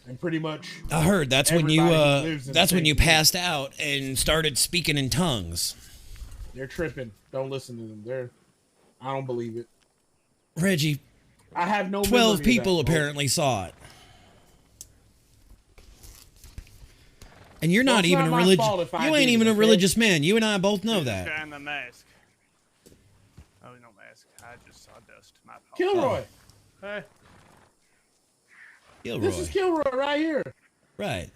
and pretty much. I heard that's when you passed out and started speaking in tongues. They're tripping. Don't listen to them. I don't believe it. Reggie, I have no 12 people apparently saw it. And you're not even a religious. You ain't even a religious man. You and I both know that. Guy in the mask. Oh, no mask. I just saw dust. My fault. Kilroy. Hey. Kilroy. This is Kilroy right here. Right.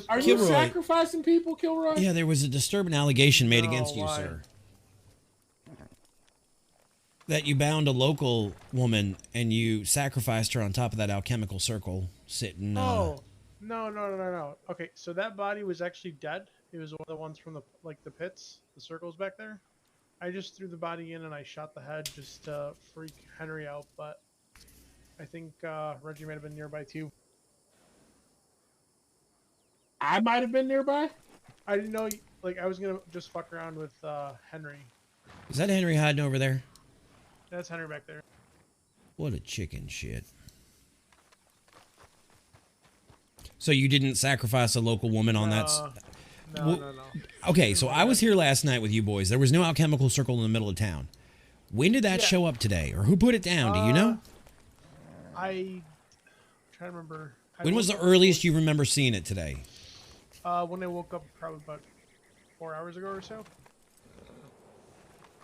Are you sacrificing people, Kilroy? Yeah, there was a disturbing allegation made against you, sir. That you bound a local woman and you sacrificed her on top of that alchemical circle sitting. No. Okay, so that body was actually dead. It was one of the ones from the pits, the circles back there. I just threw the body in and I shot the head just to freak Henry out, but I think Reggie might have been nearby too. I might have been nearby? I didn't know, I was gonna just fuck around with Henry. Is that Henry hiding over there? That's Henry back there. What a chicken shit. So you didn't sacrifice a local woman on that? No. Okay, so I was here last night with you boys. There was no alchemical circle in the middle of town. When did that show up today? Or who put it down? Do you know? I'm trying to remember. When was the earliest you remember seeing it today? When I woke up probably about 4 hours ago or so.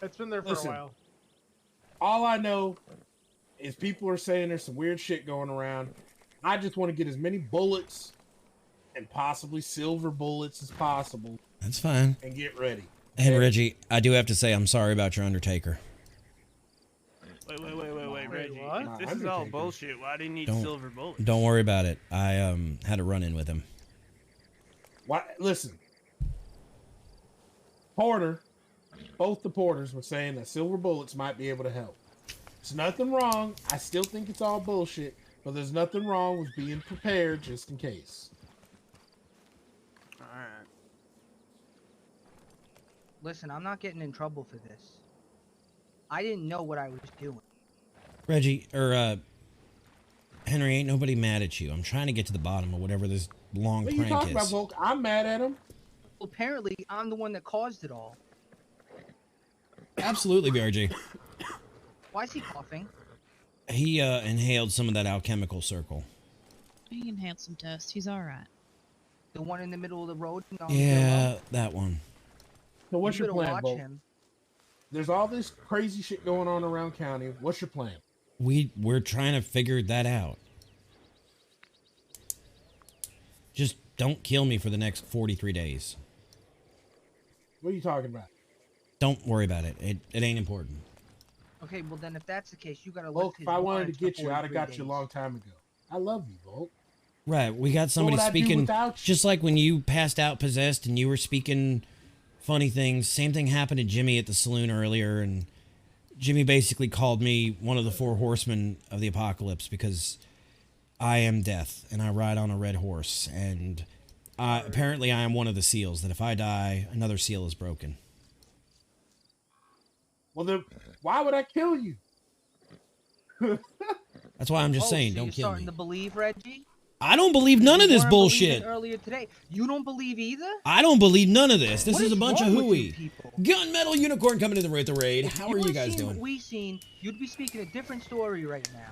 It's been there for a while. All I know is people are saying there's some weird shit going around. I just want to get as many bullets and possibly silver bullets as possible. That's fine. And get ready. And Reggie, I do have to say I'm sorry about your Undertaker. Wait, Reggie. If this is all bullshit, why do you need silver bullets? Don't worry about it. I had a run-in with him. Why? Listen. Both the Porters were saying that silver bullets might be able to help. There's nothing wrong. I still think it's all bullshit, but there's nothing wrong with being prepared just in case. Alright. Listen, I'm not getting in trouble for this. I didn't know what I was doing. Reggie, Henry, ain't nobody mad at you. I'm trying to get to the bottom of whatever this long What are prank you talking is. about, Volk? I'm mad at him. Well, apparently, I'm the one that caused it all. Absolutely, BRG. Why is he coughing? He inhaled some of that alchemical circle. He inhaled some dust. He's all right. The one in the middle of the road? Yeah, that one. So what's You your better plan, watch Volk? him. There's all this crazy shit going on around county. What's your plan? We're trying to figure that out. Just don't kill me for the next 43 days. What are you talking about? Don't worry about it. It ain't important. Okay, well then if that's the case, you gotta Volk, lift his if I wanted to warrant get for you, I'd have 43 got you a days. long time ago. I love you, Volk. Right, we got somebody would I do speaking, without you? just like when you passed out possessed and you were speaking funny things. Same thing happened to Jimmy at the saloon earlier, and Jimmy basically called me one of the 4 horsemen of the apocalypse because I am death and I ride on a red horse, and apparently I am one of the seals, that if I die, another seal is broken. Well, then why would I kill you? That's why I'm just saying, so don't you're kill starting me. to believe, Reggie? I don't believe none of You this weren't bullshit. believing earlier today. You don't believe either? I don't believe none of this. This What is a is bunch of wrong with you hooey. people? Gunmetal Unicorn coming in the raid. If How are you guys had seen doing? What we seen, you'd be speaking a different story right now.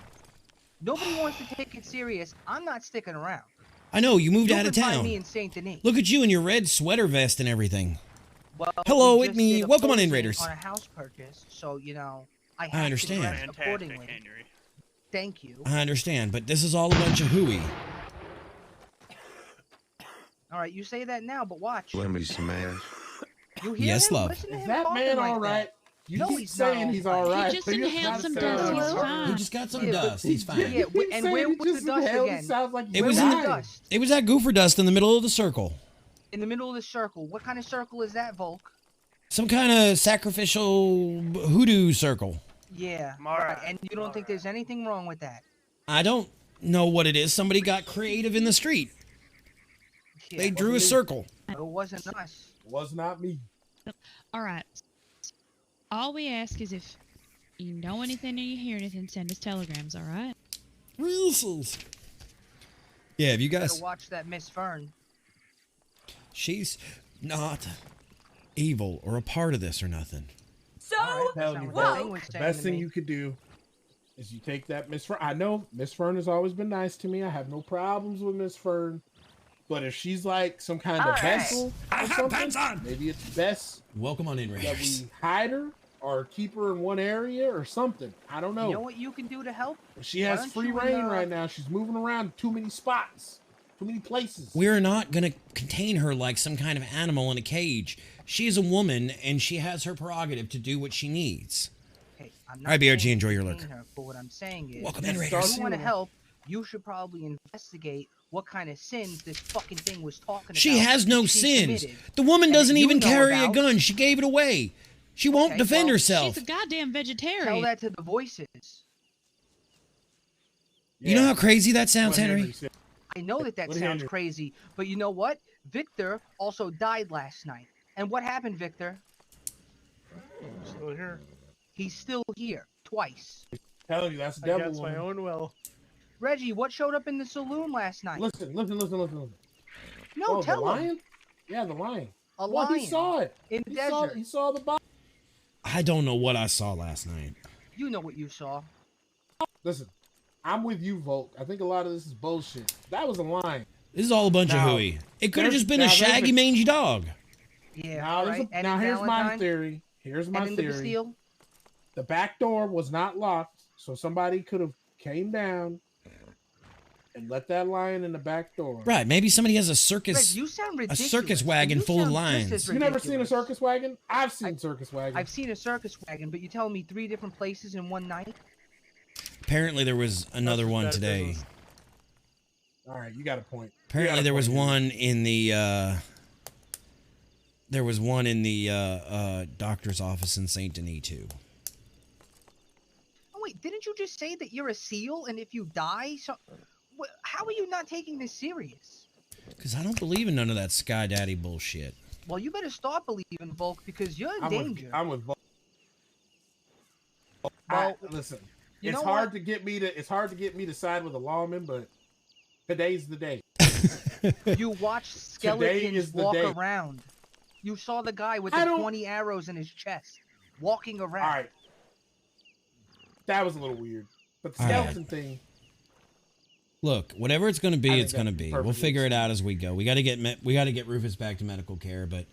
Nobody wants to take it serious. I'm not sticking around. I know, you moved You out of can find town. me in Saint Denis. Look at you in your red sweater vest and everything. Well, Hello, we it's just me. did a Welcome on in, closing Raiders. On a house purchase, so you know I have I understand. to dress Fantastic, accordingly. Henry. Thank you. I understand, but this is all a bunch of hooey. All right, you say that now, but watch. Let me smash. You hear Yes, him? love. Listen to Is him that talking man like all right? that. You No, keep he's not saying all he's right. all right. He just but you're inhaled not some saying dust. he's He's all right. fine. He just got some Yeah, but dust. He's fine. Yeah, You keep and saying where he was just the dust inhaled. again? It sounds like It Where was was in the the, dust? it was at Goofer Dust in the middle of the circle. In the middle of the circle. What kind of circle is that, Volk? Some kind of sacrificial hoodoo circle. Yeah, Mara, right. And you don't think there's anything wrong with that? I don't know what it is. Somebody got creative in the street. Yeah, They drew a wasn't me. circle. It wasn't us. It was not me. All right. All we ask is if you know anything or you hear anything, send us telegrams, all right? Reelsels. Yeah, have you Better guys... watch that Miss Fern. She's not evil or a part of this or nothing. So, Telling you, whoa. Volk, the best thing you could do is you take that Miss Fern. I know Miss Fern has always been nice to me. I have no problems with Miss Fern. But if she's like some kind of All right. vessel or something, maybe it's best Welcome on in, that Raiders. we hide her or keep her in one area or something. I don't know. You know what you can do to help? She Why has don't free you, reign right now. She's moving around too many spots, too many places. We're not going to contain her like some kind of animal in a cage. She is a woman, and she has her prerogative to do what she needs. Okay, I'm All right, saying BRG, enjoy your detain lurk. her, but what I'm saying is, Welcome in, if Raiders. you want to help, you should probably investigate what kind of sins this fucking thing was talking She about. has no that she sins. committed, The woman and that doesn't you even know carry a about. gun. She gave it away. She won't Okay, defend well, herself. She's a goddamn vegetarian. Tell that to the voices. You know how crazy that sounds, What Henry? said. I know that What sounds Henry? crazy, but you know what? Victor also died last night. And what happened, Victor? Still here. He's still here twice. Telling you, that's the devil. Against my woman. own will. Reggie, what showed up in the saloon last night? Listen. No, Oh, tell the him. lion? Yeah, the lion. A Well, lion he saw it. in the He desert. saw the body. I don't know what I saw last night. You know what you saw. Listen, I'm with you, Volk. I think a lot of this is bullshit. That was a lion. This is all a bunch Now, of hooey. It could have there's- just been a now, there's shaggy, mangy dog. Yeah, Now, right. And now in here's my Valentine, theory. Here's my and in the theory. Bastille. The back door was not locked, so somebody could have came down and let that lion in the back door. Right, maybe somebody has a Reg, circus you sound a ridiculous. circus wagon You full of sound just lions. as You never seen a ridiculous. circus wagon? I've seen circus wagons. I've seen a circus wagon, but you telling me 3 different places in one night? Apparently there was another one That's today. business. All right, you got a point. You got Apparently a there was point. one in the doctor's office in Saint Denis too. Oh wait, didn't you just say that you're a seal, and if you die, so how are you not taking this serious? Because I don't believe in none of that Sky Daddy bullshit. Well, you better start believing, Volk, because you're in danger. I'm with Volk. Well, listen, you it's know hard what? to get me to side with a lawman, but today's the day. You watched Today skeletons is the walk day. around. You saw the guy with I the don't- 20 arrows in his chest, walking around. All right, that was a little weird, but the All right. skeleton thing. Look, whatever it's going to I be, think it's going to that's be. We'll perfectly figure it out as we go. We got to get Rufus back to medical care, but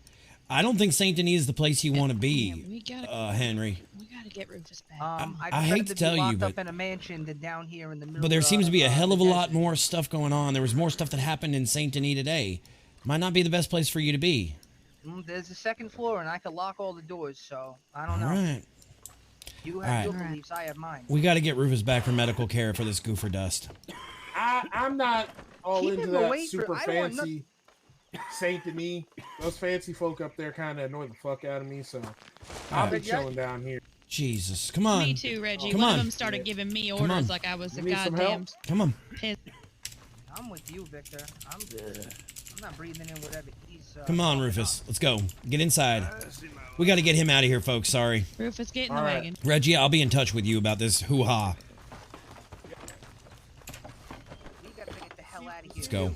I don't think Saint Denis is the place you want to be, we gotta, Henry. We gotta get Rufus back. I'd I hate rather to be tell you, locked but- up in a mansion than down here in the middle. But there seems to be a hell of a the lot desert. more stuff going on. There was more stuff that happened in Saint Denis today. Might not be the best place for you to be. There's a second floor, and I could lock all the doors, so I don't know. All right. You have your All right. beliefs, I have mine. We got to get Rufus back for medical care for this goofer dust. I'm not all Keep into him that away super I want fancy Saint Denis. Those fancy folk up there kind of annoy the fuck out of me, so I'll be chilling down here. Jesus, come on. Me too, Reggie. Come One on. of them started giving me Come on. orders like I was a You need some goddamn help? Come on. pest. I'm with you, Victor. I'm not breathing in whatever he's. Come on, Rufus. Let's go. Get inside. We got to get him out of here, folks. Sorry. Rufus, get in the wagon. Reggie, I'll be in touch with you about this hoo-ha. We gotta get the hell out of here. Let's go.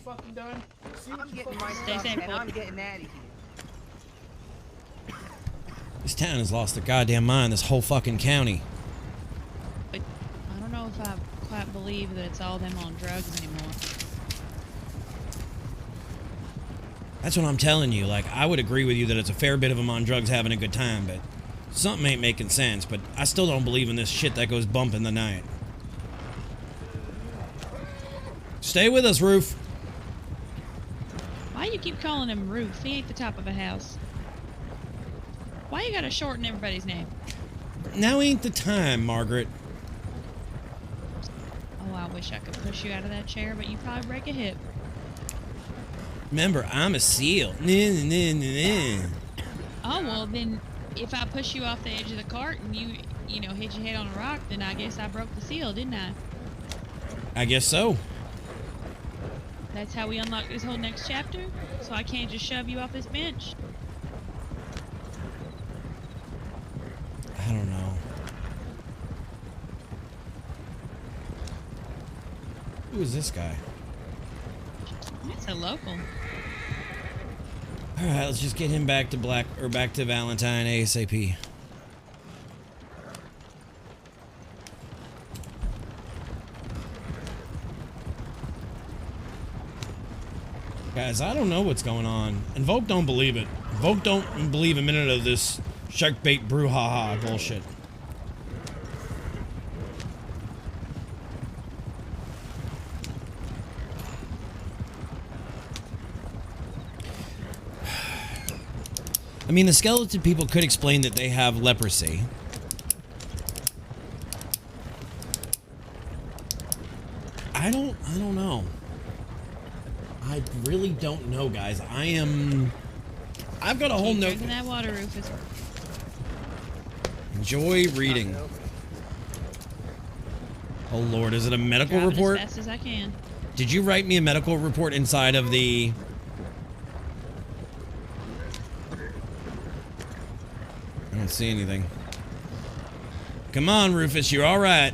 I'm getting my stuff and I'm getting out of here. This town has lost their goddamn mind, this whole fucking county. But I don't know if I quite believe that it's all them on drugs anymore. That's what I'm telling you. Like, I would agree with you that it's a fair bit of them on drugs having a good time, but something ain't making sense. But I still don't believe in this shit that goes bump in the night. Stay with us, Roof. Why you keep calling him Roof? He ain't the top of a house. Why you gotta shorten everybody's name? Now ain't the time, Margaret. Oh, I wish I could push you out of that chair, but you probably break a hip. Remember, I'm a seal. Oh, well, then if I push you off the edge of the cart and you know, hit your head on a rock, then I guess I broke the seal, didn't I? I guess so. That's how we unlock this whole next chapter? So I can't just shove you off this bench? I don't know. Who is this guy? It's a local. All right, let's just get him back to back to Valentine ASAP. Guys, I don't know what's going on. And Volk don't believe it. Volk don't believe a minute of this shark bait brouhaha bullshit. I mean, the skeleton people could explain that they have leprosy. I don't know. I really don't know, guys. I've got a whole note. Drinking that water, Rufus. Enjoy reading. Oh Lord, is it a medical Driving report? as fast as I can. Did you write me a medical report inside of the... I don't see anything. Come on, Rufus, you're all right.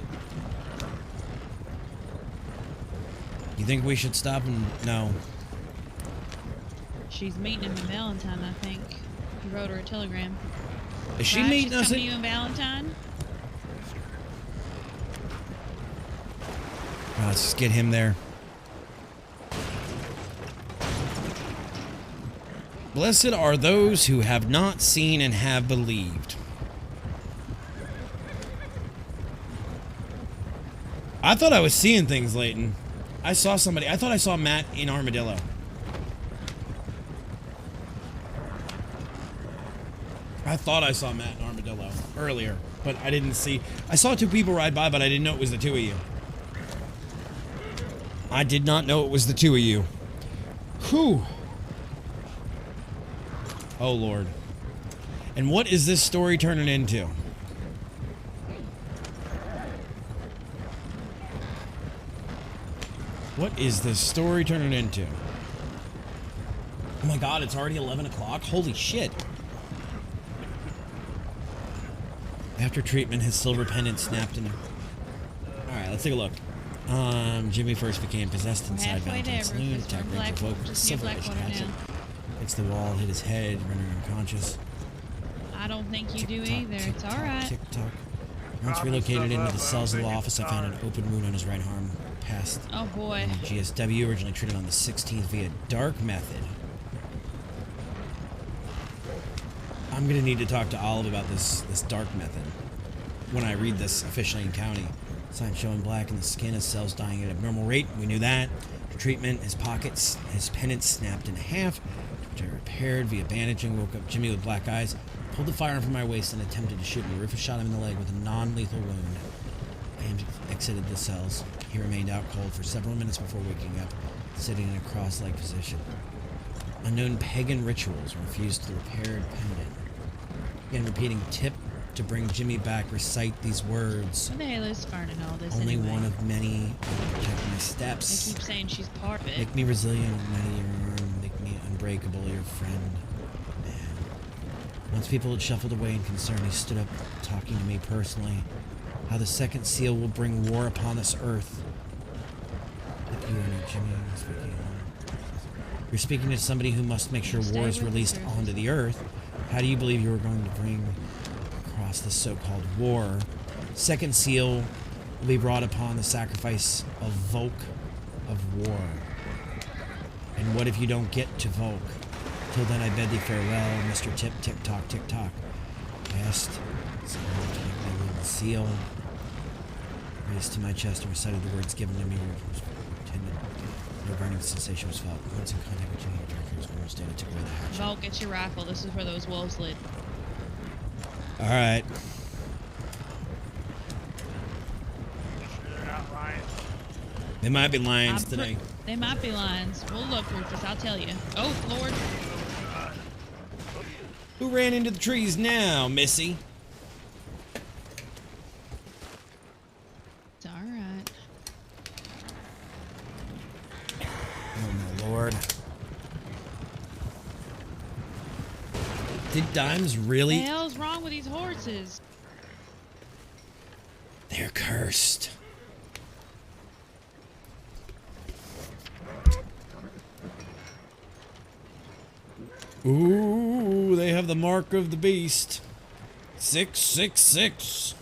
You think we should stop and... No. She's meeting him in Valentine, I think. He wrote her a telegram. Is she Right, meeting she's us coming in... to you in Valentine? Let's just get him there. Blessed are those who have not seen and have believed. I thought I was seeing things, Leighton. I saw somebody. I thought I saw Matt in Armadillo. I thought I saw Matt in Armadillo earlier, but I didn't see. I saw two people ride by, but I didn't know it was the two of you. I did not know it was the two of you. Whew. Oh, Lord. And what is this story turning into? What is this story turning into? Oh my God, it's already 11 o'clock? Holy shit. After treatment, his silver pendant snapped in. Alright, let's take a look. Jimmy first became possessed inside Valentine's Saloon. Attack range revoked. Silver-edged hatchet. Hits the wall, hit his head, rendering him unconscious. I don't think you do either. It's alright. Tick-tock. Once relocated into the cells of the office, I found an open wound on his right arm. Passed. Oh boy. GSW, originally treated on the 16th via dark method. I'm gonna need to talk to Olive about this dark method when I read this officially in county. Signs showing black in the skin, his cells dying at an abnormal rate. We knew that. For treatment, his pockets, his pendant snapped in half, which I repaired via bandaging. Woke up Jimmy with black eyes, pulled the firearm from my waist and attempted to shoot me. Rufus shot him in the leg with a non-lethal wound. I James exited the cells. He remained out cold for several minutes before waking up, sitting in a cross-legged position. Unknown pagan rituals refused the repaired pendant. Again, repeating tip to bring Jimmy back, recite these words. What the hell is Fern and all this Only anyway? one of many will protect my steps. They keep saying she's part of it. Make me resilient, mighty your arm. Make me unbreakable, your friend. Man. Once people had shuffled away in concern, he stood up, talking to me personally. How the second seal will bring war upon this earth. If you are not Jimmy, I'm speaking. You're speaking to somebody who must make sure war is released onto the earth. How do you believe you are going to bring across this so-called war? Second seal will be brought upon the sacrifice of Volk of war. And what if you don't get to Volk? Till then I bid thee farewell, Mr. Tip, tick-tock, tick-tock. Cast the seal. Raised to my chest and recited the words given to me. No burning sensation was felt. Once in contact with Jimmy, the was almost dead. I took away the hatchet. Volk, get your rifle. This is where those wolves live. All right. They might be lions today. They might be lions. We'll look, Rufus. I'll tell you. Oh, Lord. Who ran into the trees now, Missy? It's all right. Oh, my Lord. Did Dimes really? What the hell's wrong with these horses? They're cursed. Ooh, they have the mark of the beast. 666.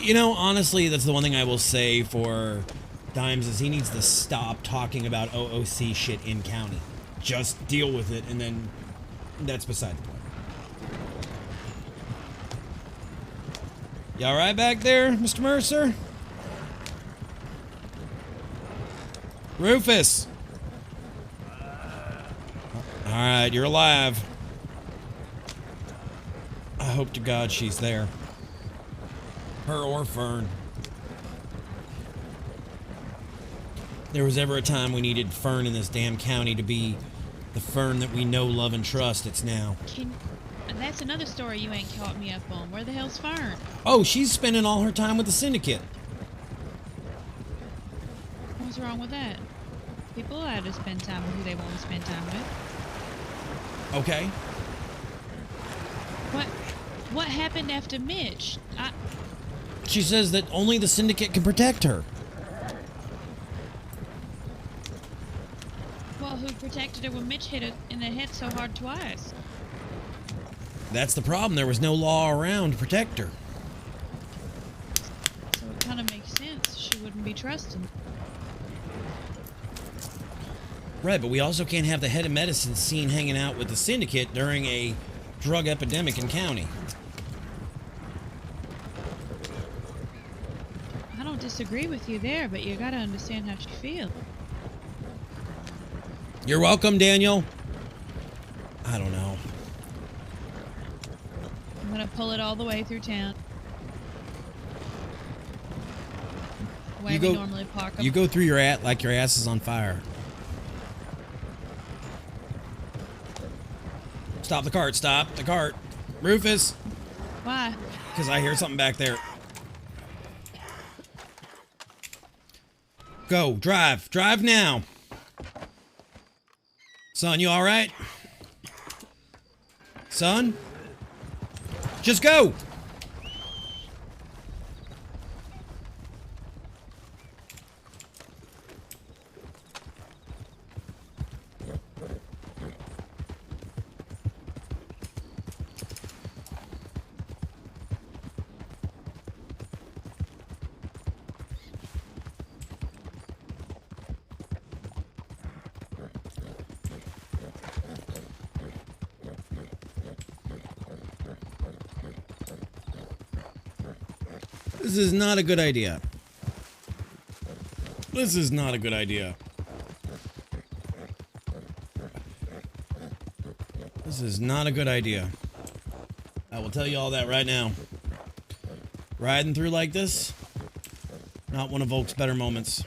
You know, honestly, that's the one thing I will say for Dimes is he needs to stop talking about OOC shit in county. Just deal with it, and then that's beside the point. You all right back there, Mr. Mercer? Rufus! All right, you're alive. I hope to God she's there. Her or Fern. There was ever a time we needed Fern in this damn county to be the Fern that we know, love, and trust. It's now. That's another story you ain't caught me up on. Where the hell's Fern? Oh, she's spending all her time with the syndicate. What's wrong with that? People are allowed to spend time with who they want to spend time with. Okay. What happened after Mitch? She says that only the syndicate can protect her. Well, who protected her when Mitch hit her in the head so hard twice? That's the problem. There was no law around to protect her. So it kind of makes sense. She wouldn't be trusted. Right, but we also can't have the head of medicine seen hanging out with the syndicate during a drug epidemic in county. I don't disagree with you there, but you gotta understand how she feels. You're welcome, Daniel. I don't know. I'm gonna pull it all the way through town. Where we normally park. You go through your like your ass is on fire. Stop the cart. Stop the cart. Rufus. Why? Because I hear something back there. Go. Drive. Drive now. Son, you all right? Son? Just go. This is not a good idea. This is not a good idea. This is not a good idea. I will tell you all that right now. Riding through like this, not one of Volk's better moments.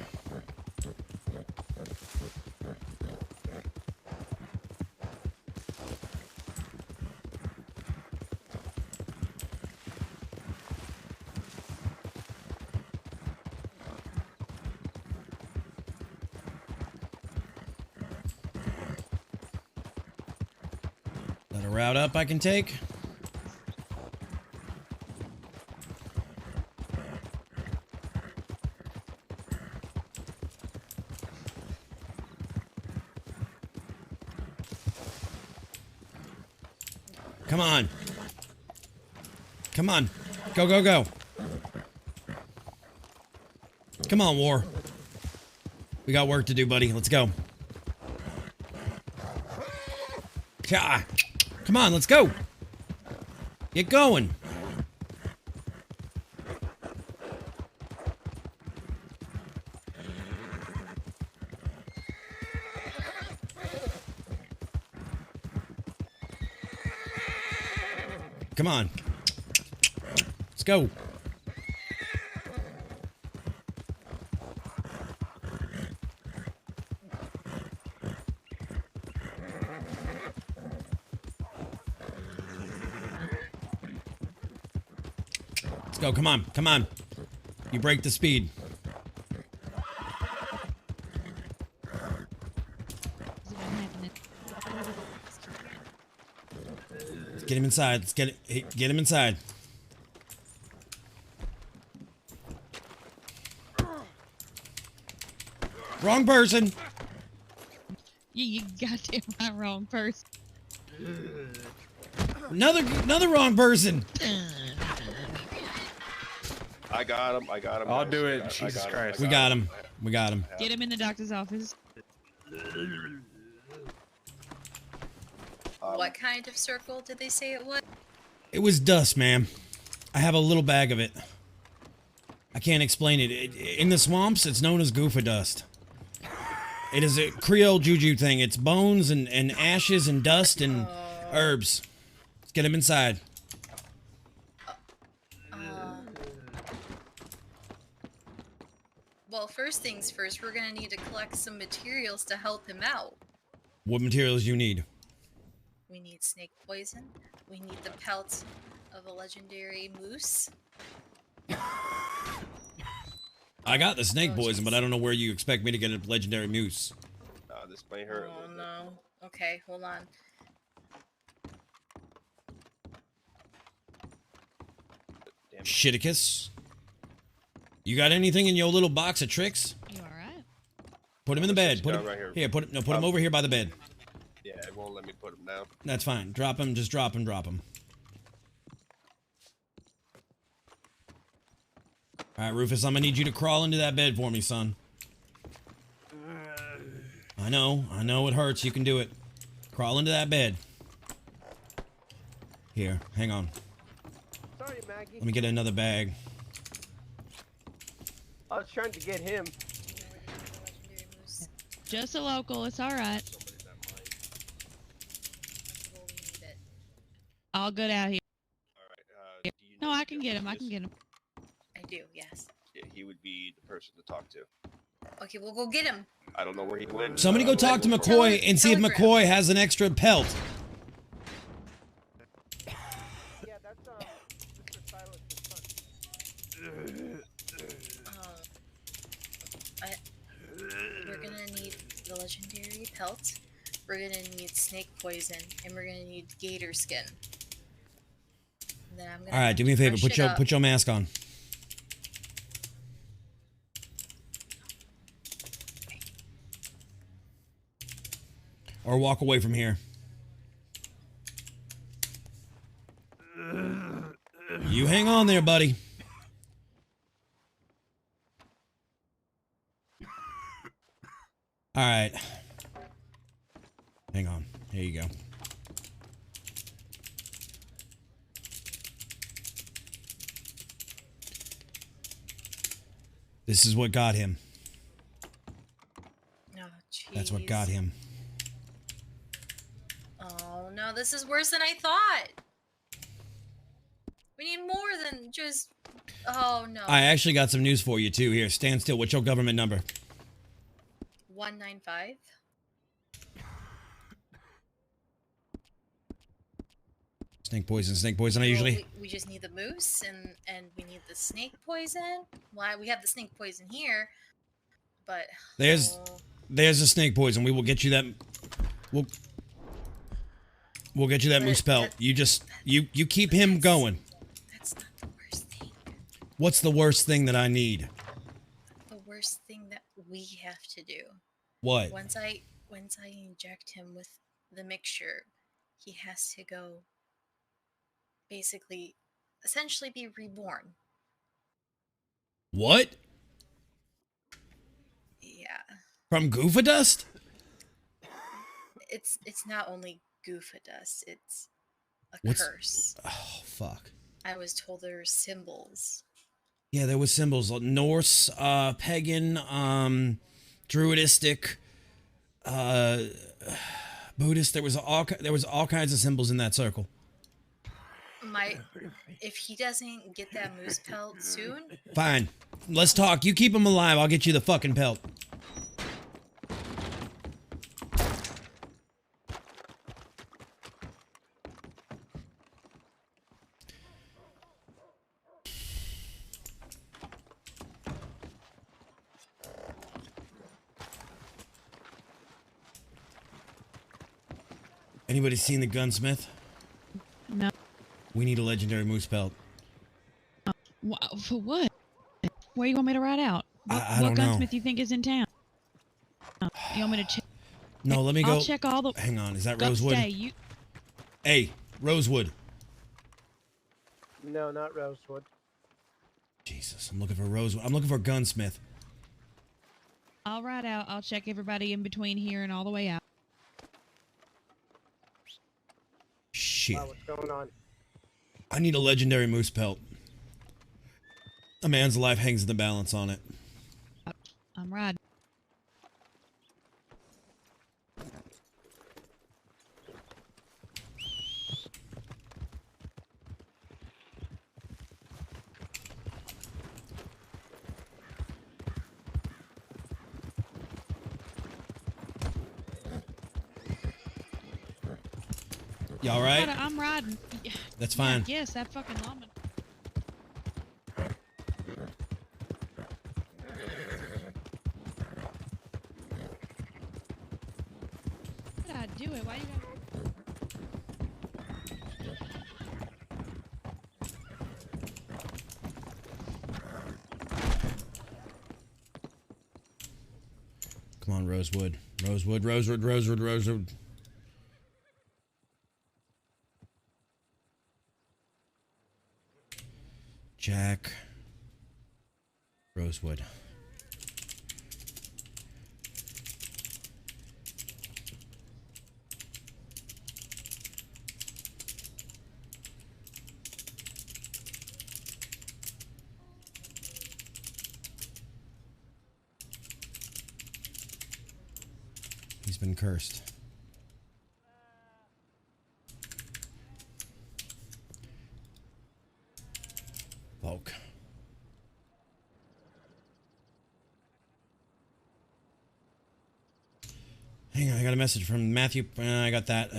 Is that a route up I can take? Come on. Come on. Go, go, go. Come on, War. We got work to do, buddy. Let's go. Come on, let's go. Get going. Come on. Let's go. Let's go. Come on. Come on. You break the speed. Let's get him inside. Let's get him inside. Wrong person. You goddamn right, wrong person. Another wrong person. I got him. I'll do it. Jesus Christ. We got him. We got him. Get him in the doctor's office. What kind of circle did they say it was? It was dust, ma'am. I have a little bag of it. I can't explain it. In the swamps, it's known as goofa dust. It is a Creole juju thing. It's bones and ashes and dust and herbs. Let's get him inside. Well, first things first, we're gonna need to collect some materials to help him out. What materials you need? We need snake poison. We need the pelt of a legendary moose. I got the snake poison, but I don't know where you expect me to get a legendary moose. This may hurt. Oh no. Okay, hold on. Shiticus. You got anything in your little box of tricks? You alright? Put him in the bed. Put him right here. here. Put him over here by the bed. Yeah, it won't let me put him down. That's fine. Drop him. Just drop him. Drop him. All right, Rufus. I'm gonna need you to crawl into that bed for me, son. I know it hurts. You can do it. Crawl into that bed. Here, hang on. Sorry, Maggie. Let me get another bag. I was trying to get him. Just a local. It's alright. All good out here. No, I can get him. I can get him. I do, yes. Yeah, he would be the person to talk to. Okay, we'll go get him. I don't know where he went. Somebody go talk to McCoy and see if McCoy has an extra pelt. We're gonna need the legendary pelt. We're gonna need snake poison, and we're gonna need gator skin. And then I'm gonna All right, do me a favor. Put your mask on. Or walk away from here. You hang on there, buddy. All right. Hang on. Here you go. This is what got him. Oh, That's what jeez. got him. Oh no, this is worse than I thought. We need more than just. Oh no. I actually got some news for you too. Here, stand still. What's your government number? 195. Snake poison. Snake poison. I usually. We just need the moose and we need the snake poison. Well, we have the snake poison here, but There's the snake poison. We will get you that. We'll get you that moose pelt. You just you keep him going. That's not the worst thing. What's the worst thing that I need? The worst thing that we have to do. What? Once I inject him with the mixture, he has to go. Basically, essentially be reborn. What? Yeah. From Goofa Dust? It's not only Goofa dust, it's a What's- curse. Oh fuck. I was told there were symbols. Yeah, there was symbols. Norse, pagan, druidistic, Buddhist. There was all kinds of symbols in that circle. If he doesn't get that moose pelt soon, Fine. Let's talk. You keep him alive. I'll get you the fucking pelt. Anybody seen the gunsmith? No. We need a legendary moose pelt. Wow, for what? Where you want me to ride out? I What don't know. gunsmith you think is in town? You want me to check? No, let me go. I'll check all the. Hang on, is that Go Rosewood? stay, you. Hey, Rosewood. No, not Rosewood. Jesus, I'm looking for Rosewood. I'm looking for gunsmith. I'll ride out. I'll check everybody in between here and all the way out. Shit. What's going on? I need a legendary moose pelt. A man's life hangs in the balance on it. I'm riding. You all right? I'm riding. That's fine. Yes, that fucking llama. How did I do it? Why you gotta... Come on, Rosewood. Rosewood. Jack. Rosewood. He's been cursed. Volk. Hang on, I got a message from Matthew. I got that.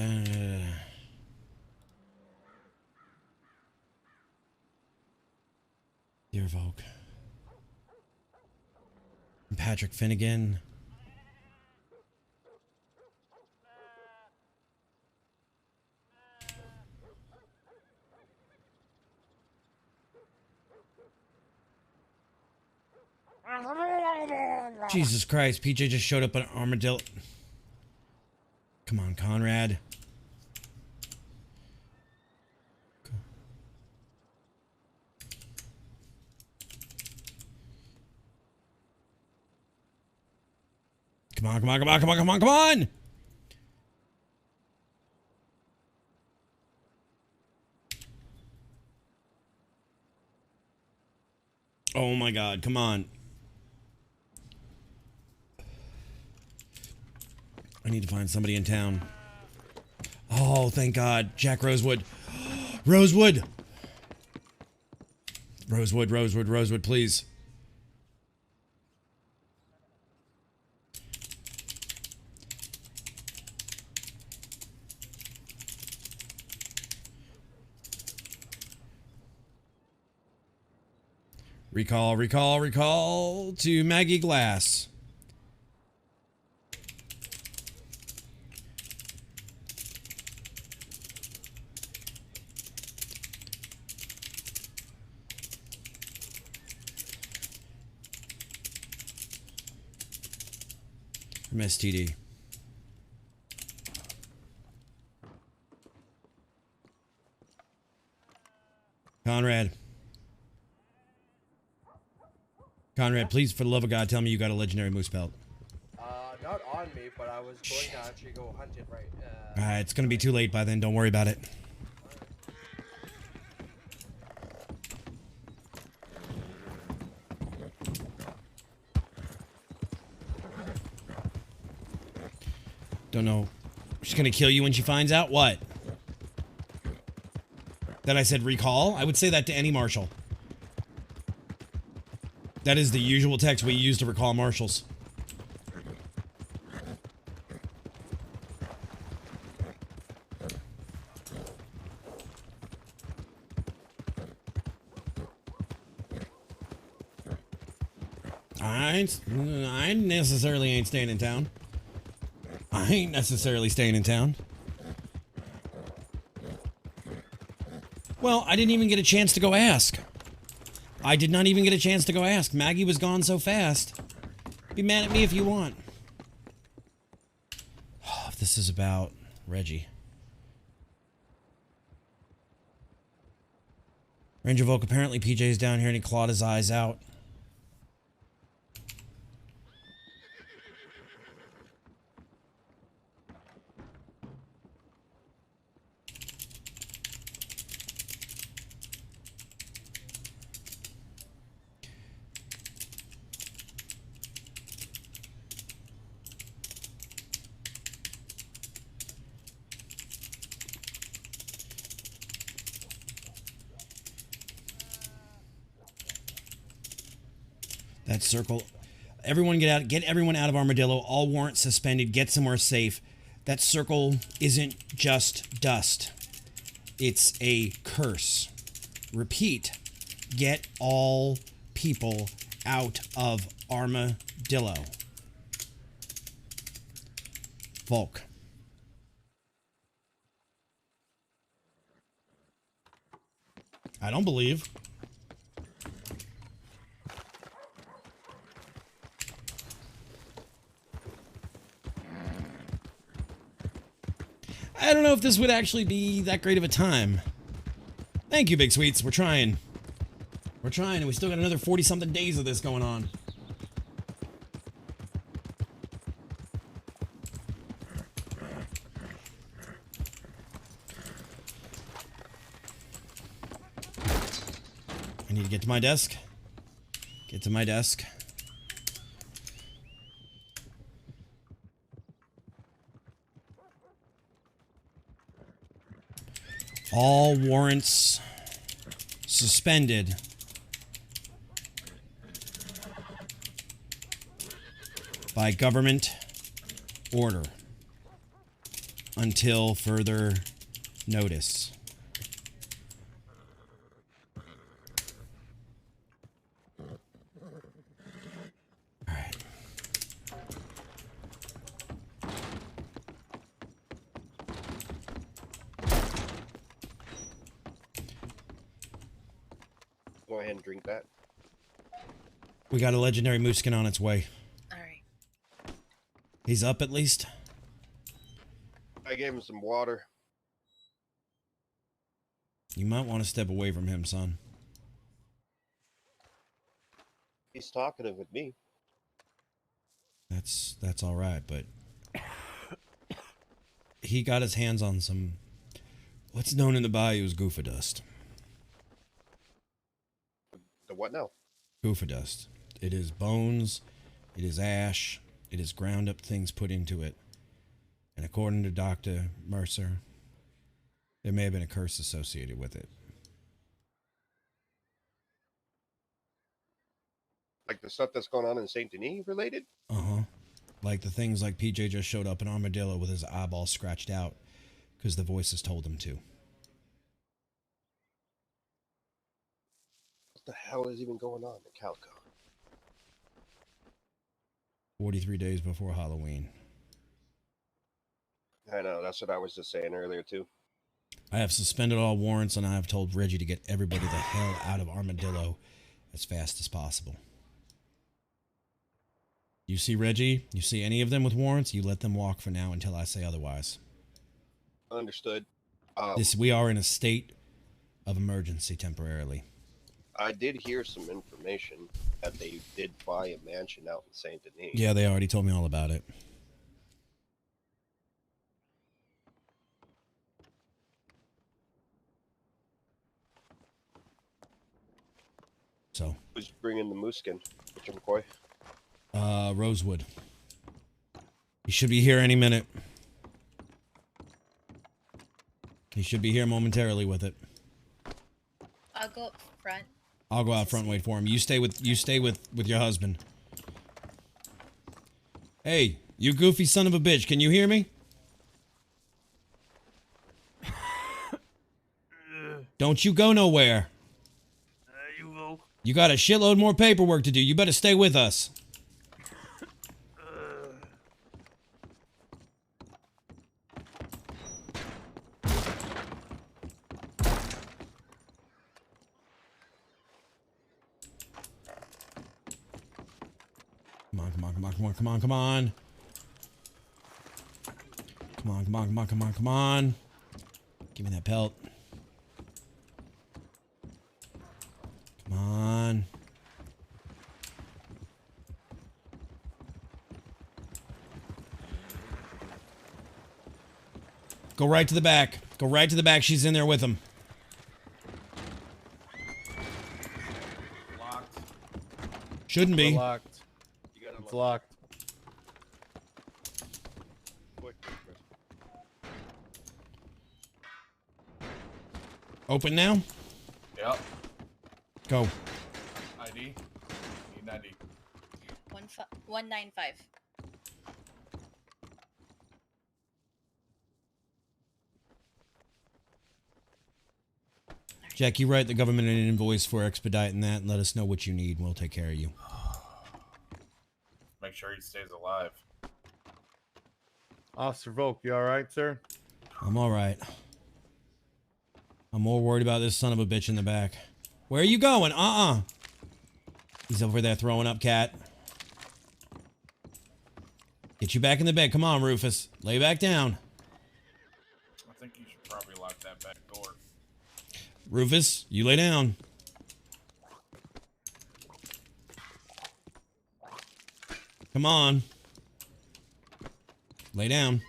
Dear Volk. Patrick Finnegan. Jesus Christ, PJ just showed up an armadillo. Come on, Conrad. Come on. Oh my God, come on. I need to find somebody in town. Oh, thank God. Jack Rosewood. Rosewood! Rosewood, please. Recall to Maggie Glass. From STD. Conrad, please, for the love of God, tell me you got a legendary moose pelt. Not on me, but I was going to actually go hunt it right. Alright, it's gonna be too late by then. Don't worry about it. Don't know. She's gonna kill you when she finds out? What? That I said recall? I would say that to any marshal. That is the usual text we use to recall marshals. I necessarily ain't staying in town. I ain't necessarily staying in town. Well, I didn't even get a chance to go ask. I did not even get a chance to go ask. Maggie was gone so fast. Be mad at me if you want. This is about Reggie. Ranger Volk, apparently PJ's down here and he clawed his eyes out. That circle. Everyone get out. Get everyone out of Armadillo. All warrants suspended. Get somewhere safe. That circle isn't just dust. It's a curse. Repeat. Get all people out of Armadillo. Volk. I don't believe. I don't know if this would actually be that great of a time. Thank you, Big Sweets. We're trying. We're trying, and we still got another 40-something days of this going on. I need to get to my desk. Get to my desk. All warrants suspended by government order until further notice. All right. Go ahead and drink that. We got a legendary moose skin on its way. Alright. He's up at least? I gave him some water. You might want to step away from him, son. He's talkative with me. That's all right, but he got his hands on some what's known in the bayou as goofa dust. The what now? Goofa dust. It is bones, it is ash, it is ground up things put into it. And according to Dr. Mercer, there may have been a curse associated with it. Like the stuff that's going on in Saint Denis related? Uh-huh. Like the things like PJ just showed up in Armadillo with his eyeball scratched out because the voices told him to. What the hell is even going on in Calico? 43 days before Halloween. I know, that's what I was just saying earlier, too. I have suspended all warrants, and I have told Reggie to get everybody the hell out of Armadillo as fast as possible. You see Reggie, you see any of them with warrants, you let them walk for now until I say otherwise. Understood. We are in a state of emergency temporarily. I did hear some information that they did buy a mansion out in Saint Denis. Yeah, they already told me all about it. So. Who's bringing the moose skin? Mr. McCoy? Rosewood. He should be here any minute. He should be here momentarily with it. I'll go up front. I'll go out front and wait for him. You stay with your husband. Hey, you goofy son of a bitch, can you hear me? Don't you go nowhere. You will. You got a shitload more paperwork to do. You better stay with us. Come on. Come on. Give me that pelt. Come on. Go right to the back. Go right to the back. She's in there with him. Locked. Shouldn't be. Locked. It's locked. Open now? Yep. Go. ID. Need an ID. 195. Jack, you write the government an invoice for expediting that and let us know what you need. We'll take care of you. Make sure he stays alive. Officer Volk, you all right, sir? I'm all right. I'm more worried about this son of a bitch in the back. Where are you going? He's over there throwing up, cat. Get you back in the bed. Come on, Rufus. Lay back down. I think you should probably lock that back door. Rufus, you lay down. Come on. Lay down.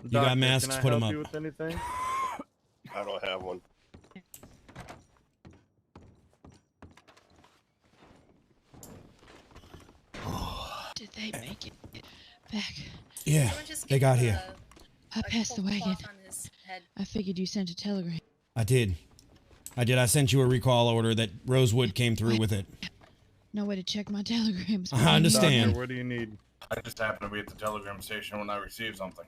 You got masks, put them up. You with anything? I don't have one. Did they make it back? Yeah, they got here. I passed the wagon. I figured you sent a telegram. I did. I sent you a recall order that Rosewood came through with it. No way to check my telegrams. I understand. Doctor, what do you need? I just happened to be at the telegram station when I received something.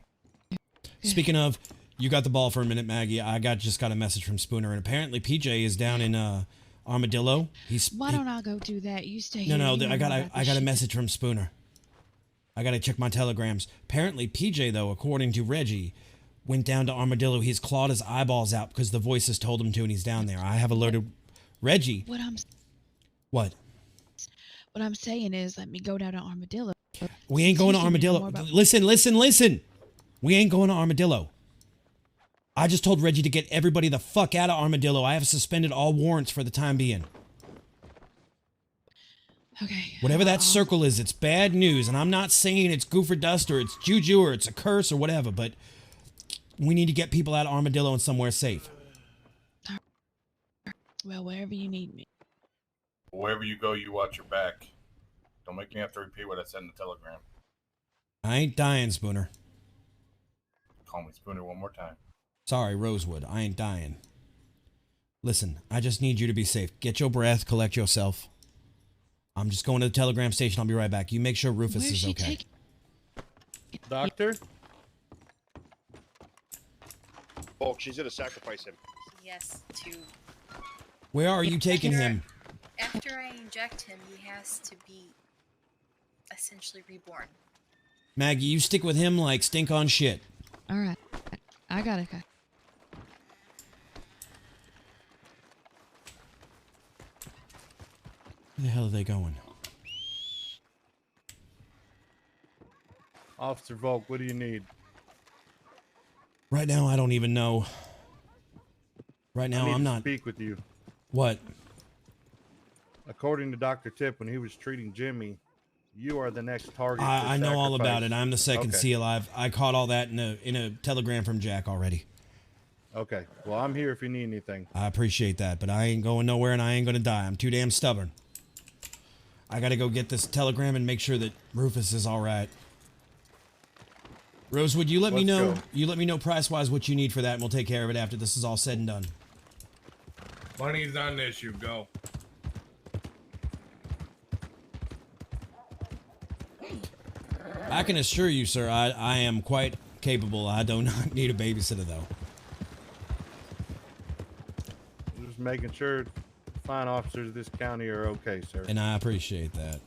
Speaking of, you got the ball for a minute, Maggie. I just got a message from Spooner, and apparently PJ is down in Armadillo. Why don't I go do that? You stay No, here. no. I got a message from Spooner. I got to check my telegrams. Apparently, PJ, though, according to Reggie, went down to Armadillo. He's clawed his eyeballs out because the voices told him to, and he's down there. I have alerted Reggie. What I'm saying is, let me go down to Armadillo. We ain't going to Armadillo. Listen. We ain't going to Armadillo. I just told Reggie to get everybody the fuck out of Armadillo. I have suspended all warrants for the time being. Okay. Whatever that circle is, it's bad news. And I'm not saying it's goof or dust or it's juju or it's a curse or whatever, but we need to get people out of Armadillo and somewhere safe. Well, wherever you need me. Wherever you go, you watch your back. Don't make me have to repeat what I said in the telegram. I ain't dying, Spooner. Call me Spooner one more time. Sorry, Rosewood. I ain't dying. Listen, I just need you to be safe. Get your breath, collect yourself. I'm just going to the telegram station. I'll be right back. You make sure Rufus is okay. Doctor? Bulk, she's gonna sacrifice him. Yes, to. Where are you taking him? After I inject him, he has to be essentially reborn. Maggie, you stick with him like stink on shit. All right. I got it, guy. Where the hell are they going? Officer Volk, what do you need? Right now, I don't even know. Right now, I'm not. Speak with you. What? According to Dr. Tip, when he was treating Jimmy, you are the next target. I know all about sacrifice. it. I'm the second Okay. seal. I caught all that in a telegram from Jack already. Okay. Well, I'm here if you need anything. I appreciate that, but I ain't going nowhere and I ain't gonna die. I'm too damn stubborn. I gotta go get this telegram and make sure that Rufus is all right. Rosewood, you let me Let's know. go. You let me know price-wise what you need for that, and we'll take care of it after this is all said and done. Money's not an issue. Go. I can assure you, sir, I am quite capable. I do not need a babysitter, though. Just making sure fine officers of this county are okay, sir. And I appreciate that.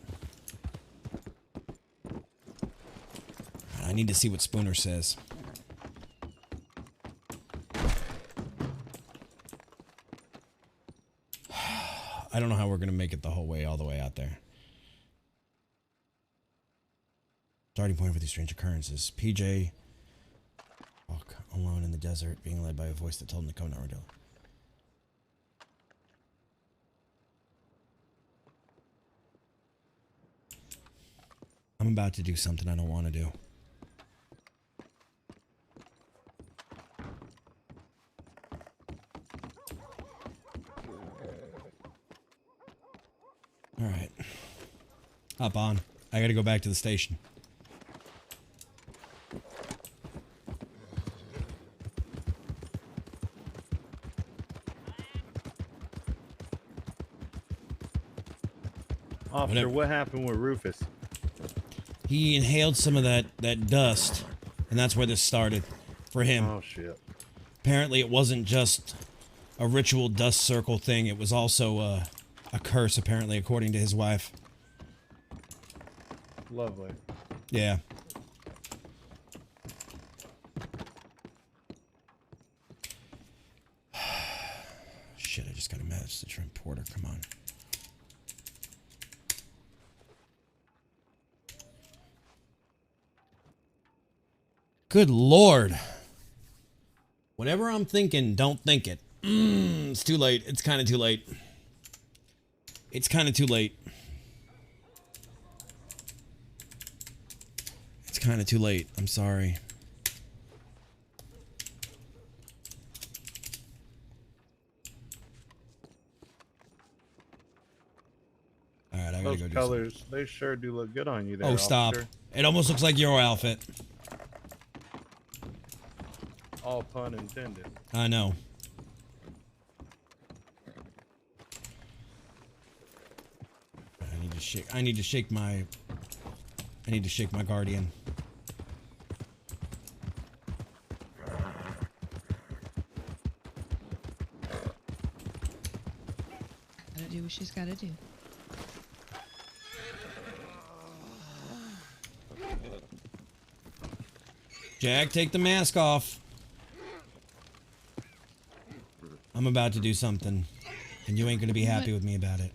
I need to see what Spooner says. I don't know how we're going to make it the whole way, all the way out there. Starting point for these strange occurrences. PJ walk alone in the desert, being led by a voice that told him to come to Armadillo. I'm about to do something I don't want to do. All right. Hop on. I gotta go back to the station. Officer, what happened with Rufus? He inhaled some of that dust, and that's where this started for him. Oh, shit. Apparently, it wasn't just a ritual dust circle thing. It was also a curse, apparently, according to his wife. Lovely. Yeah. Shit, I just got a message from Porter. Come on. Good Lord. Whatever I'm thinking, don't think it. It's too late. It's kind of too late. It's kind of too late. It's kind of too late. I'm sorry. All right, I gotta Those go do colors, they sure do look good on you there, Oh, stop. officer. It almost looks like your outfit. All pun intended. I know. I need to shake my guardian. Gotta do what she's gotta do. Jack, take the mask off. I'm about to do something, and you ain't gonna be happy with me about it.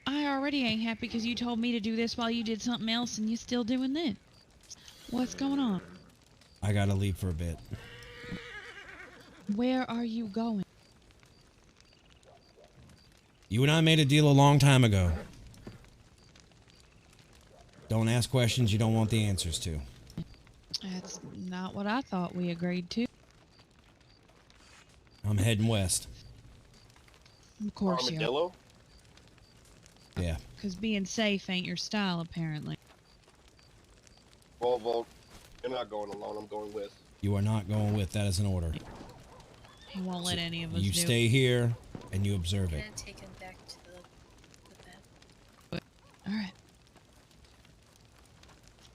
I already ain't happy because you told me to do this while you did something else and you still doing this. What's going on? I gotta leave for a bit. Where are you going? You and I made a deal a long time ago. Don't ask questions you don't want the answers to. That's not what I thought we agreed to. I'm heading west. Of course you are. Armadillo? Yeah. Because being safe ain't your style, apparently. Volvo, you're not going alone. I'm going with. You are not going with. That as an order. He won't let any of us You do stay here and you observe I'm it. gonna take him back to the bed. All right.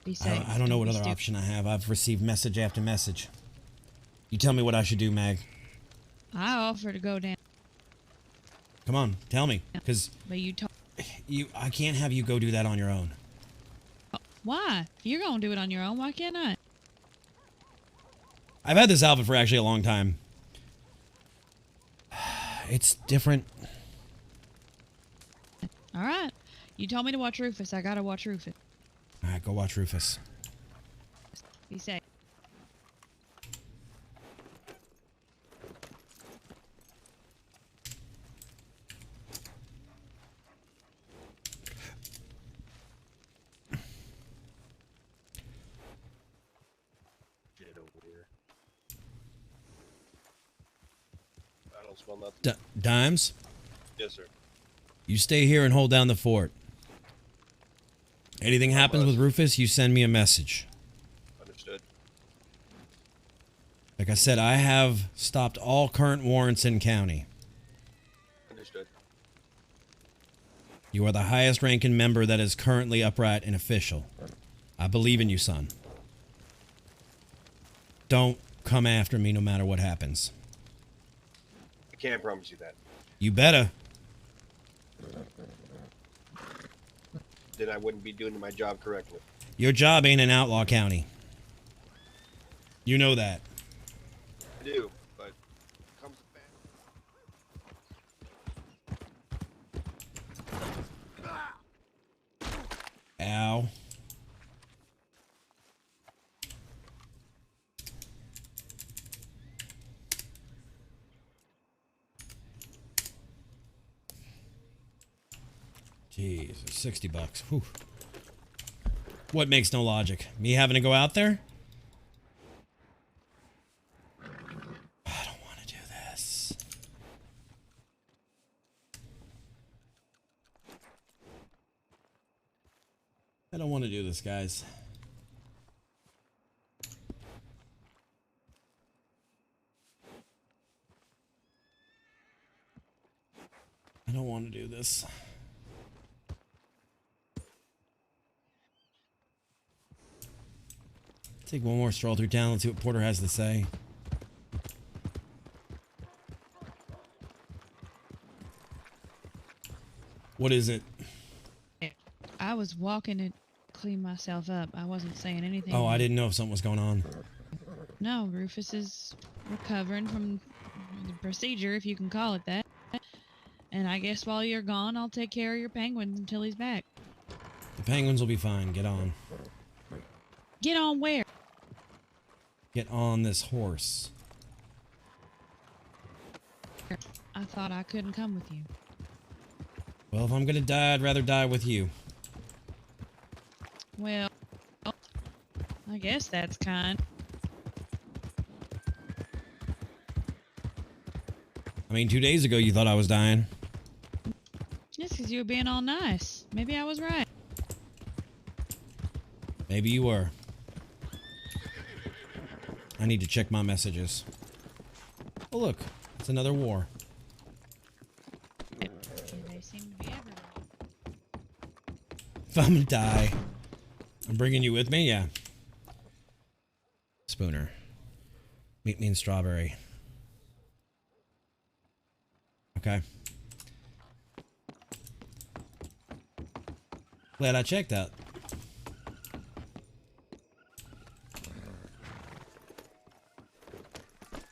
Be safe. I don't know what be other stupid. option I have. I've received message after message. You tell me what I should do, Mag. I offer to go down, Come on, tell me, because but you told. I can't have you go do that on your own. Why? If you're gonna do it on your own, why can't I? I've had this outfit for actually a long time. It's different. All right. You told me to watch Rufus. I gotta watch Rufus. All right, go watch Rufus. Be safe. Shit over here. I don't smell nothing. Dimes, Yes, sir. you stay here and hold down the fort. Anything happens with Rufus, you send me a message. Understood. Like I said, I have stopped all current warrants in county. Understood. You are the highest ranking member that is currently upright and official. I believe in you, son. Don't come after me no matter what happens. I can't promise you that. You better. Then I wouldn't be doing my job correctly. Your job ain't in Outlaw County. You know that. I do, but it comes back. Ow. Jeez, $60. Whew. What makes no logic? Me having to go out there? I don't want to do this. I don't want to do this, guys. I don't want to do this. Take one more stroll through town. Let's see what Porter has to say. What is it? I was walking to clean myself up. I wasn't saying anything. Oh, I didn't know if something was going on. No, Rufus is recovering from the procedure, if you can call it that. And I guess while you're gone, I'll take care of your penguins until he's back. The penguins will be fine. Get on. Get on where? Get on this horse. I thought I couldn't come with you. Well, if I'm gonna die, I'd rather die with you. Well, I guess that's kind. I mean, 2 days ago you thought I was dying. Just because you were being all nice. Maybe I was right. Maybe you were. I need to check my messages. Oh, look. It's another war. They seem to be everywhere. If I'm gonna die, I'm bringing you with me? Yeah. Spooner. Meet me in Strawberry. Okay. Glad I checked that.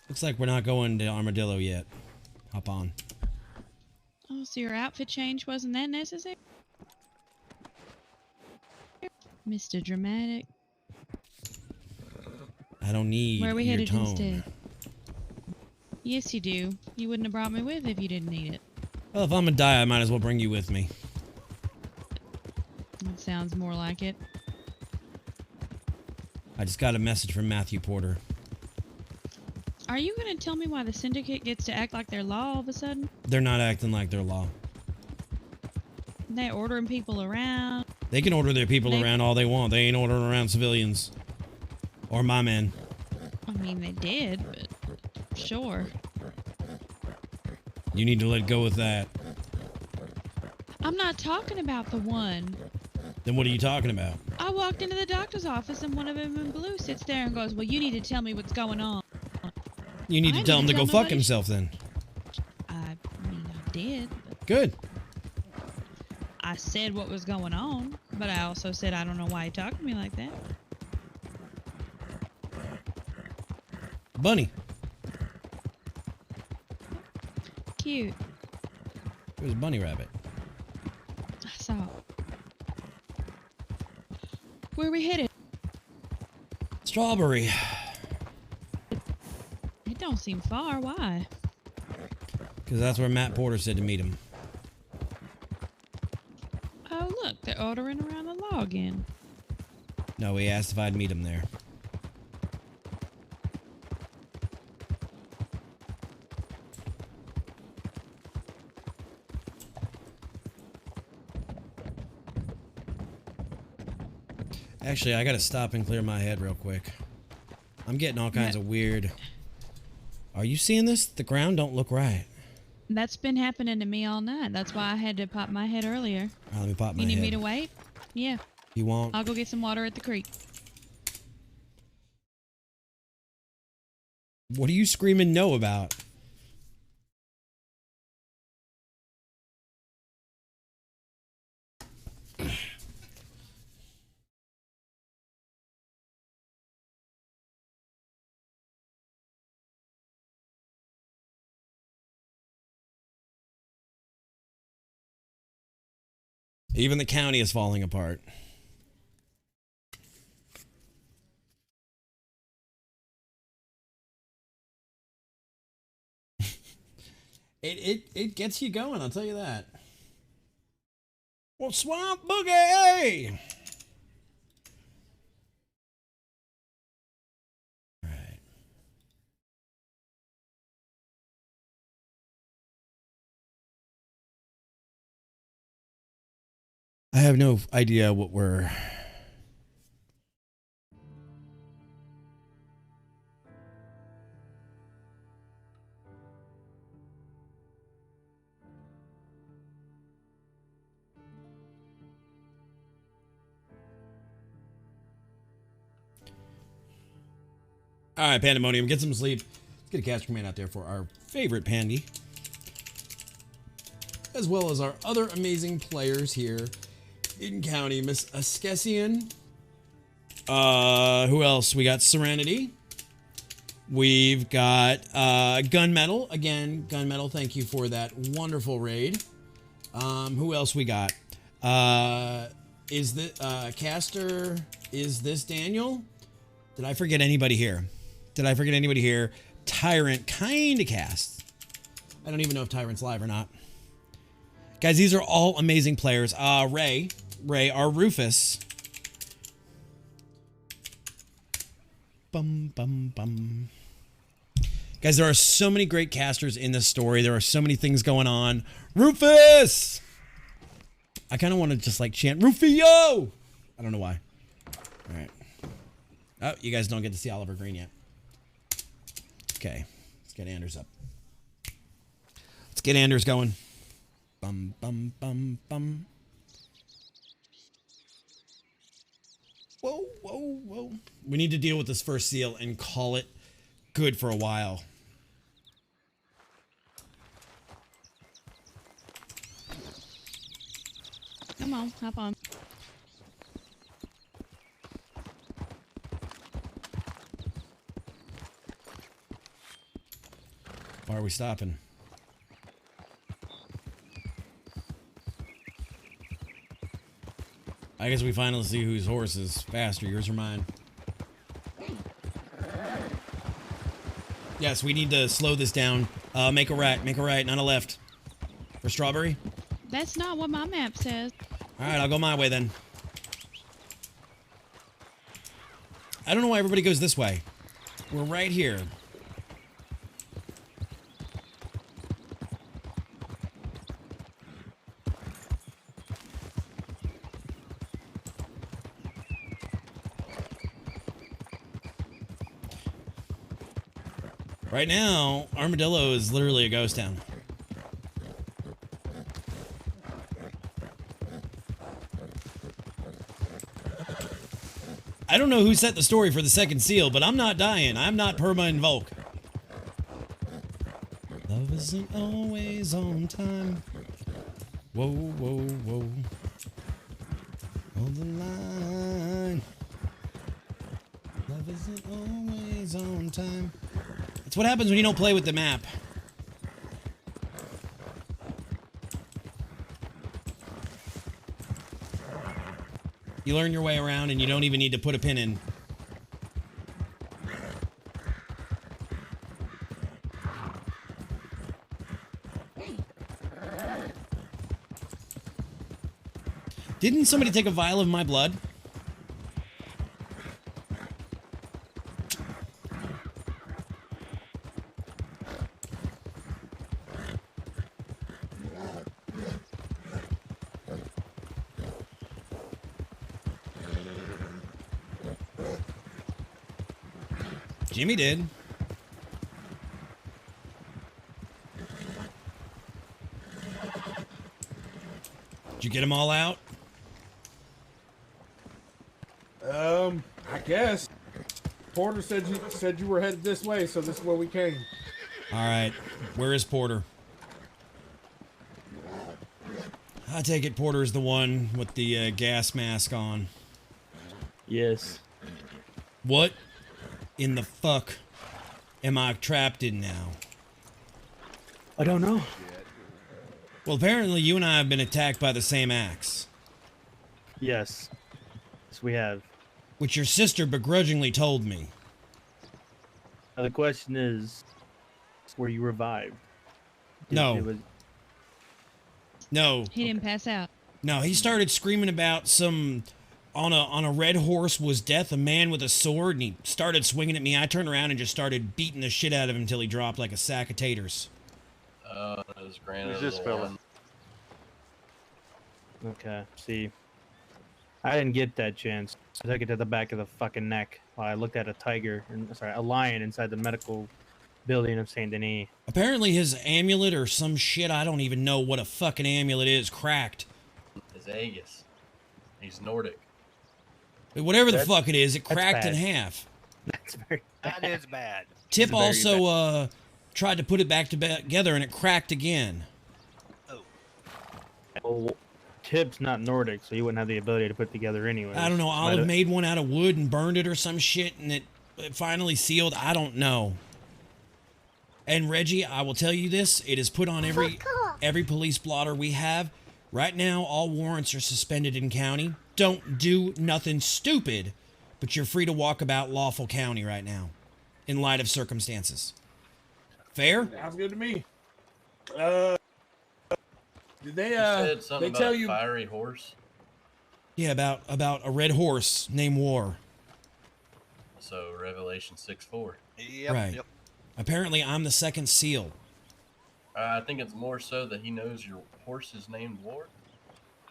Looks like we're not going to Armadillo yet. Hop on. Oh, so your outfit change wasn't that necessary? Mr. Dramatic. I don't need Where are we your headed tone. instead? Yes, you do. You wouldn't have brought me with if you didn't need it. Well, if I'm gonna die, I might as well bring you with me. That sounds more like it. I just got a message from Matthew Porter. Are you going to tell me why the Syndicate gets to act like they're law all of a sudden? They're not acting like they're law. They're ordering people around. They can order their people around all they want. They ain't ordering around civilians. Or my men. I mean, they did, but sure. You need to let go with that. I'm not talking about the one. Then what are you talking about? I walked into the doctor's office and one of them in blue sits there and goes, well, you need to tell me what's going on. You need to tell him to go fuck himself then. I mean, I did. But Good. I said what was going on, but I also said I don't know why he talked to me like that. Bunny. Cute. It was a bunny rabbit. I saw. Where we headed? Strawberry. It don't seem far. Why? Because that's where Matt Porter said to meet him. Oh, look. They're ordering around the law again. No, he asked if I'd meet him there. Actually, I gotta stop and clear my head real quick. I'm getting all kinds of weird... Are you seeing this? The ground don't look right. That's been happening to me all night. That's why I had to pop my head earlier. All right, let me pop my You need head. me to wait? Yeah. You won't? I'll go get some water at the creek. What are you screaming no about? Even the county is falling apart. It gets you going, I'll tell you that. Well, Swamp Boogie! Alright. I have no idea what we're... All right, Pandemonium, get some sleep. Let's get a caster command out there for our favorite Pandy, as well as our other amazing players here in County. Miss Askesian. Who else? We got Serenity. We've got Gunmetal. Again, Gunmetal, thank you for that wonderful raid. Who else we got? Is the caster? Is this Daniel? Did I forget anybody here? Tyrant kind of cast. I don't even know if Tyrant's live or not. Guys, these are all amazing players. Ray, our Rufus. Bum, bum, bum. Guys, there are so many great casters in this story. There are so many things going on. Rufus! I kind of want to just like chant Rufio! I don't know why. All right. Oh, you guys don't get to see Oliver Green yet. Okay, let's get Anders up. Let's get Anders going. Bum, bum, bum, bum. Whoa, whoa, whoa. We need to deal with this first seal and call it good for a while. Come on, hop on. Why are we stopping? I guess we finally see whose horse is faster, yours or mine. Yes, we need to slow this down. Make a right, not a left. For Strawberry? That's not what my map says. Alright, I'll go my way then. I don't know why everybody goes this way. We're right here. Right now, Armadillo is literally a ghost town. I don't know who set the story for the second seal, but I'm not dying. I'm not perma-invoke. Love isn't always on time. Whoa, whoa, whoa. Hold the line. Love isn't always on time. That's what happens when you don't play with the map. You learn your way around and you don't even need to put a pin in. Didn't somebody take a vial of my blood? Jimmy did. Did you get them all out? I guess. Porter said you were headed this way, so this is where we came. All right. Where is Porter? I take it Porter is the one with the gas mask on. Yes. What in the fuck am I trapped in now? I don't know. Well, apparently you and I have been attacked by the same axe. Yes. Yes, we have. Which your sister begrudgingly told me. Now the question is, were you revived? No. No. He didn't pass out. No, he started screaming about some... On a red horse was death, a man with a sword, and he started swinging at me. I turned around and just started beating the shit out of him until he dropped like a sack of taters. His granted. Who's this fella? Okay, see. I didn't get that chance. I took it to the back of the fucking neck while I looked at a lion inside the medical building of Saint Denis. Apparently his amulet or some shit, I don't even know what a fucking amulet is, cracked. His Aegis. He's Nordic. Whatever the fuck it is, it cracked in bad. half. That's very bad. That is bad. Tip also tried to put it back together and it cracked again. Well, Tip's not Nordic, so you wouldn't have the ability to put it together anyway. I don't know, Olive made one out of wood and burned it or some shit and it finally sealed. I don't know. And Reggie, I will tell you this, it is put on every police blotter we have. Right now, all warrants are suspended in county. Don't do nothing stupid, but you're free to walk about lawful county right now, in light of circumstances. Fair? Sounds good to me. Did they said something they tell about you fiery horse? Yeah, about a red horse named War. So Revelation 6:4. Yep. Right. Yep. Apparently, I'm the second seal. I think it's more so that he knows your horse is named War.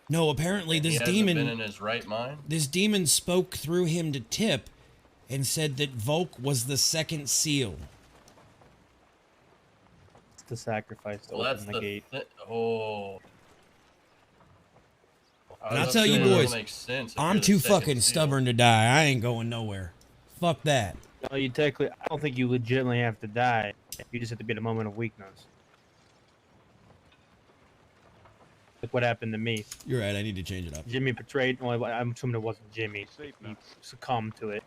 No, apparently And this he hasn't demon... been in his right mind. This demon spoke through him to Tip and said that Volk was the second seal. It's the sacrifice to Well, open the gate. Oh. And I'll tell you boys, Makes sense if I'm you're the too second fucking seal. stubborn to die. I ain't going nowhere. Fuck that. No, you technically, I don't think you legitimately have to die. You just have to be at a moment of weakness. Like what happened to me. You're right, I need to change it up. Jimmy betrayed. Well, I'm assuming it wasn't Jimmy. He succumbed to it,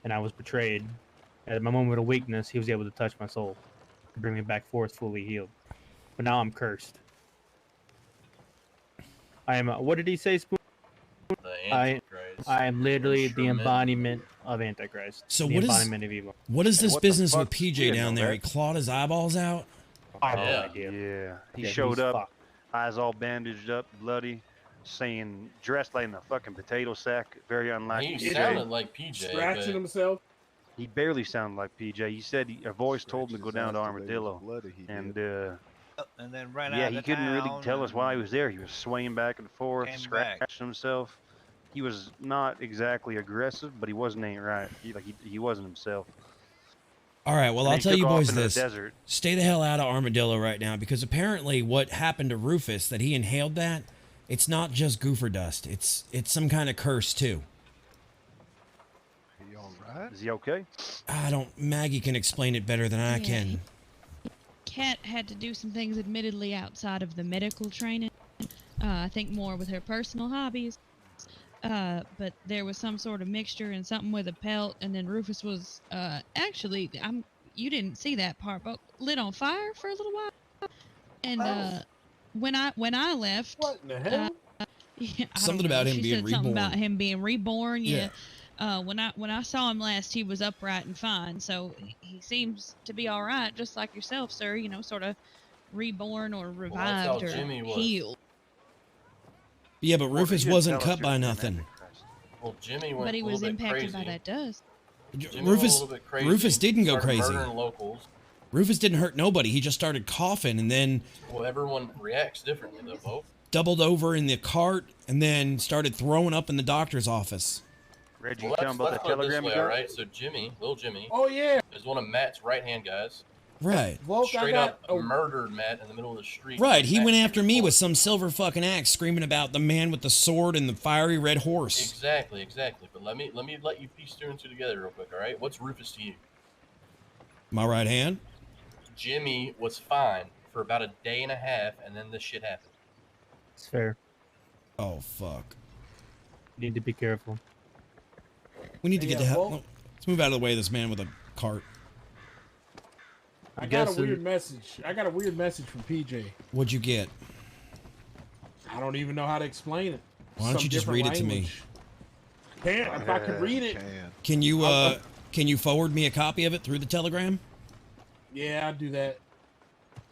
and I was betrayed. At my moment of weakness, he was able to touch my soul, to bring me back forth fully healed. But now I'm cursed. I am. What did he say, Spoon? I am literally the embodiment of Antichrist. So the what is embodiment of evil. what is this What the business with fuck's PJ he down know there? that? He clawed his eyeballs out? I have no Yeah. idea. Yeah. He Yeah, showed he's up, fucked. eyes all bandaged up, bloody, saying, dressed like in a fucking potato sack, very unlike He PJ. sounded like PJ. scratching but himself? He barely sounded like PJ. He said a voice told him to go down to Armadillo. And, And then ran yeah, out he of couldn't really town tell us and why he was there. He was swaying back and forth, came scratching back. himself. He was not exactly aggressive, but he wasn't ain't right. He wasn't himself. All right, well, And I'll he tell took you off boys into the this. desert. Stay the hell out of Armadillo right now, because apparently what happened to Rufus, that he inhaled that, it's not just goofer dust. It's some kind of curse, too. He all right? Is he okay? I don't... Maggie can explain it better than I Yeah, can. Kat had to do some things admittedly outside of the medical training. I think more with her personal hobbies. But there was some sort of mixture and something with a pelt, and then Rufus was actually you didn't see that part, but lit on fire for a little while. And when I left, What in the hell? yeah, I Something don't know. about him She being said something about reborn. him being reborn. Yeah. When I saw him last, he was upright and fine. So he seems to be all right, just like yourself, sir. You know, sort of reborn or Well, that's how revived or Jimmy was. healed. Yeah, but Rufus you wasn't tell us cut by your nothing. Well, Jimmy went But he a was little bit impacted crazy. by that dust. Jimmy Rufus, went a little bit crazy, Rufus didn't go started crazy. murdering locals. Rufus didn't hurt nobody. He just started coughing and then Well, everyone reacts differently, though, Bo. doubled over in the cart and then started throwing up in the doctor's office. Reggie, Well, tell him about the let's put it this telegram way, you got? all right? So Jimmy, little Jimmy, Oh yeah. is one of Matt's right-hand guys. Right. Volk, I Straight got up a, murdered Matt in the middle of the street. Right. He Matt went shoot after his me bullet. with some silver fucking axe screaming about the man with the sword and the fiery red horse. Exactly. But let you piece two and two together real quick, all right? What's Rufus to you? My right hand? Jimmy was fine for about a day and a half, and then this shit happened. It's fair. Oh, fuck. You need to be careful. We need to get Yeah, the hell... well- no, let's move out of the way of this man with a cart. I got a guessing- weird message. I got a weird message from PJ. What'd you get? I don't even know how to explain it. Why don't Some you just different read it to me? language. Can't if I could read it. Can you forward me a copy of it through the telegram? Yeah, I'll do that.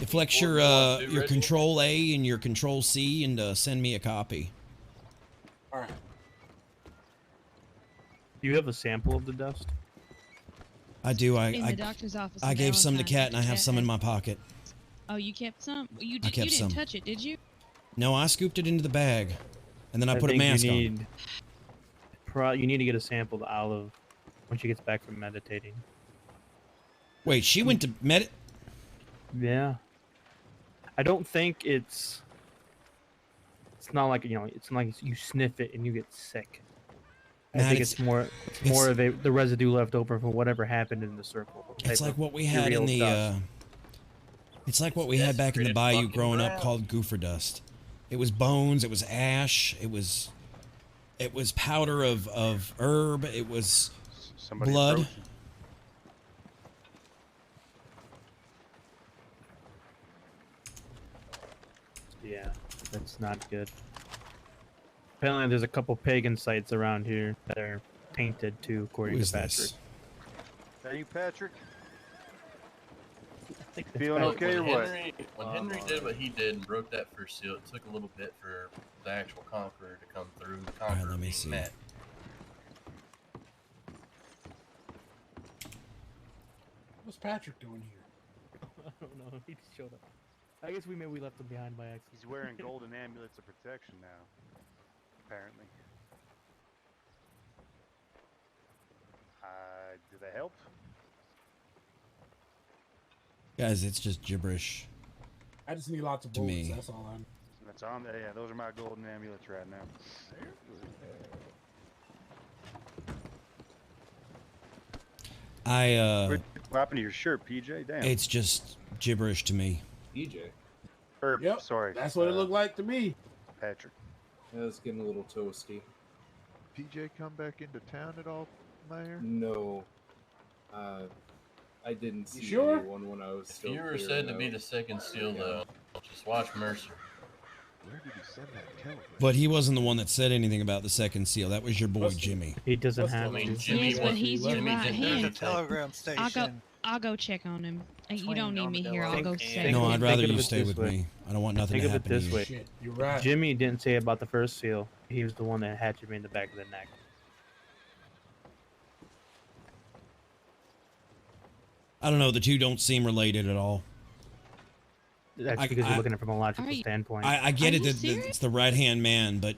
Flex your Reggie? Control A and your Control C and send me a copy. All right. Do you have a sample of the dust? I do. In the doctor's office. I in gave some to Valentine, Kat and I have Kat some in had- my pocket. Oh, you kept some? You kept didn't some. touch it, did you? No, I scooped it into the bag, and then I put a think mask you on. need, you need to get a sample to Olive when she gets back from meditating. Wait, she went to Yeah. I don't think it's not like, it's not like you sniff it and you get sick. I Matt, think it's- it's more of the residue left over from whatever happened in the circle. It's type like of what we had in ethereal the. dust. It's like what we had back in the bayou growing up, called goofer dust. It was bones. It was ash. It was powder of herb. It was Somebody blood. approached. Yeah, that's not good. Apparently, there's a couple pagan sites around here that are tainted too, according Who to is Patrick. this? Hey, you, Patrick? Think Feeling okay or what? When Henry did what he did and broke that first seal, it took a little bit for the actual conqueror to come through. The conqueror let me being see. Matt. What's Patrick doing here? I don't know. He just showed up. I guess we left him behind by accident. He's wearing golden amulets of protection now, apparently. Do they help? Guys, it's just gibberish. I just need lots of To bullets. me. That's all I'm. That's on. Yeah, those are my golden amulets right now. I What happened to your shirt, PJ? Damn. it's just gibberish to me. EJ. Yep. Sorry. That's what it looked like to me. Patrick. Yeah, it's getting a little toasty. PJ come back into town at all, Mayor? No. I didn't see sure? anyone when I was If still you were clearing said to be out. the second seal, though, just watch Mercer. Where did he send that telegram? But he wasn't the one that said anything about the second seal. That was your boy Jimmy. He doesn't What's have the- to. Jimmy Yes, but was- he's your Jimmy right didn't hand. have to- Telegram station. I'll go check on him. You Between don't need me here. I'll Armadillo go and- say. No, Think I'd of rather it you this stay with way. me. I don't want nothing Think to of it happen to this you. way. Shit, you're right. Jimmy didn't say about the first seal. He was the one that had Jimmy in the back of the neck. I don't know. The two don't seem related at all. That's I- because I- you're looking at it from a logical Are you- standpoint. I get Are it you that serious? it's the right hand man, but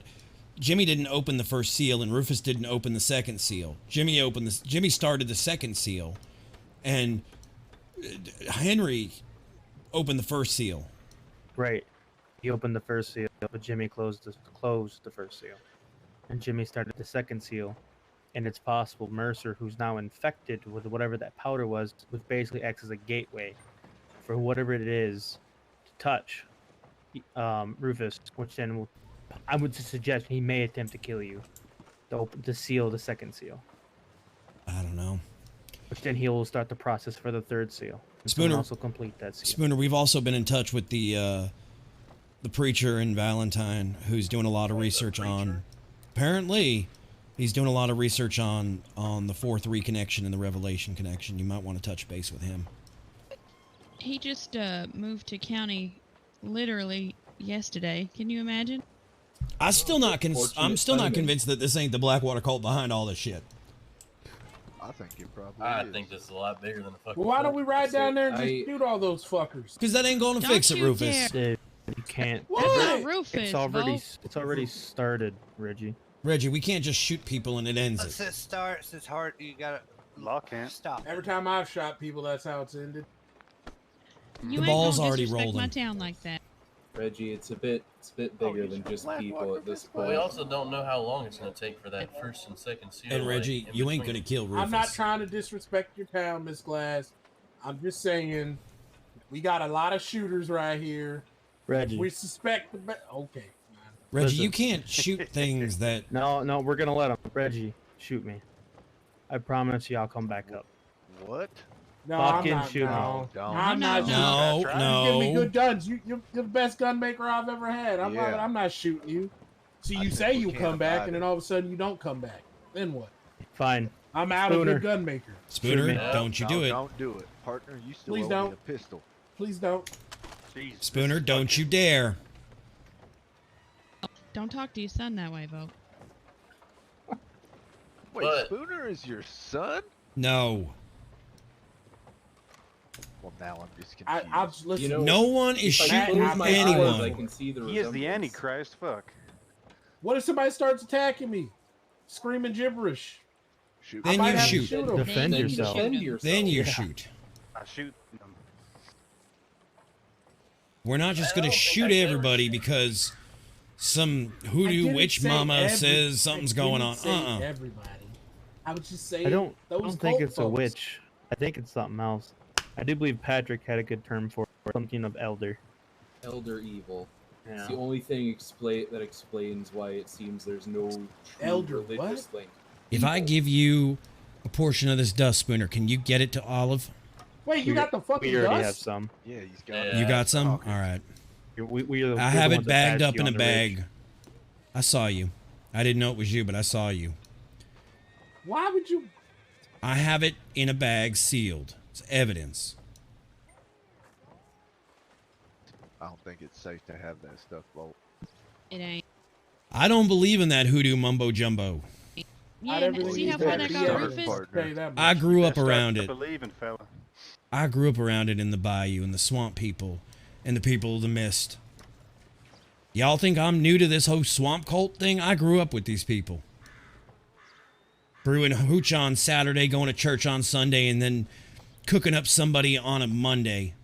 Jimmy didn't open the first seal, and Rufus didn't open the second seal. Jimmy started the second seal, and Henry opened the first seal. Right. He opened the first seal, but Jimmy closed the first seal. And Jimmy started the second seal. And it's possible Mercer, who's now infected with whatever that powder was, which basically acts as a gateway for whatever it is to touch Rufus, which then I would suggest he may attempt to kill you to seal the second seal. I don't know. Which then he will start the process for the third seal. And Spooner also complete that seal. Spooner, we've also been in touch with the preacher in Valentine, who's doing a lot of research on. Apparently, he's doing a lot of research on the 4-3 connection and the Revelation connection. You might want to touch base with him. He just moved to county literally yesterday. Can you imagine? I'm still not convinced that this ain't the Blackwater cult behind all this shit. I think it probably I is. think this is a lot bigger than a fucking. Well, why don't we ride down there and just shoot all those fuckers? Because that ain't going to fix it, Rufus. You can't. What? Rufus, It's already started, Reggie. Reggie, we can't just shoot people and it ends Once it. it starts, it's hard. You gotta stop. Every time I've shot people, that's how it's ended. You The ain't ball's gonna already disrespect my rolling. town like that. Reggie, it's a bit bigger than just people at this But point. we also don't know how long it's going to take for that first and second seal. And like, Reggie, in you ain't between. going to kill Rufus. I'm not trying to disrespect your town, Miss Glass. I'm just saying, we got a lot of shooters right here. Reggie. We suspect the okay. Reggie, Listen. you can't shoot things that... No, we're gonna let him. Reggie, shoot me. I promise you, I'll come back up. What? No, Fucking I'm not. shoot No, me. I'm not. No, You give me no. good guns. You're the best gun maker I've ever had. I'm not shooting you. So you say you come back, and then all of a sudden you don't come back. Then what? Fine. I'm out of your gun maker. Spooner, don't you do it. Don't do it, partner. You still Please owe don't. me a pistol. Please don't. Spooner, don't you dare. Don't talk to your son that way, Vote. Wait, But- Spooner is your son? No. Well, now I'm just confused. I'll just listen. No one is shooting anyone. I can see the He is the resemblance. Antichrist. Fuck. What if somebody starts attacking me, screaming gibberish? Shoot. Then I might you have to shoot. shoot 'em. Defend Then you yourself. defend yourself. Then you Yeah. shoot. I shoot them. We're not just going to I don't think shoot I've ever everybody seen- because some I hoodoo didn't witch say mama says something's I going didn't on. say everybody. I was just saying. I don't those think cult it's a folks. witch. I think it's something else. I do believe Patrick had a good term for it, something of elder. Elder evil. Yeah. It's the only thing that explains why it seems there's no true Elder religious link. If I give you a portion of this dust, Spooner, can you get it to Olive? Wait, you got the fucking We already have dust? some. Yeah, he's got Yeah. You got some? Okay. All right. We're I have it bagged up in a bag. I saw you. I didn't know it was you, but I saw you. Why would you? I have it in a bag sealed. It's evidence. I don't think it's safe to have that stuff, Bolt. It ain't. I don't believe in that hoodoo mumbo jumbo. Yeah, and see how far that got Rufus? I grew up Start around it. Believing, fella. I grew up around it in the bayou and the swamp people and the people of the mist. Y'all think I'm new to this whole swamp cult thing? I grew up with these people. Brewing hooch on Saturday, going to church on Sunday, and then cooking up somebody on a Monday.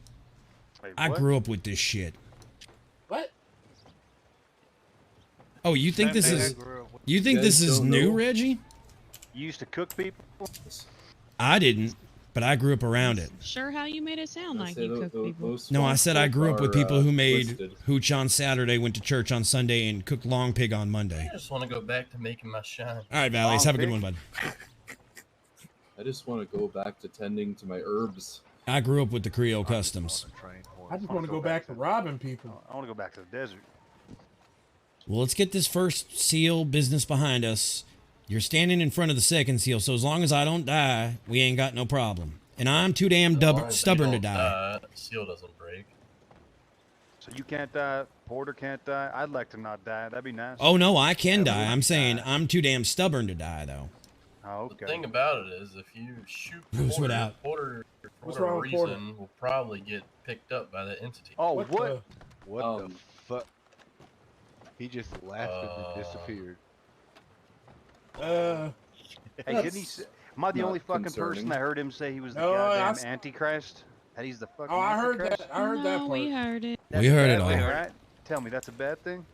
Wait, I what? grew up with this shit. What? Oh, you think this Same is... thing. You think this is new, Reggie? You used to cook people? I didn't, but I grew up around it. Sure how you made it sound like say you tho- cook people. those No, I swamp said I folk grew up with are, people who made twisted. hooch on Saturday, went to church on Sunday, and cooked long pig on Monday. I just want to go back to making my shine. All right, Valleys, have a good one, bud. I just want to go back to tending to my herbs. I grew up with the Creole customs. I just want to go back to robbing people. I want to go back to the desert. Well, let's get this first seal business behind us. You're standing in front of the second seal, so as long as I don't die, we ain't got no problem. And I'm too damn As long as they stubborn to don't die. The seal doesn't break. So you can't die. Porter can't die. I'd like to not die. That'd be nice. Oh, no, I can die. I'm saying I'm too damn stubborn to die, though. Oh, The okay. thing about it is, if you shoot Bruce Porter, without- Porter for What's whatever wrong with Porter? reason, will probably get picked up by that entity. Oh, What what? What the fuck? He just laughed and disappeared. Uh, Hey, didn't he? Am I the not only fucking concerning. person that heard him say he was the No, goddamn I- Antichrist? That he's the fucking. Oh, I heard Antichrist? that. I heard that No, part. we heard it. That's We a heard bad it all. thing, right? Tell me, that's a bad thing?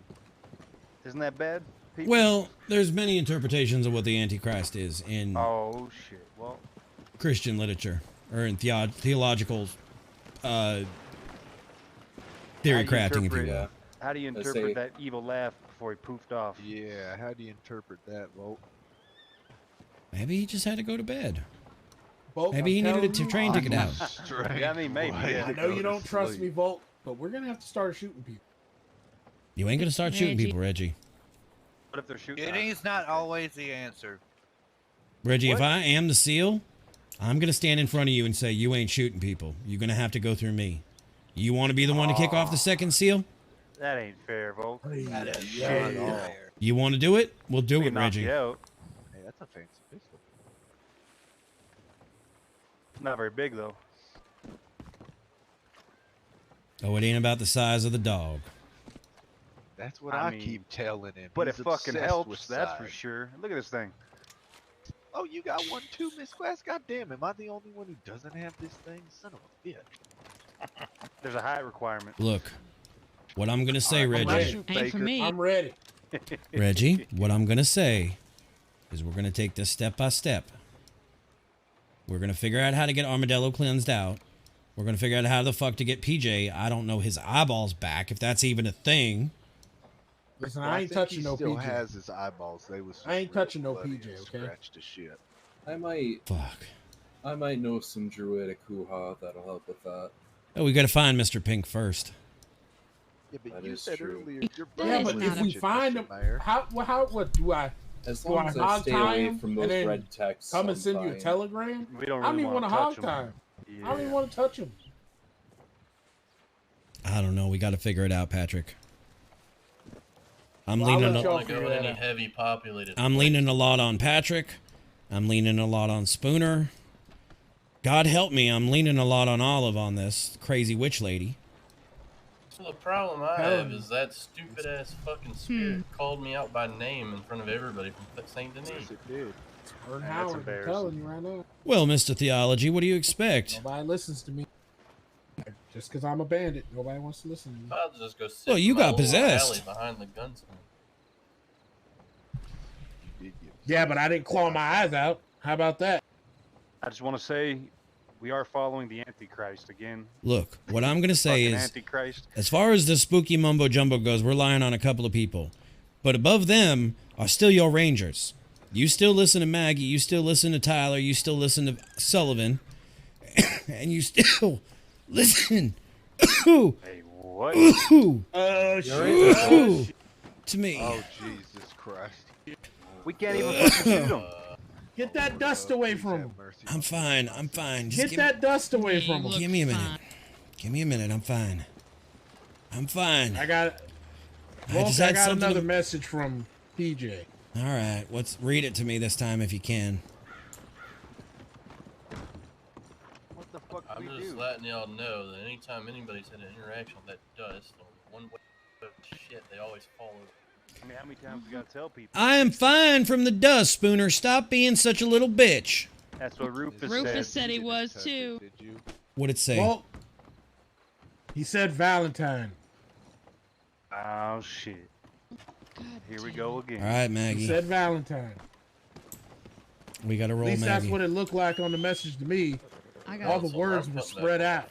Isn't that bad? People? Well, there's many interpretations of what the Antichrist is in Oh shit. Well, Christian literature or in theological theory crafting, if you will. How do you Let's interpret say- that evil laugh before he poofed off? Yeah, how do you interpret that, Volt? Maybe he just had to go to bed. Volt, Maybe he I'm needed a telling you, train ticket out. Yeah, I mean, maybe. Yeah. I know you don't trust me, Volt, but we're gonna have to start shooting people. You ain't gonna start shooting Reggie. people, Reggie. What if they're shooting? Shooting's not always the answer. Reggie, if What? I am the SEAL, I'm gonna stand in front of you and say you ain't shooting people. You're gonna have to go through me. You want to be the one to kick off the second SEAL? That ain't fair, Volk. That is Shit. not all. You want to do it? We'll do We it, knock Reggie. you out. Hey, that's a fancy pistol. Not very big though. Oh, it ain't about the size of the dog. That's what I I mean, keep telling him. But it He's fucking obsessed helps, with that's for size. sure. Look at this thing. Oh, you got one too, Miss Quest? God damn, am I the only one who doesn't have this thing? Son of a bitch. There's a height requirement. Look, what I'm gonna say, I'm not Reggie. shooting, Ain't for Baker. me. I'm ready. Reggie, what I'm gonna say is we're gonna take this step by step. We're gonna figure out how to get Armadillo cleansed out. We're gonna figure out how the fuck to get PJ. I don't know his eyeballs back, if that's even a thing. Listen, Well, I ain't think touching he no still PJ. has his eyeballs. They was I ain't just real touching no bloody PJ, and okay? Scratched to shit. I might Fuck. know some druidic hoo-ha that'll help with that. Oh, we gotta find Mr. Pink first. Yeah, but That you is said true. earlier your That Yeah, is but not if a- we find them, what do I? As Do long I as I hog stay tie away him from and those then red texts, come and I'm send you a fine. telegram? We don't I don't really even want want to to hog touch tie him. him. Yeah. I don't even want to touch him. I don't know. We gotta figure it out, Patrick. I'm Well, I'll leaning. let I don't y'all want to go figure in that any out. heavy populated. I'm leaning a lot on Patrick. I'm leaning a lot on Spooner. God help me, I'm leaning a lot on Olive on this crazy witch lady. So the problem I Hell. have is that stupid ass fucking spirit called me out by name in front of everybody from St. Denis. Yes, it did. Ern that's Howard, I'm embarrassing. telling you right now. Well, Mr. Theology, what do you expect? Nobody listens to me. Just because I'm a bandit, nobody wants to listen to me. I'll just go sit Well, you in my got little possessed. alley behind the gunsmith. You did get Yeah, but I didn't claw my eyes out. How about that? I just want to say, we are following the Antichrist again. Look, what I'm gonna say Fucking is, Antichrist. as far as the spooky mumbo jumbo goes, we're lying on a couple of people. But above them are still your Rangers. You still listen to Maggie, you still listen to Tyler, you still listen to Sullivan, and you still listen Hey, what? to me. Oh, Jesus Christ. We can't even fucking shoot him. Get that dust away from him. I'm fine. I'm fine. Just Get give, that dust away from him. give me a minute. Give me a minute. I'm fine. I'm fine. I got. I Wolf, just I had got something another to- message from PJ. All right. Read it to me this time if you can. What the fuck I'm do we just do? letting y'all know that anytime anybody's had an interaction with that dust, or one way of shit, they always follow. I mean, how many times we gotta tell people? I am fine from the dust, Spooner. Stop being such a little bitch. That's what Rufus Rufus said. said he was too. Did you? What'd it say? Well, he said Valentine. Oh shit. Here we go again. All right, He Maggie. said Valentine. We got to At roll, least that's Maggie. what it looked like on the message to me. I got All the So words I'm were putting that spread out.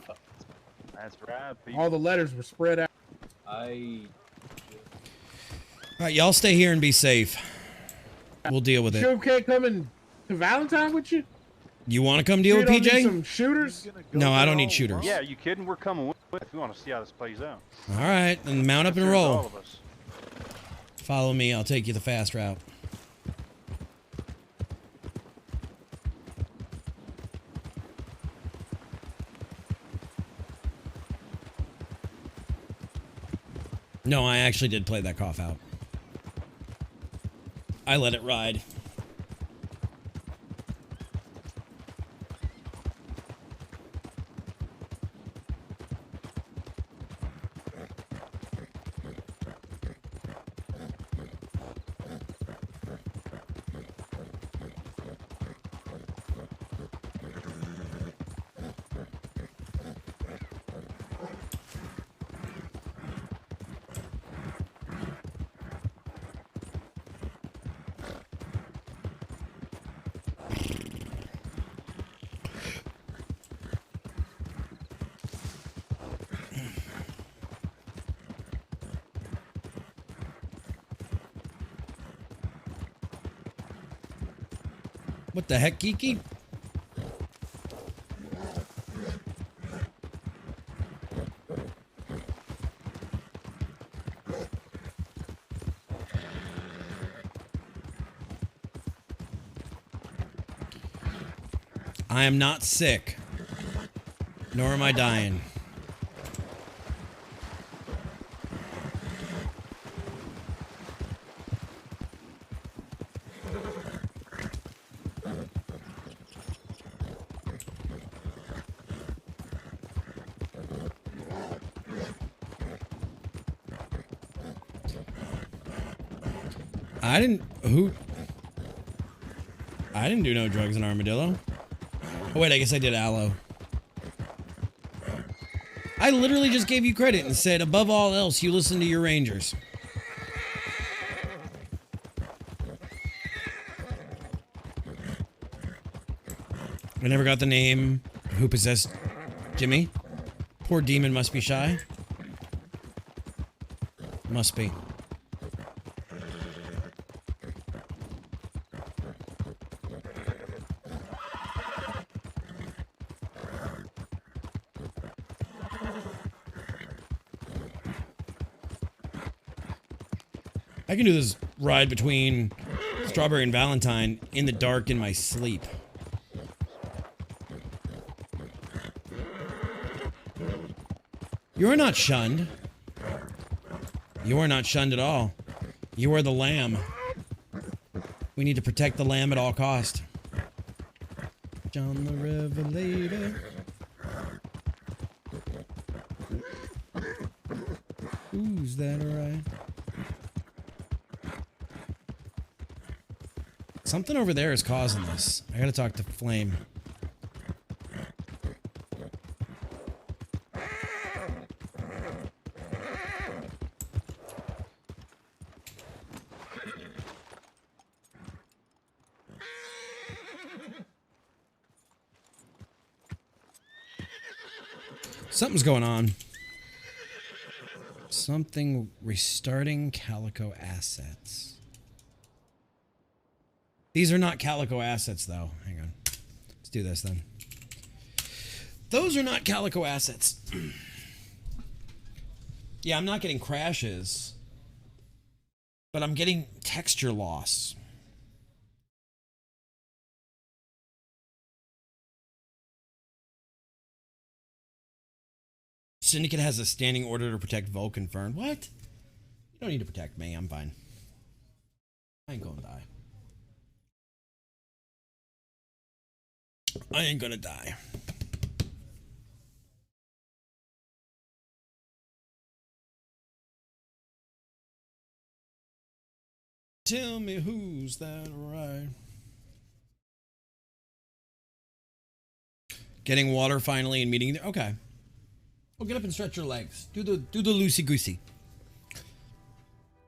That's right, people. All the letters were spread out. I All right, y'all stay here and be safe. We'll deal with You it. sure can't come in to Valentine with you? You want to come deal You with don't need PJ? some shooters? No, I don't need shooters. Yeah, you kidding? We're coming with if we want to see how this plays out. All right, then mount up and Here's all roll. of us. Follow me. I'll take you the fast route. No, I actually did play that cough out. I let it ride. What the heck, Geeky? I am not sick, nor am I dying. I didn't do no drugs in Armadillo. Oh wait, I guess I did aloe. I literally just gave you credit and said, above all else, you listen to your Rangers. I never got the name. Who possessed Jimmy? Poor demon must be shy. Must be. I can do this ride between Strawberry and Valentine in the dark in my sleep. You are not shunned. You are not shunned at all. You are the lamb. We need to protect the lamb at all cost. John the Revelator. Who's that alright? Something over there is causing this. I gotta talk to Flame. Something's going on. Something restarting Calico assets. These are not Calico assets, though. Hang on. Let's do this, then. Those are not Calico assets. Yeah, I'm not getting crashes. But I'm getting texture loss. Syndicate has a standing order to protect Volk confirmed. What? You don't need to protect me. I'm fine. I ain't gonna die. I ain't gonna die. Tell me who's that right? Getting water finally and meeting there. Okay. Well, get up and stretch your legs. Do the loosey goosey.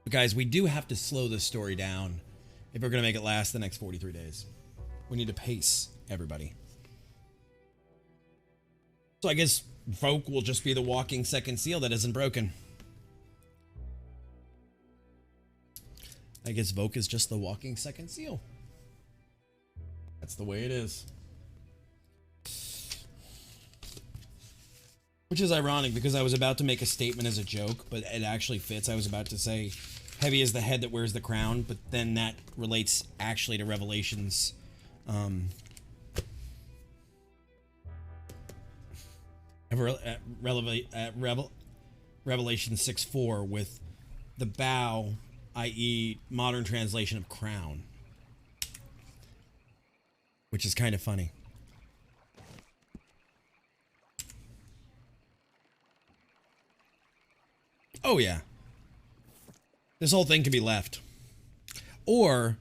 But guys, we do have to slow this story down if we're gonna make it last the next 43 days. We need to pace everybody. So I guess Volk will just be the walking second seal that isn't broken. I guess Volk is just the walking second seal. That's the way it is. Which is ironic because I was about to make a statement as a joke, but it actually fits. I was about to say, heavy is the head that wears the crown, but then that relates actually to Revelations. Revelation 6:4 with the bow, i.e. modern translation of crown. Which is kind of funny. Oh yeah. This whole thing can be left. Or,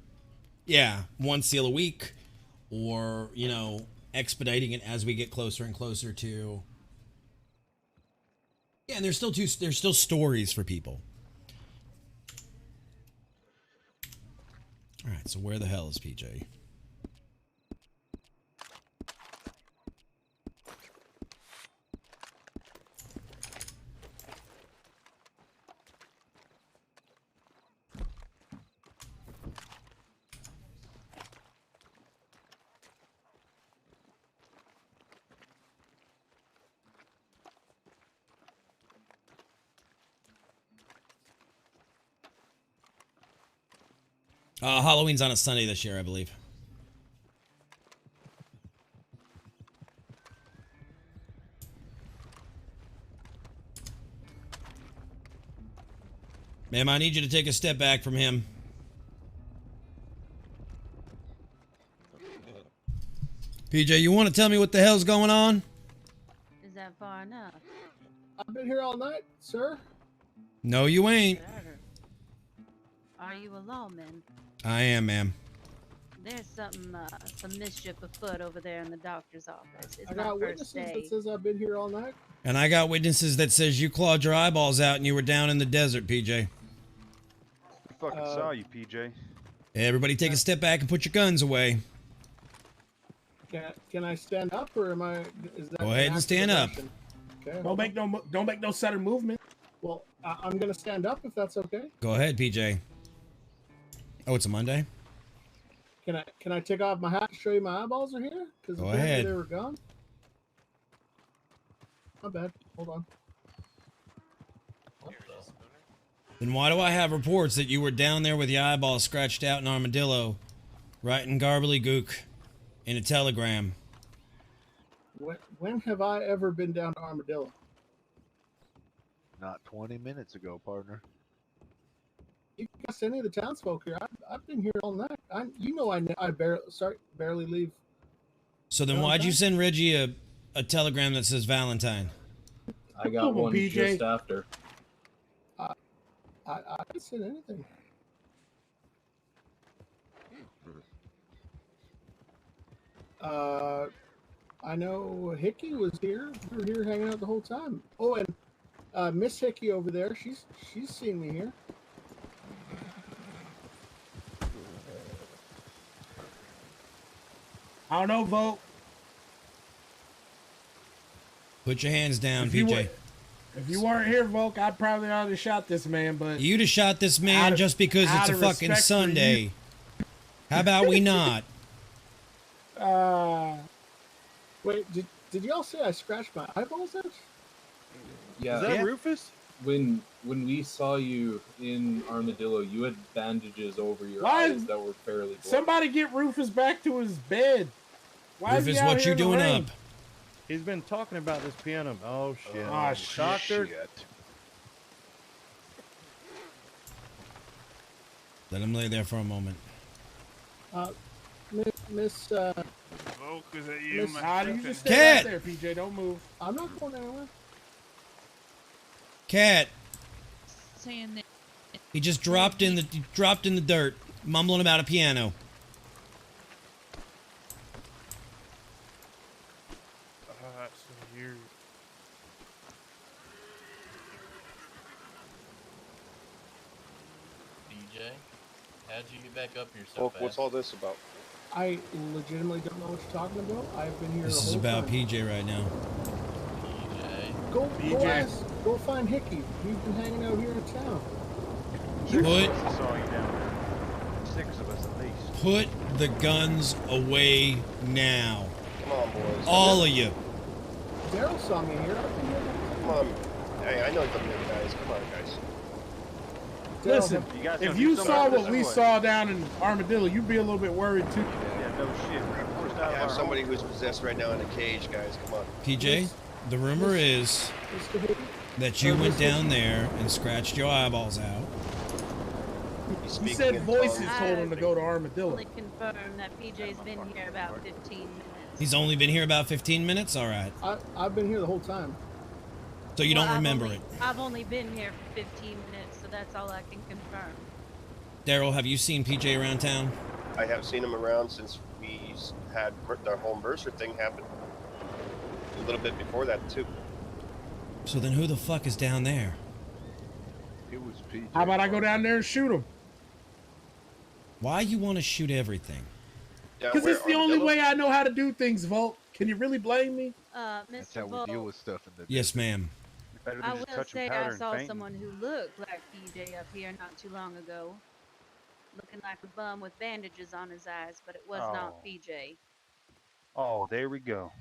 yeah, one seal a week. Or, you know, expediting it as we get closer and closer to... Yeah, and there's still stories for people. Alright, so where the hell is PJ? Halloween's on a Sunday this year, I believe. Ma'am, I need you to take a step back from him. PJ, you want to tell me what the hell's going on? Is that far enough? I've been here all night, sir. No, you ain't. Sure. Are you a lawman? I am, ma'am. There's some mischief afoot over there in the doctor's office. It's I my got first witnesses day. that says I've been here all night. And I got witnesses that says you clawed your eyeballs out and you were down in the desert, PJ. We fucking saw you, PJ. Everybody take a step back and put your guns away. Can I stand up or am I? Is that Go ahead and stand up. Okay. Don't make no sudden movement. Well, I'm gonna stand up if that's okay. Go ahead, PJ. Oh, it's a Monday? Can I take off my hat and show you my eyeballs are here? Because Go ahead. they were gone. My bad. Hold on. Then why do I have reports that you were down there with your eyeballs scratched out in Armadillo, writing gook in a telegram? When have I ever been down to Armadillo? Not 20 minutes ago, partner. You can ask any of the townsfolk here. I've been here all night. I barely leave. So then why'd you send Reggie a telegram that says Valentine? I got one PJ. just after. I didn't say anything. I know Hickey was here. We were here hanging out the whole time. Oh, and Miss Hickey over there, she's seen me here. I don't know, Vote. Put your hands down, If PJ. you weren't here, Volk, I'd probably already shot this man, but... You'd have shot this man just because it's a fucking Sunday. How about we not? Wait, did y'all say I scratched my eyeballs out? Yeah. Is that yeah. Rufus? When we saw you in Armadillo, you had bandages over your Why eyes is- that were fairly bloody. Somebody get Rufus back to his bed. Why is he Rufus, out what here you in the doing rain? up? He's been talking about this piano. Oh shit! Oh, shit. Let him lay there for a moment. Miss, Oh, is that you, Miss, you just stay Cat! right there, PJ. Don't move. I'm not going anywhere. Cat, Saying that he just dropped in the dirt, mumbling about a piano. That's so weird. DJ, how'd you get back up here so Well, fast? what's all this about? I legitimately don't know what you're talking about. I've been here This the is whole about time. PJ right now. Go PJ. go find Hickey. He's been hanging out here in town. Put Saw you down there. 6 of us at least. Put the guns away now. Come on, boys. All of you. Daryl saw me here. I've been here. Come on. Hey, I know the big guys. Come on, guys. Listen, You guys if gonna you do saw something what we this way? saw down in Armadillo, you'd be a little bit worried too. Yeah, no shit. We're forced out I of have our somebody who's possessed right now in a cage, guys. Come on. PJ, the rumor is Mr. Hickey? that you went down there and scratched your eyeballs out. He said voices told him to go to Armadillo. Only confirm that PJ's been here about 15 minutes. He's only been here about 15 minutes? All right. I've been here the whole time. So you don't I've remember only- it. I've only been here for 15 minutes, so that's all I can confirm. Daryl, have you seen PJ around town? I have seen him around since we had the whole Mercer thing happen. A little bit before that, too. So then who the fuck is down there? It was PJ. How about I go down there and shoot him? Why you want to shoot everything? Because it's the only way I know how to do things, Volt. Can you really blame me? That's Mr. how we Volk, deal with stuff in the Yes, ma'am. I will say I saw someone who looked like PJ up here not too long ago. Looking like a bum with bandages on his eyes, but it was not Oh. PJ. Oh, there we go.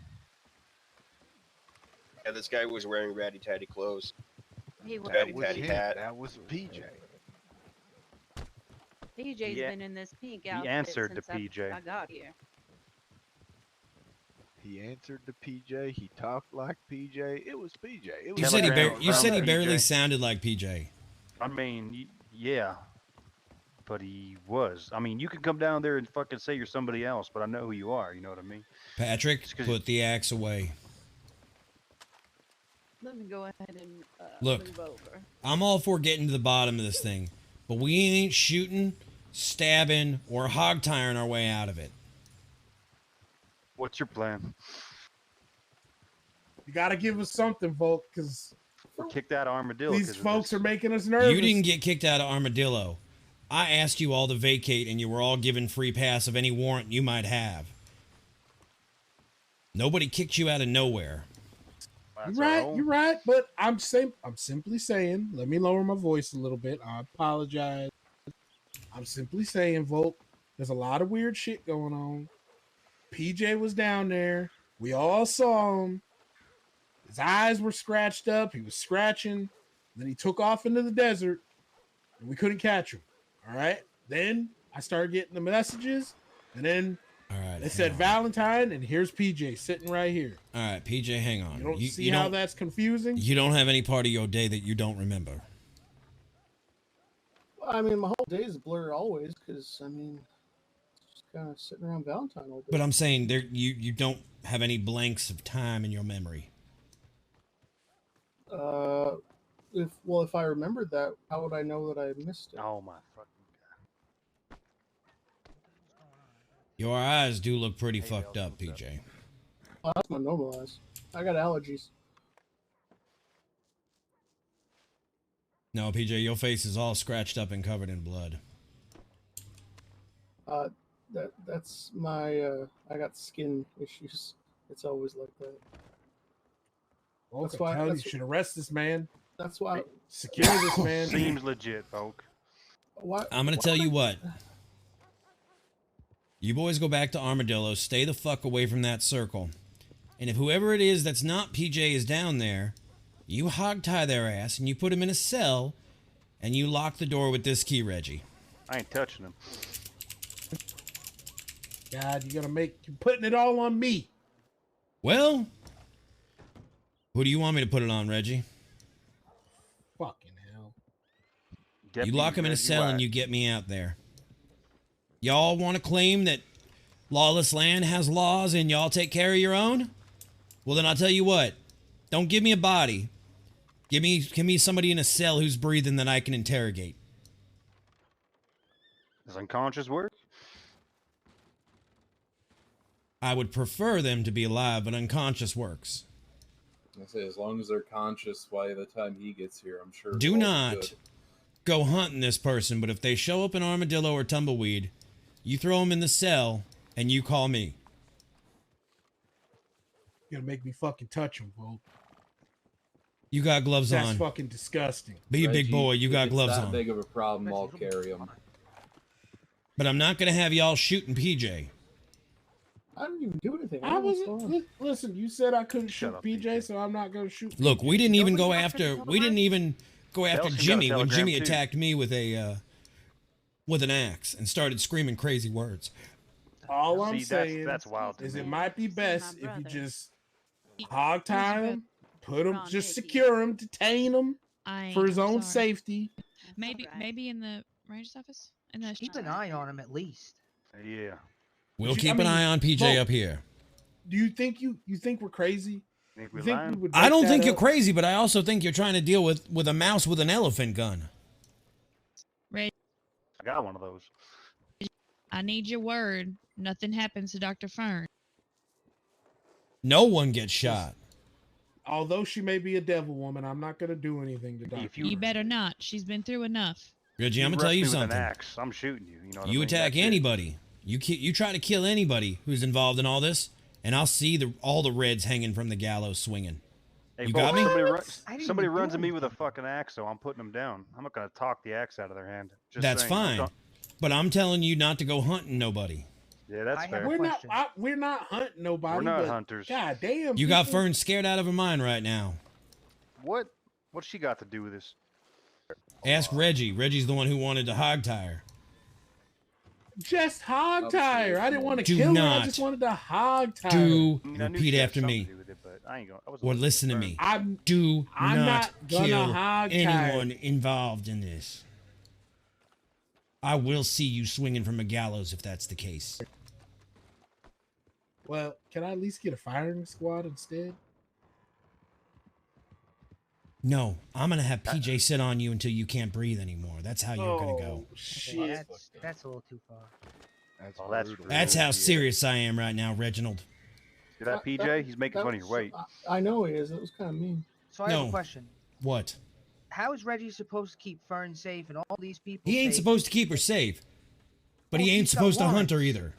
Yeah, this guy was wearing ratty-tatty clothes. He was. Ratty-tatty him. hat. That was PJ. PJ's Yeah, been in this pink he outfit answered to since PJ. I got here. He answered to PJ. He talked like PJ. It was PJ. It was You said Telegram you from said he barely PJ. sounded like PJ. I mean, yeah, but he was. I mean, you can come down there and fucking say you're somebody else, but I know who you are. You know what I mean? Patrick, put the axe away. Let me go ahead and Look, move over. I'm all for getting to the bottom of this thing, but we ain't shooting, stabbing, or hog tiring our way out of it. What's your plan? You got to give us something, Volk, because We're kicked out of Armadillo. these folks are making us nervous. You didn't get kicked out of Armadillo. I asked you all to vacate, and you were all given free pass of any warrant you might have. Nobody kicked you out of nowhere. You're right, but I'm simply saying, let me lower my voice a little bit. I apologize. I'm simply saying, Volk, there's a lot of weird shit going on. PJ was down there. We all saw him. His eyes were scratched up. He was scratching. Then he took off into the desert, and we couldn't catch him. All right. Then I started getting the messages, and then it said Valentine, and here's PJ sitting right here. All right, PJ, hang on. You don't see how that's confusing? You don't have any part of your day that you don't remember. I mean, my whole day is a blur always, because, I mean, just kind of sitting around Valentine all day. But I'm saying there you don't have any blanks of time in your memory. If I remembered that, how would I know that I had missed it? Oh my fucking god! Your eyes do look pretty fucked up, PJ. Oh, that's my normal eyes. I got allergies. No, PJ, your face is all scratched up and covered in blood. That's my I got skin issues. It's always like that. Well, that's why you should arrest this man. That's why secure this man. Seems legit, folk. I'm gonna tell you what. You boys go back to Armadillo. Stay the fuck away from that circle. And if whoever it is that's not PJ is down there, you hogtie their ass and you put him in a cell, and you lock the door with this key, Reggie. I ain't touching him. God, you're putting it all on me. Well, who do you want me to put it on, Reggie? Fucking hell. You lock him in a cell and you get me out there. Y'all want to claim that lawless land has laws and y'all take care of your own? Well, then I'll tell you what. Don't give me a body. Give me somebody in a cell who's breathing that I can interrogate. Does unconscious work? I would prefer them to be alive, but unconscious works. I say, as long as they're conscious by the time he gets here, I'm sure. Do it'll all be not good. go hunting this person, but if they show up in Armadillo or Tumbleweed, you throw them in the cell and you call me. You're gonna make me fucking touch him, Volk. You got gloves That's on. fucking disgusting. Be a big boy. You if got it's gloves that on. big of a problem, I'll carry him. But I'm not going to have y'all shooting PJ. I didn't even do anything. I wasn't. Listen, you said I couldn't shoot PJ, so I'm not gonna shoot. Look, we didn't even go Nobody after. fucking We didn't even go after Kelsey got a Jimmy when telegram, Jimmy too. attacked me with an axe and started screaming crazy words. All I'm See, saying that's wild to is me. it might be best if you just hog He's tie your him, put him, Ron just Hickey. secure him, detain him I for his am own sorry. safety. Maybe in the ranger's office. In the Keep an eye on him at least. Yeah. We'll keep an eye on PJ Volk, up here. Do you think you think we're crazy? Think You think we would I make don't that think you're up? crazy, but I also think you're trying to deal with a mouse with an elephant gun. Red, I got one of those. I need your word. Nothing happens to Dr. Fern. No one gets shot. Although she may be a devil woman, I'm not gonna do anything to Dr. You better not. She's been through enough. Reggie, I'm gonna tell you Rush me with something. An axe. I'm shooting you. You know. What I You mean? attack That's it. anybody. You try to kill anybody who's involved in all this, and I'll see all the reds hanging from the gallows swinging. Hey, You folks, got me? Somebody runs at me with a fucking axe, so I'm putting them down. I'm not gonna talk the axe out of their hand. Just That's saying. fine. But I'm telling you not to go hunting nobody. Yeah, that's fair. We're not hunting nobody. We're not but hunters. God damn. You got people- Fern scared out of her mind right now. What's she got to do with this? Ask Reggie. Reggie's the one who wanted to hog tie her. Just hog tie her. I didn't want to Do kill her. I not just wanted to hog tie her. Do I mean, I knew repeat she had after something me. to do with it, but I ain't gonna. I wasn't Or looking listen to for me. burn. Do I'm not not gonna kill hog tie anyone her. involved in this. I will see you swinging from a gallows if that's the case. Well, can I at least get a firing squad instead? No, I'm gonna have PJ sit on you until you can't breathe anymore. That's how you're gonna go. Shit. That's a little too far. That's That's how serious I am right now, Reginald. See that PJ? He's making fun of your weight. I know he is. It was kind of mean. So I have No. a question. What? How is Reggie supposed to keep Fern safe and all these people He ain't safe? supposed to keep her safe, but he Well, ain't he's got supposed to hunt her warrants. either.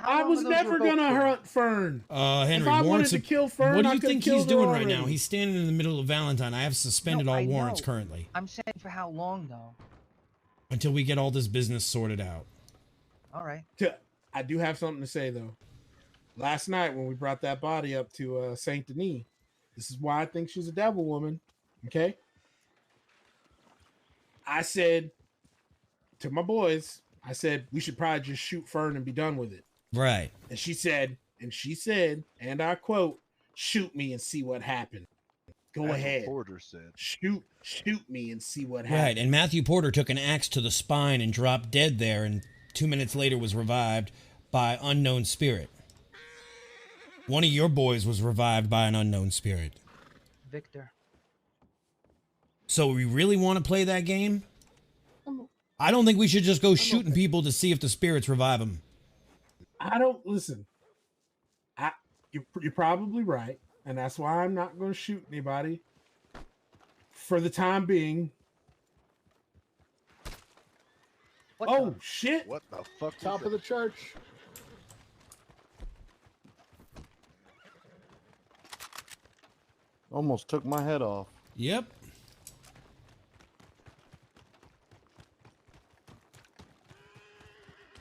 I was never gonna hunt Fern. Henry, if I wanted warrants to are- kill Fern, what do I you could've think he's killed her doing right now? already. He's standing in the middle of Valentine. I have suspended all I warrants know. currently I'm saying for how long though? until we get all this business sorted out. All right. I do have something to say though. Last night when we brought that body up to Saint Denis, this is why I think she's a devil woman. Okay. I said to my boys, I said we should probably just shoot Fern and be done with it. Right. And she said, and I quote, "Shoot me and see what happened." Go That's what ahead. Porter said. Shoot me and see what happens. Right, and Matthew Porter took an axe to the spine and dropped dead there, and 2 minutes later was revived by unknown spirit. One of your boys was revived by an unknown spirit. Victor. So we really want to play that game? I don't think we should just go shooting people to see if the spirits revive them. I don't listen. You're probably right, and that's why I'm not going to shoot anybody for the time being. Shit! What the fuck? Top of the church. Almost took my head off. Yep.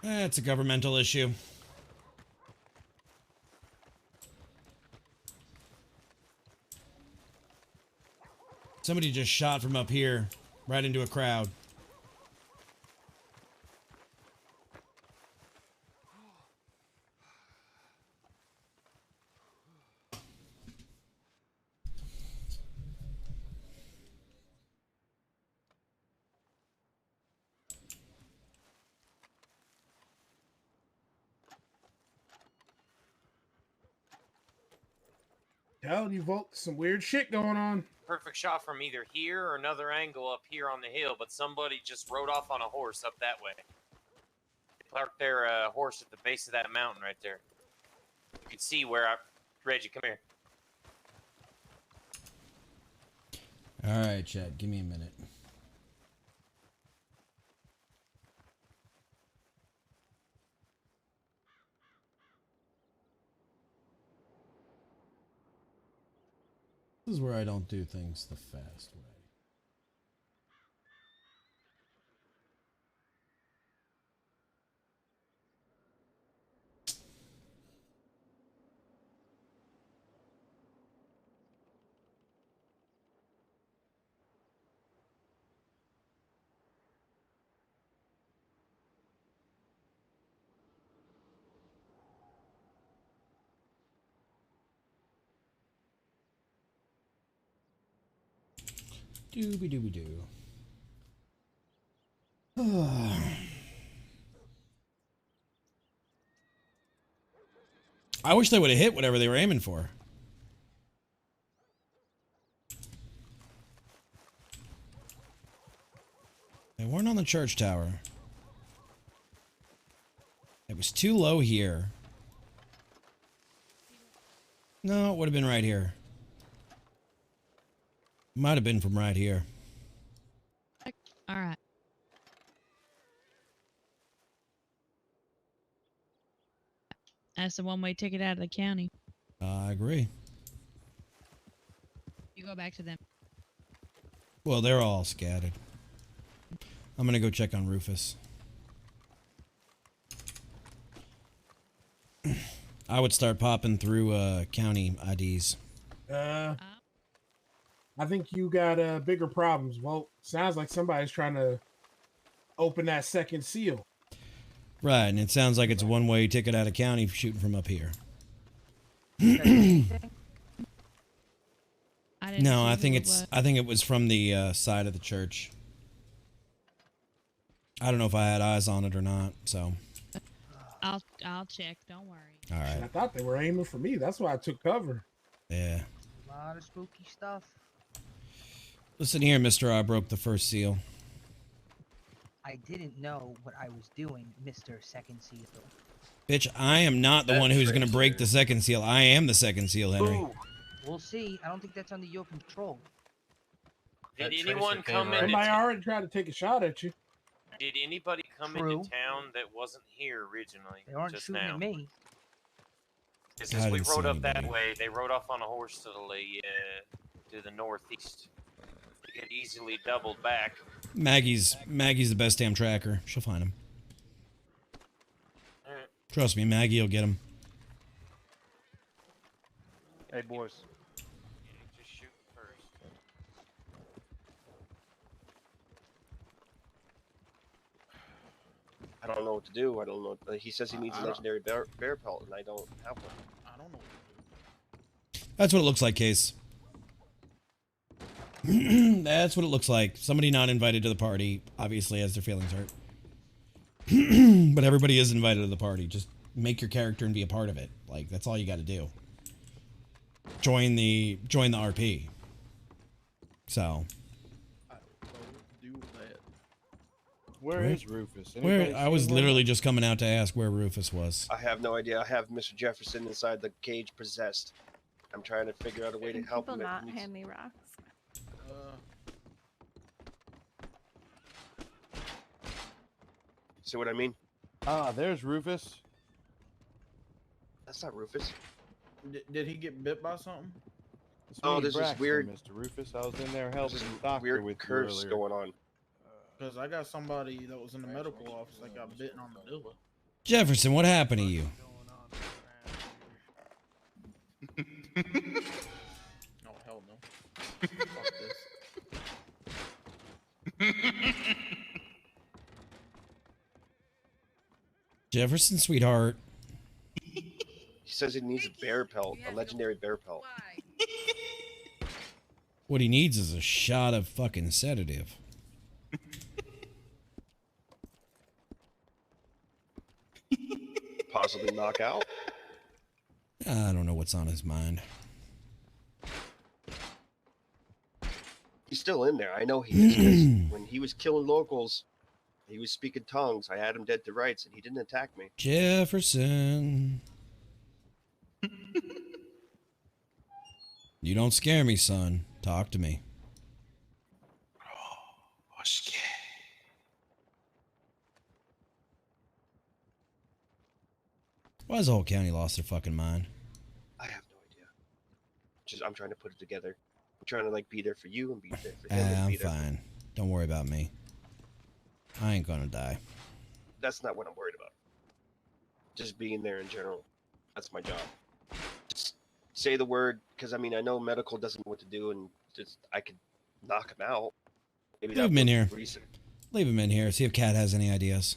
It's a governmental issue. Somebody just shot from up here right into a crowd. Telling you, Volk, some weird shit going on. Perfect shot from either here or another angle up here on the hill, but somebody just rode off on a horse up that way. They parked their horse at the base of that mountain right there. You can see where Reggie, come here. All right, Chad, give me a minute. This is where I don't do things the fast way. Dooby dooby doo. I wish they would have hit whatever they were aiming for. They weren't on the church tower. It was too low here. No, it would have been right here. Might have been from right here. All right. That's the one-way ticket out of the county. I agree. You go back to them. Well, they're all scattered. I'm gonna go check on Rufus. I would start popping through county IDs. I think you got bigger problems. Well, sounds like somebody's trying to open that second seal. Right, and it sounds like it's a one-way ticket out of county shooting from up here. No, I think it was from the side of the church. I don't know if I had eyes on it or not, so. I'll check. Don't worry. All right. I thought they were aiming for me. That's why I took cover. Yeah. A lot of spooky stuff. Listen here, Mr. I broke the first seal. I didn't know what I was doing, Mr. Second Seal. Bitch, I am not the one who's going to break the second seal. I am the second seal, Henry. Ooh. We'll see. I don't think that's under your control. Did anyone come in? Somebody already tried to take a shot at you. Did anybody come into town that wasn't here originally? They aren't just shooting now? at me. Because as we rode up that way, they rode off on a horse to the northeast. They could easily double back. Maggie's the best damn tracker. She'll find him. Trust me, Maggie will get him. Hey, boys. Just shoot first. I don't know what to do. I don't know. He says he needs a legendary bear pelt, and I don't have one. I don't know. That's what it looks like, Case. That's what it looks like. Somebody not invited to the party, obviously has their feelings hurt. But everybody is invited to the party. Just make your character and be a part of it. Like, that's all you got to do. Join the RP. So. Where is Rufus? I was literally just coming out to ask where Rufus was. I have no idea. I have Mr. Jefferson inside the cage possessed. I'm trying to figure out a way to help him. People not hand me rocks. See what I mean? Ah, there's Rufus. That's not Rufus. Did he get bit by something? This is weird. Mr. Rufus, I was in there helping the doctor weird with curse you going on. Because I got somebody that was in the medical office that got bitten on the liver. Jefferson, what happened to you? Oh, hell no. Fuck this. Jefferson, sweetheart. He says he needs a bear pelt, a legendary bear pelt. What he needs is a shot of fucking sedative. Possibly knock out. I don't know what's on his mind. He's still in there. I know he is. 'Cause when he was killing locals, he was speaking tongues. I had him dead to rights, and he didn't attack me. Jefferson. You don't scare me, son. Talk to me. Why has the whole county lost their fucking mind? I have no idea. I'm trying to put it together. I'm trying to be there for you and be there for him. I'm fine. Don't worry about me. I ain't gonna die. That's not what I'm worried about. Just being there in general. That's my job. Just say the word, because I know medical doesn't know what to do, and I could knock him out. Maybe Leave him in here. Leave him in here. See if Kat has any ideas.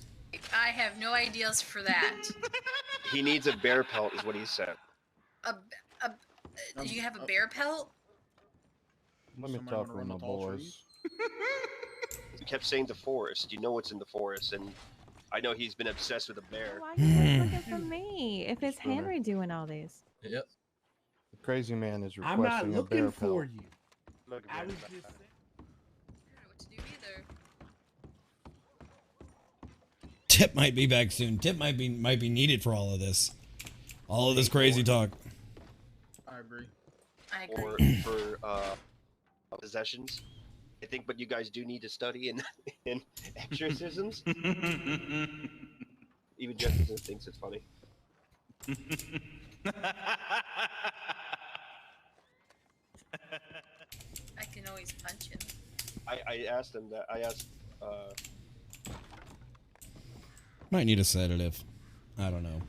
I have no ideas for that. He needs a bear pelt, is what he said. Do you have a bear pelt? Let me talk with my boys. He kept saying the forest. You know what's in the forest, and I know he's been obsessed with a bear. Why are you looking for me? If it's Henry doing all these. Yep. The crazy man is I'm not requesting a bear looking for pelt. you. I was just saying. Tip might be back soon. Tip might be needed for all of this. All of this crazy talk. I agree. Or for possessions. I think, but you guys do need to study in exorcisms. Even Jefferson thinks it's funny. I can always punch him. I asked him that. I asked. Might need a sedative. I don't know.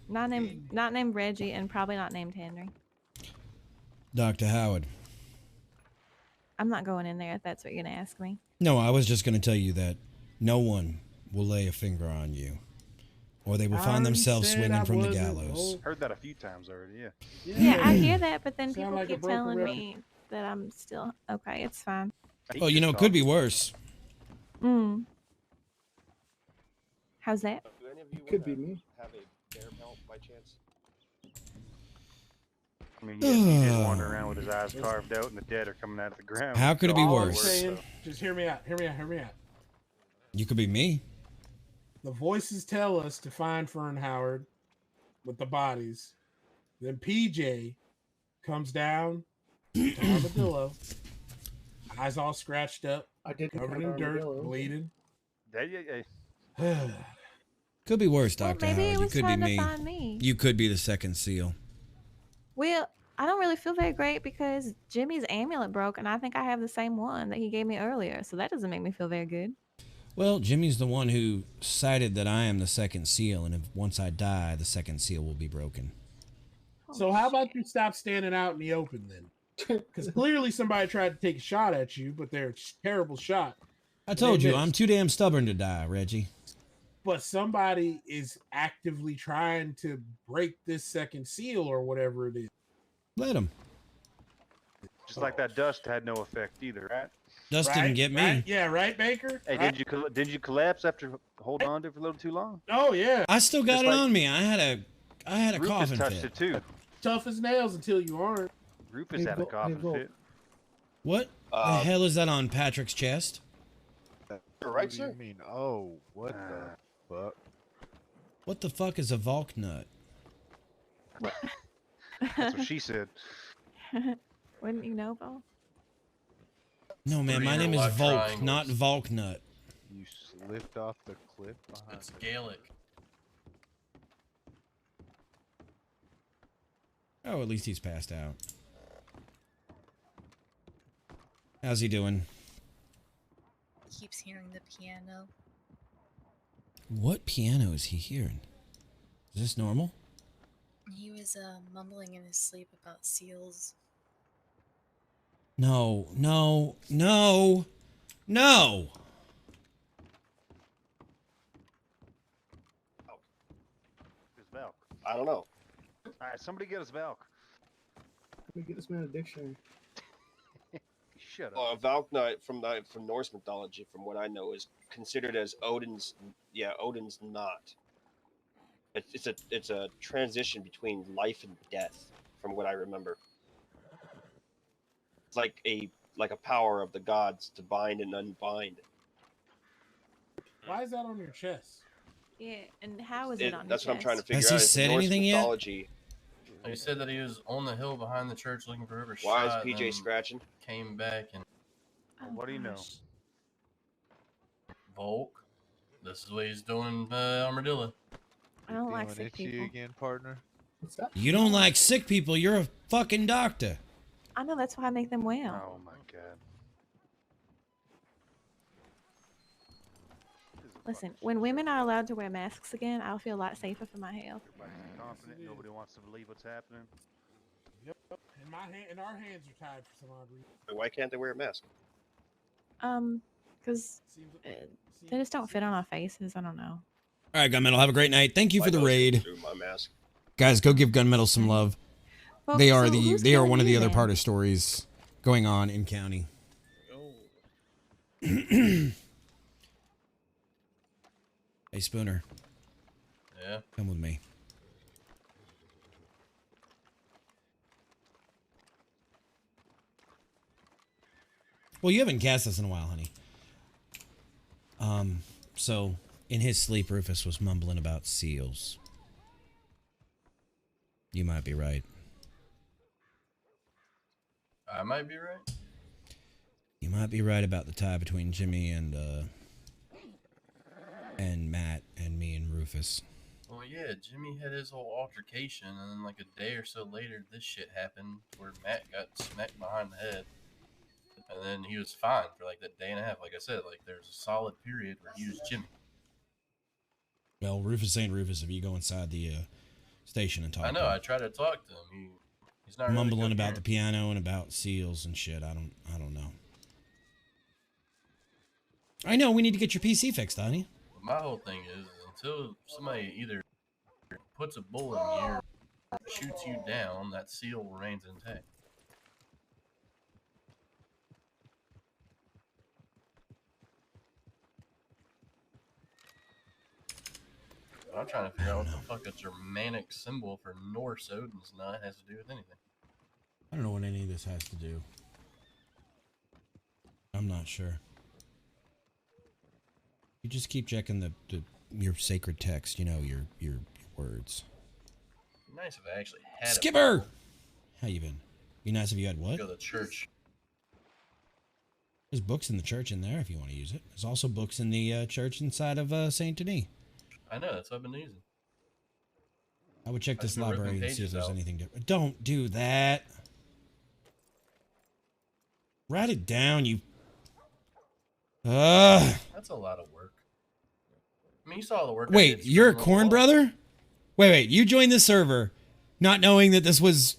Not named Reggie, and probably not named Henry. Dr. Howard. I'm not going in there if that's what you're gonna ask me. No, I was just going to tell you that no one will lay a finger on you, or they will find themselves swinging from the gallows. Heard that a few times already. Yeah. Yeah, I hear that, but then Sound people like a keep broken telling record. me that I'm still okay. It's fine. Oh, you know, it could be worse. Mm. How's that? Do any of you Could be me. have a bear pelt by chance? I mean, yeah, he did wander around with his eyes carved out, and the dead are coming out of the ground. How could it be All I'm worse? saying, just hear me out. Hear me out. Hear me out. You could be me. The voices tell us to find Fern Howard with the bodies. Then PJ comes down to Armadillo, eyes all scratched up, covered in dirt, bleeding. Could be worse, Well, Dr. maybe Howard. it You was could be trying to me. find me. You could be the second seal. Well, I don't really feel very great because Jimmy's amulet broke, and I think I have the same one that he gave me earlier. So that doesn't make me feel very good. Well, Jimmy's the one who cited that I am the second seal, and if once I die, the second seal will be broken. So how about you stop standing out in the open then? Because clearly somebody tried to take a shot at you, but they're a terrible shot. I told They you, missed. I'm too damn stubborn to die, Reggie. But somebody is actively trying to break this second seal or whatever it is. Let him. Just like that dust had no effect either, right? Dust didn't get me. Right? Yeah, right, Baker? Hey, Right? did you collapse after holding on to it for a little too long? Oh, yeah. I still got Just it like- on me. I had a Rufus coughing touched fit. it too. Tough as nails until you aren't. Rufus Hey, had a Vol- hey, coughing Vol. fit. What the hell is that on Patrick's chest? Right, What do sir? you mean? Oh, what the fuck? What the fuck is a Volk nut? That's what she said. Wouldn't you know, Bo? No, man, my Three name is interlocked Volk, triangles. not Volk nut. You slipped off the cliff behind It's it. Gaelic. Oh, at least he's passed out. How's he doing? Keeps hearing the piano. What piano is he hearing? Is this normal? He was mumbling in his sleep about seals. No, no, no, no. It's Valk. I don't know. All right, somebody get us Valk. Let me get this man a dictionary. Shut up. Valknut from Norse mythology, from what I know, is considered as Odin's knot. It's a transition between life and death, from what I remember. It's like a power of the gods to bind and unbind. Why is that on your chest? Yeah, and how is it on That's your what I'm trying to chest? figure Has out. he It's said Norse anything yet? mythology. He said that he was on the hill behind the church looking for whoever Why shot is PJ him, scratching? Came back and Oh, What do you know? gosh. Volk. This is what he's doing in Armadillo. I don't like Feeling sick itchy people. again, partner? What's that? You don't like sick people. You're a fucking doctor. I know that's why I make them well. Oh my god. Listen, when women are allowed to wear masks again, I'll feel a lot safer for my health. Everybody's confident. Nobody wants to believe what's happening. Yep. And our hands are tied for some odd reason. Why can't they wear a mask? Because they just don't fit on our faces. I don't know. All right, Gunmetal, have a great night. Thank you for the raid. Through my mask. Guys, go give Gunmetal some love. Folks, They are so who's they are killing one of you the other then? part of stories going on in county. Hey, Spooner, Yeah. come with me. Well, you haven't cast this in a while, honey. So in his sleep, Rufus was mumbling about seals. You might be right. I might be right. You might be right about the tie between Jimmy and Matt and me and Rufus. Well, yeah, Jimmy had his whole altercation, and then like a day or so later, this shit happened where Matt got smacked behind the head. And then he was fine for like that day and a half. Like I said, like there's a solid period where he was Jimmy. Well, Rufus ain't Rufus if you go inside the station and talk. I know. to I him. tried to talk to him. He's not really Mumbling about coherent. the piano and about seals and shit. I don't know. I know, we need to get your PC fixed, honey. My whole thing is until somebody either puts a bullet in you or shoots you down, that seal remains intact. I'm trying to figure out what the fuck a Germanic symbol for Norse Odin's knot has to do with anything. I don't know what any of this has to do. I'm not sure. You just keep checking your sacred text, you know, your words. It'd be nice if I actually had Skipper! How you been? Be nice if you had what? Go to church. There's books in the church in there if you want to use it. There's also books in the church inside of Saint Denis. I know, that's what I've been using. I would check this library and see if there's out. anything different. Don't do that. Write it down, you. That's a lot of work. I mean, you saw the work. Wait, you're a corn brother? Wait. You joined this server, not knowing that this was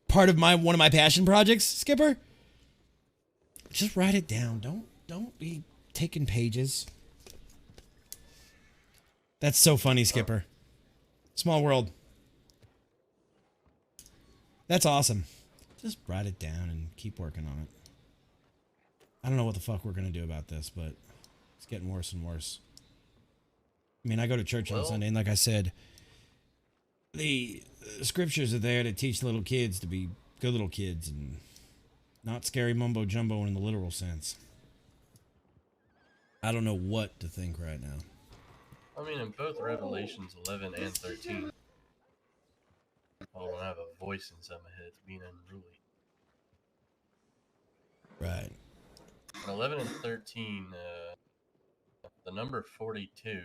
part of one of my passion projects, Skipper. Just write it down. Don't be taking pages. That's so funny, Skipper. Small world. That's awesome. Just write it down and keep working on it. I don't know what the fuck we're going to do about this, but it's getting worse and worse. I mean, I go to church on Sunday, and like I said, the scriptures are there to teach little kids to be good little kids and not scary mumbo jumbo in the literal sense. I don't know what to think right now. I mean, in both Revelations 11 and 13. Oh, I have a voice inside my head. It's being unruly. Right. In 11 and 13, the number 42 is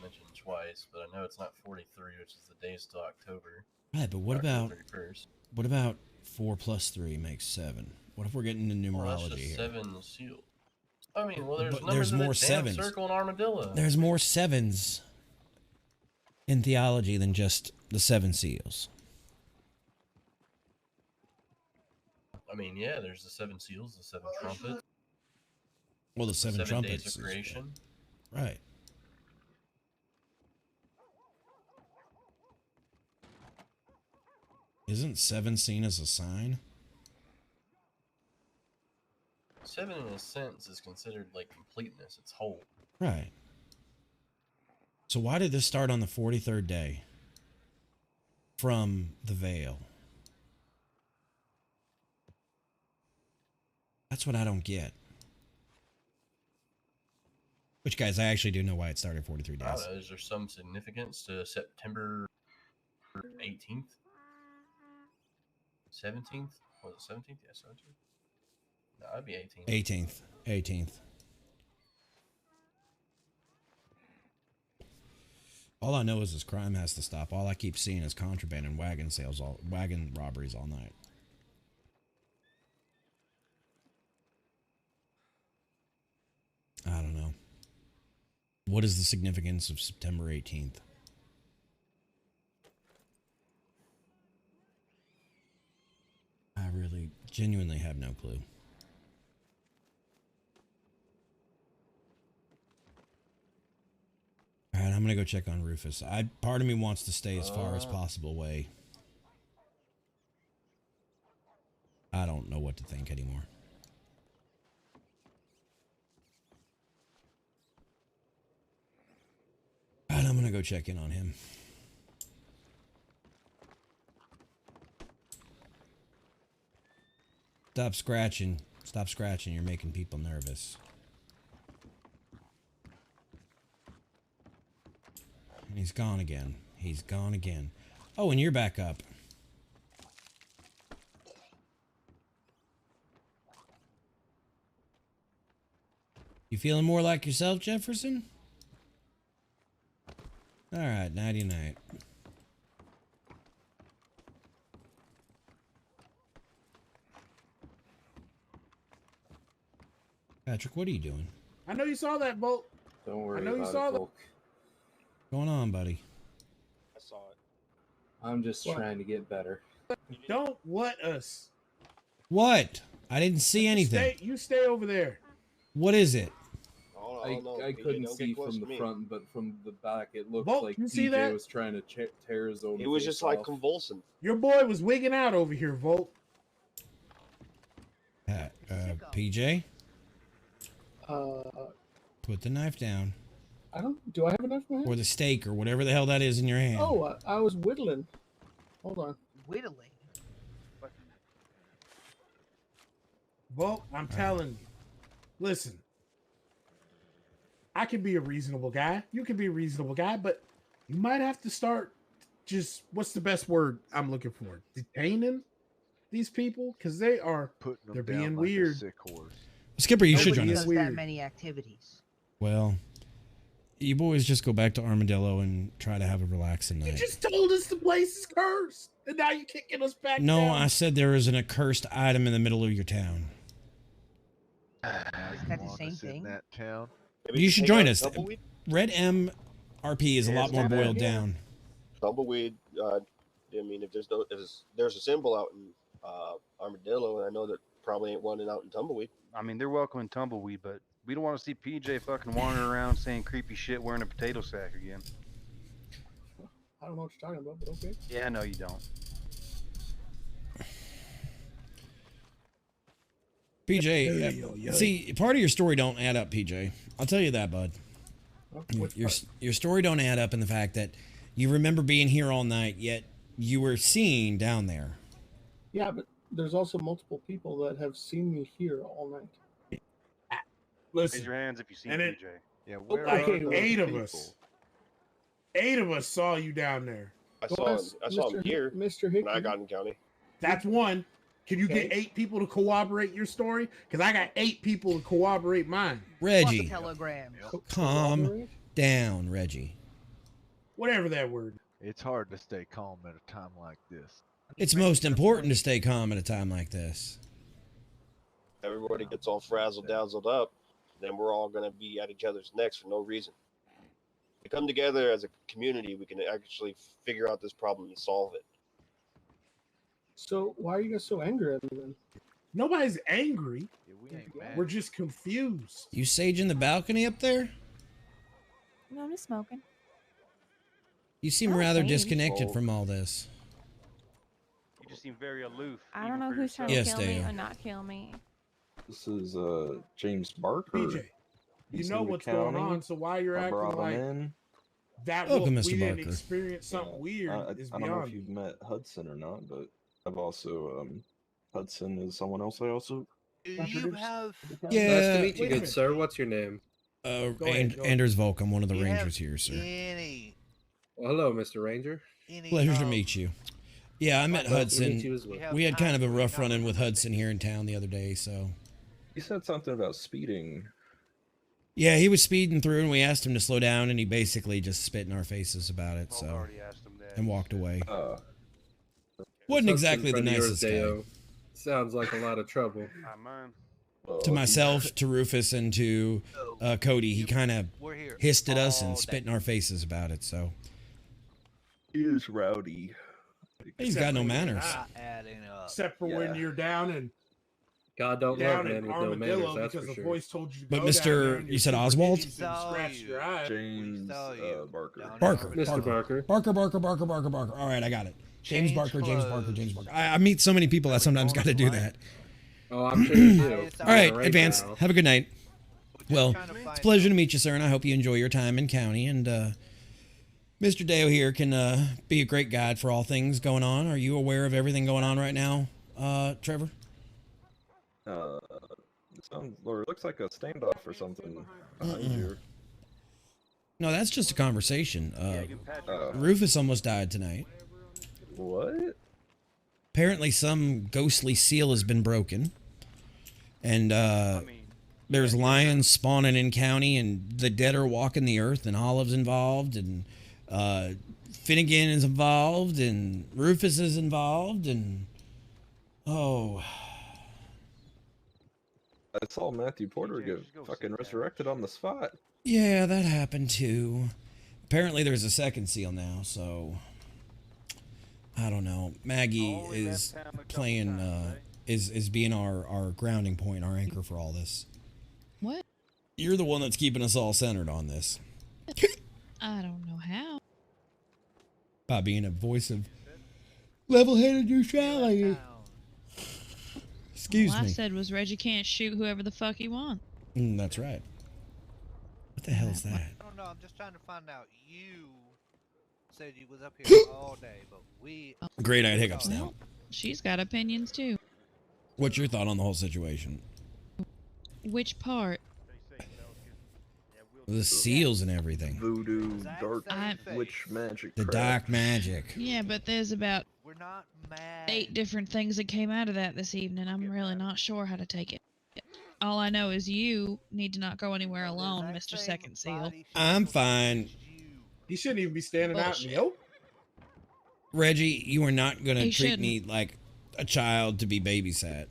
mentioned twice, but I know it's not 43, which is the days till October. Right, but what October about 31st. what about 4 plus 3 makes 7? What if we're getting into numerology Well, that's just here? 7 sealed. I mean, well, there's But numbers there's in more the damn sevens. circle and armadillo. There's more 7s in theology than just the 7 seals. I mean, yeah, there's the 7 seals, the 7 trumpets. Well, the 7 days trumpets. of creation. Right. Isn't 7 seen as a sign? 7 in a sense is considered like completeness. It's whole. Right. So why did this start on the 43rd day from the veil? That's what I don't get. Which, guys, I actually do know why it started 43 days. I don't know, is there some significance to September 18th? 17th? Was it 17th? Yeah, 17th. No, that'd be 18th. 18th. All I know is this crime has to stop. All I keep seeing is contraband and wagon robberies all night. I don't know. What is the significance of September 18th? I really genuinely have no clue. All right, I'm gonna go check on Rufus. Part of me wants to stay as far as possible away. I don't know what to think anymore. All right, I'm gonna go check in on him. Stop scratching. Stop scratching. You're making people nervous. And he's gone again. He's gone again. Oh, and you're back up. You feeling more like yourself, Jefferson? All right, nighty night. Patrick, what are you doing? I know you saw that, Bolt. Don't worry I know you about saw it, that. Volk. What's going on, buddy? I saw it. I'm just What? trying to get better. Don't what us. What? I didn't see anything. You stay over there. What is it? I couldn't see from the front, but from the back, it looked Volt, like you see PJ that? was trying to tear his own. He was face just like off. convulsing. Your boy was wigging out over here, Volt. PJ, Uh, put the knife down. I don't. Do I have a knife in my hand? Or the steak, or whatever the hell that is in your hand. Oh, I was whittling. Hold on. Whittling. Well, I'm telling you. Listen. I can be a reasonable guy. You can be a reasonable guy, but you might have to start just, what's the best word I'm looking for? Detaining these people? Because they're being weird. Sick horse. Skipper, you should join Nobody us. does that many activities. Well, you boys just go back to Armadillo and try to have a relaxing You night. just told us the place is cursed, and now you can't get us back No, down. I said there is an accursed item in the middle of your town. Isn't that the same thing? That town. You should join us. Red M RP is a lot more boiled Yeah. down. Tumbleweed. I mean, if there's a symbol out in Armadillo, and I know that probably ain't one out in Tumbleweed. I mean, they're welcome in Tumbleweed, but we don't want to see PJ fucking wandering around saying creepy shit wearing a potato sack again. I don't know what you're talking about, but okay. Yeah, no, you don't. PJ, see, part of your story don't add up, PJ. I'll tell you that, bud. Your story don't add up in the fact that you remember being here all night, yet you were seen down there. Yeah, but there's also multiple people that have seen me here all night. Listen, Raise your hands if you see and PJ. Yeah, okay, 8 of us. 8 of us saw you down there. I saw him here Mr. when Hickman. I got in county. That's one. Can you get 8 people to corroborate your story? Because I got 8 people to corroborate mine. Reggie, Telegrams. calm down, Reggie. Whatever that word. It's hard to stay calm at a time like this. It's most important to stay calm at a time like this. Everybody gets all frazzled, dazzled up, then we're all going to be at each other's necks for no reason. If we come together as a community, we can actually figure out this problem and solve it. So why are you guys so angry at me then? Nobody's angry. Yeah, we ain't mad. We're just confused. You saging the balcony up there? No, I'm just smoking. You seem Oh, rather thanks. disconnected from all this. You just seem very aloof. I don't know even for who's trying yourself. to kill me Dale. or not kill me. This is James Barker. PJ, you He's know in the what's going county. on, so why you're I acting brought him like in. that Welcome, we Mr. didn't Barker. experience something weird is I don't know beyond if me. you've met Hudson or not, but I've also Hudson is someone else I also You have. Yeah. Nice to meet you, Wait a good minute. sir. What's your name? Go ahead. Anders Volk. I'm one of the you have rangers here, sir. Any. Well, hello, Mr. Ranger. Pleasure to meet you. Yeah, I met Nice to meet Hudson. you as well. We had kind of a rough run-in with Hudson here in town the other day, so. You said something about speeding. Yeah, he was speeding through, and we asked him to slow down, and he basically just spit in our faces about it, so. Already asked him that. And walked away. Hudson, Wasn't exactly the friend of yours, nicest guy. Deo. Sounds like a lot of trouble. To myself, to Rufus, and to Cody, he kind of hissed at us and spit in our faces about it, so. He is rowdy. He's got no for when you're manners. not. Except for when you're down and God don't down love in men with no Armadillo manners, that's because for the sure. voice told you to But go down there Mr. and You your said super Oswald? ninjas and scratched your eye. James Barker. Barker. Mr. Barker. Barker. All right, I got it. James Barker. I meet so many people I sometimes got to do that. Oh, I'm sure you do. All right, Ranger Advance. now. Have a good night. Well, it's a pleasure to meet you, sir, and I hope you enjoy your time in county. And Mr. Deo here can be a great guide for all things going on. Are you aware of everything going on right now, Trevor? Or it looks like a standoff or something behind you. No, that's just a conversation. Rufus almost died tonight. What? Apparently, some ghostly seal has been broken, and there's lions spawning in county, and the dead are walking the earth, and Olive's involved, and Finnegan is involved, and Rufus is involved, and oh, I saw Matthew Porter get fucking resurrected on the spot. yeah, that happened too. Apparently, there's a second seal now, so I don't know. Maggie is playing, is being our grounding point, our anchor for all this. What? You're the one that's keeping us all centered on this. I don't know how. By being a voice of level-headed neutrality. Excuse All I me. said was Reggie can't shoot whoever the fuck he wants. That's right. What the hell is that? I don't know. I'm just trying to find out. You said you was up here all day, but we. Great, I had hiccups now. Well, she's got opinions too. What's your thought on the whole situation? Which part? The seals and everything. Voodoo, dark witch magic. The crap. dark magic. Yeah, but there's about 8 different things that came out of that this evening. I'm really not sure how to take it. All I know is you need to not go anywhere alone, Mr. Second Seal. I'm fine. He shouldn't even be standing out in the open. Reggie, you are not going to He treat shouldn't. me like a child to be babysat.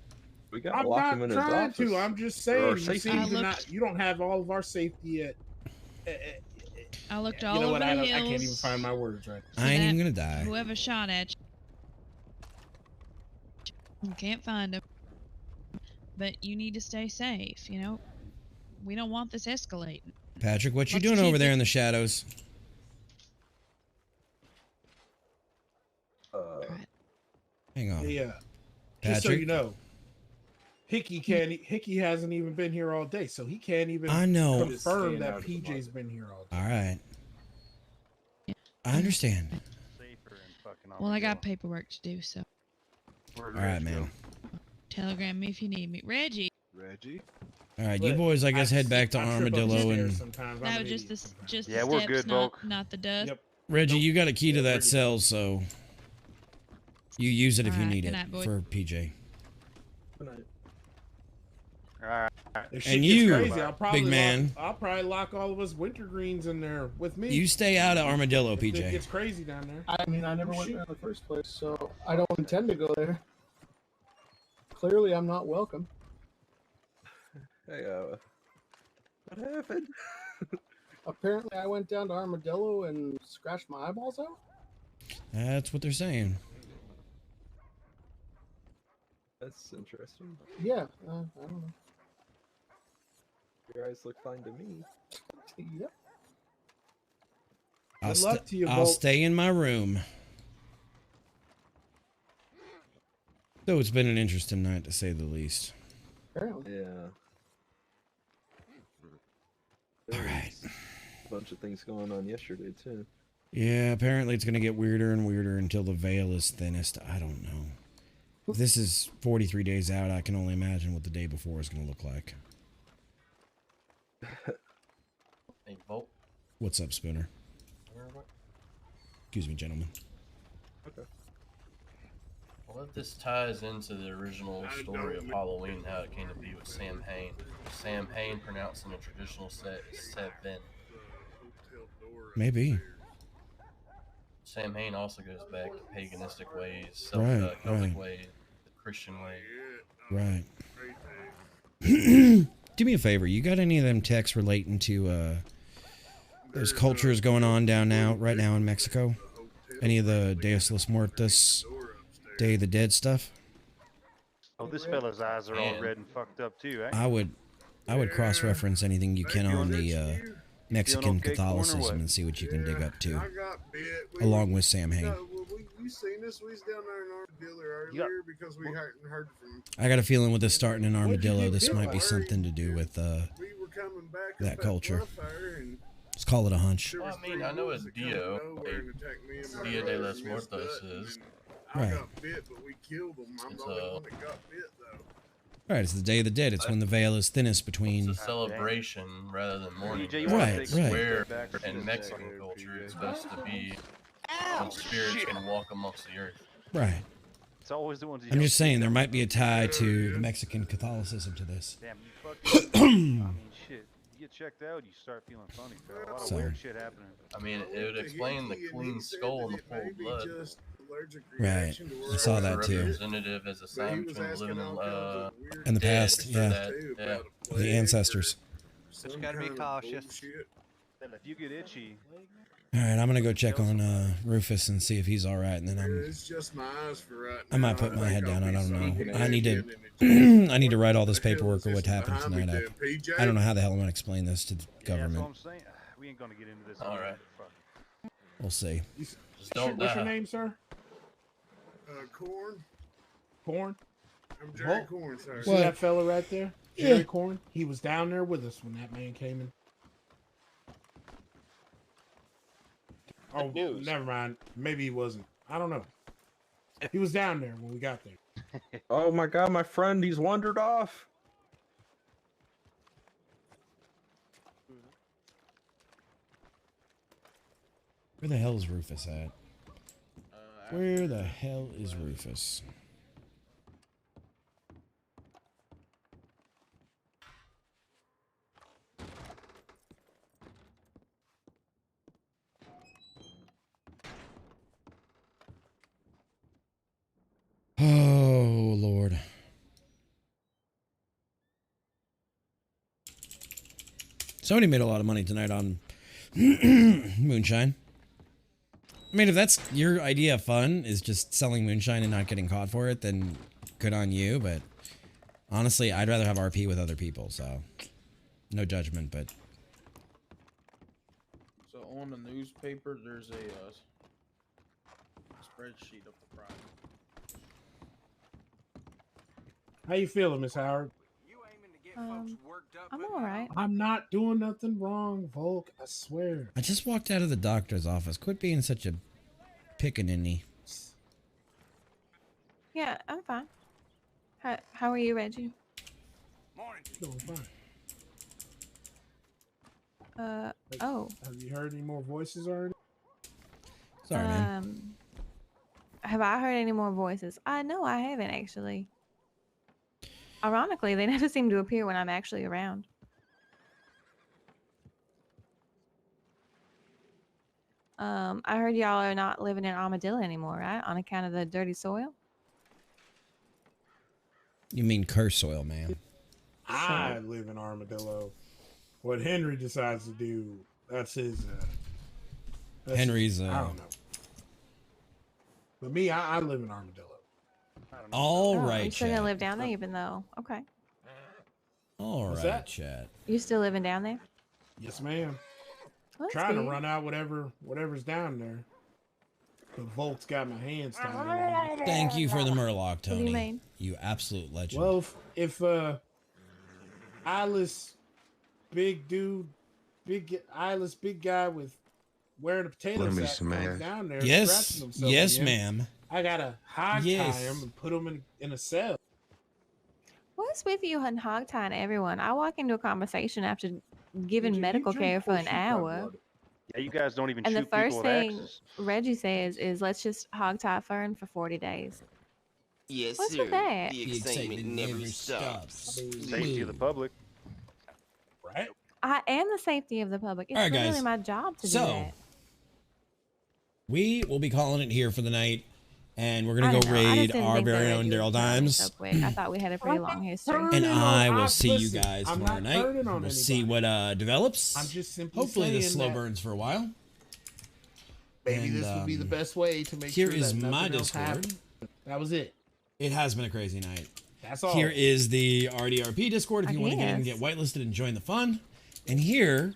We gotta I'm lock not him in his trying office. to. I'm just For our saying. You safety. seem to not. You don't have all of our safety yet. I looked You all know over what? the I hills. can't even find my words right. I ain't that even going to die. Whoever shot at you. Can't find him. But you need to stay safe, you know? We don't want this escalating. Patrick, what you Let's doing keep over there it- in the shadows? Hang on. Yeah. Just so Patrick? you know, Hickey hasn't even been here all day, so he can't even I know. confirm that PJ's been here all day. All right. I understand. Well, I got paperwork to do, so All right, man. telegram me if you need me. Reggie. Reggie. All right, you boys, I guess, head back to Armadillo and No, just the Yeah, the we're steps, good, not, Volk. not the dust. Reggie, you got a key to that cell, so you use it if you Alright, need good it night, boy. for PJ. Alright. If shit And gets you, crazy, I'll probably big man, I'll probably lock all of us wintergreens in there with me. you stay out of Armadillo, If it PJ. gets crazy down there. I mean, I never Oh, went shoot. there in the first place, so I don't intend to go there. Clearly, I'm not welcome. Hey, what happened? Apparently, I went down to Armadillo and scratched my eyeballs out. That's what they're saying. That's interesting. Yeah, I don't know. Your eyes look fine to me. Yep. I'll, Good luck to you, I'll Bolt. stay in my room. So it's been an interesting night, to say the least. Apparently. Yeah. There All right. was a bunch of things going on yesterday too. Yeah, apparently it's going to get weirder and weirder until the veil is thinnest. I don't know. If this is 43 days out, I can only imagine what the day before is going to look like. Hey, Volk. What's up, Spooner? Excuse me, gentlemen. Okay. Well, if this ties into the original story of Halloween, how it came to be with Sam Hain. Sam Hain pronounced in a traditional set is Seven. Maybe. Sam Hain also goes back to paganistic ways, Right, Celtic right. ways, the Christian way. Right. Do me a favor. You got any of them texts relating to those cultures going on down now, right now in Mexico? Any of the Deus los Muertos, Day of the Dead stuff? Oh, this fella's eyes are all red and fucked up too, eh? I would cross-reference anything you can on the Mexican okay, corn or what? Catholicism and see what you can dig up too, along with Sam Hain. You seen this? We was down there in Armadillo earlier because we hadn't heard from. I got a feeling with this starting in Armadillo, this might be something to do with We were coming back that up culture. Bluffire and Let's call it a hunch. Well, I mean, I know it's Dio. Dia de los Muertos is. I Right. got bit, but we killed them. I'm the only one that got bit though. Right, it's the Day of the Dead. It's when the veil is thinnest between. It's a celebration rather than mourning. DJ, you It's wanna take a Where step back? in Mexican culture it's supposed to be when spirits can walk amongst the earth. Right. It's always the ones you I'm don't just see saying there that might be a tie to the Mexican Catholicism to this. Damn, you fucked up. I mean, shit. You get checked out, you start feeling funny, fella. A lot of So- weird shit happening. I mean, it would explain the clean skull and the full blood. Right. I saw that too. Representative as a sign between the living and In the dead, past, so yeah. that- The ancestors. Just gotta be cautious. Fella, if you get itchy, All right, I'm gonna go check on Rufus and see if he's all right, and then It's just my eyes for right now. I might put my think head I'll down. I be don't know. speaking I need to again I need to write all this What the hell paperwork is of what this happened behind me tonight up. then, PJ? I don't know how the hell I'm gonna explain this to the Yeah, that's what government. I'm saying. We ain't gonna get into this. All right. We'll see. Just don't What's your die. name, sir? Corn. Corn. I'm Jerry Well, Corn, sir. You see that fella right there? Yeah. Jerry Corn? He was down there with us when that man came in. Oh, news. never mind. Maybe he wasn't. I don't know. He was down there when we got there. Oh my god, my friend, he's wandered off. Where the hell is Rufus at? Where the hell is Rufus? Oh, Lord. Somebody made a lot of money tonight on moonshine. I mean, if that's your idea of fun, is just selling moonshine and not getting caught for it, then good on you. But honestly, I'd rather have RP with other people, so no judgment, but... So on the newspaper, there's a spreadsheet of the price. How you feeling, Miss Howard? I'm all right. I'm not doing nothing wrong, Volk. I swear. I just walked out of the doctor's office. Quit being such a pickaninny. Yeah, I'm fine. How are you, Reggie? Doing fine. Oh. Have you heard any more voices already? Sorry, man. Have I heard any more voices? No, I haven't actually. Ironically, they never seem to appear when I'm actually around. I heard y'all are not living in Armadillo anymore, right? On account of the dirty soil? You mean curse soil, man. I live in Armadillo. What Henry decides to do, that's his. Henry's, I don't know. But me, I live in Armadillo. All right, You still gonna chat. live down there, even though? Okay. All What's right, that? chat. You still living down there? Yes, ma'am. Well, that's Trying to good. run out whatever's down there. The Volt's got my hands down there. Thank you for the Murloc, do you Tony. mean? You absolute legend. Well, if eyeless big dude, eyeless big guy with wearing a potato Let me sack smash. comes down there Yes, scratching himself yes, again, ma'am. I gotta hog tie Yes. him and put him in a cell. What's with you and hog tying everyone? I walk into a conversation after giving You medical drink care for an horseshoe crab hour. blood. Yeah, you guys don't even And the shoot people first with thing axes. Reggie says is, let's just hog tie Fern for 40 days. Yes, What's sir. with that? The excitement never stops. Safety of the public. Right? I am the safety of the public. It's All right, literally guys. my job to do So, that. we will be calling it here for the night, and we're I gonna go don't know. I just raid didn't our think that very Reggie own would Daryl tell me Dimes. so quick. I thought we had a pretty long history. And I will Listen, see you guys I'm tomorrow not night. turning on We'll see anybody. what develops. I'm just simply Hopefully this saying slow that burns for a while. Maybe And, this would be the um, best way to make here sure is that my nothing else Discord. happens. That was it. It has been a crazy night. That's all. Here is the RDRP Discord if I you want to get in and guess. get whitelisted and join the fun. And here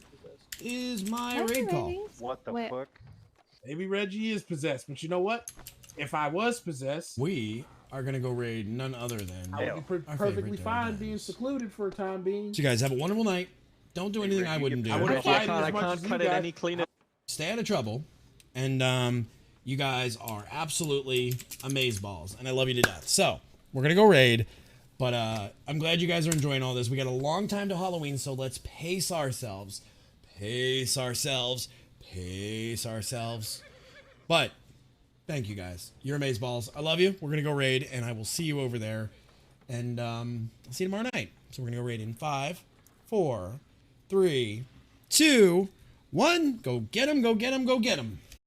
is my Hey, raid call. Reggie. What the Wait. fuck? Maybe Reggie is possessed, but you know what? If I was possessed, We are going to go raid none other than I would be our perfectly favorite Daryl fine Dimes. being secluded for a time being. So you guys have a wonderful night. Don't do anything I wouldn't do. I wouldn't fight I as much can't as cut you it guys. any cleaner. Stay out of trouble. And you guys are absolutely amazeballs. And I love you to death. So we're going to go raid. But I'm glad you guys are enjoying all this. We got a long time to Halloween, so let's pace ourselves. Pace ourselves. Pace ourselves. But thank you guys. You're amazeballs. I love you. We're going to go raid, and I will see you over there. And I'll see you tomorrow night. So we're going to go raid in 5, 4, 3, 2, 1. Go get him, go get him, go get him.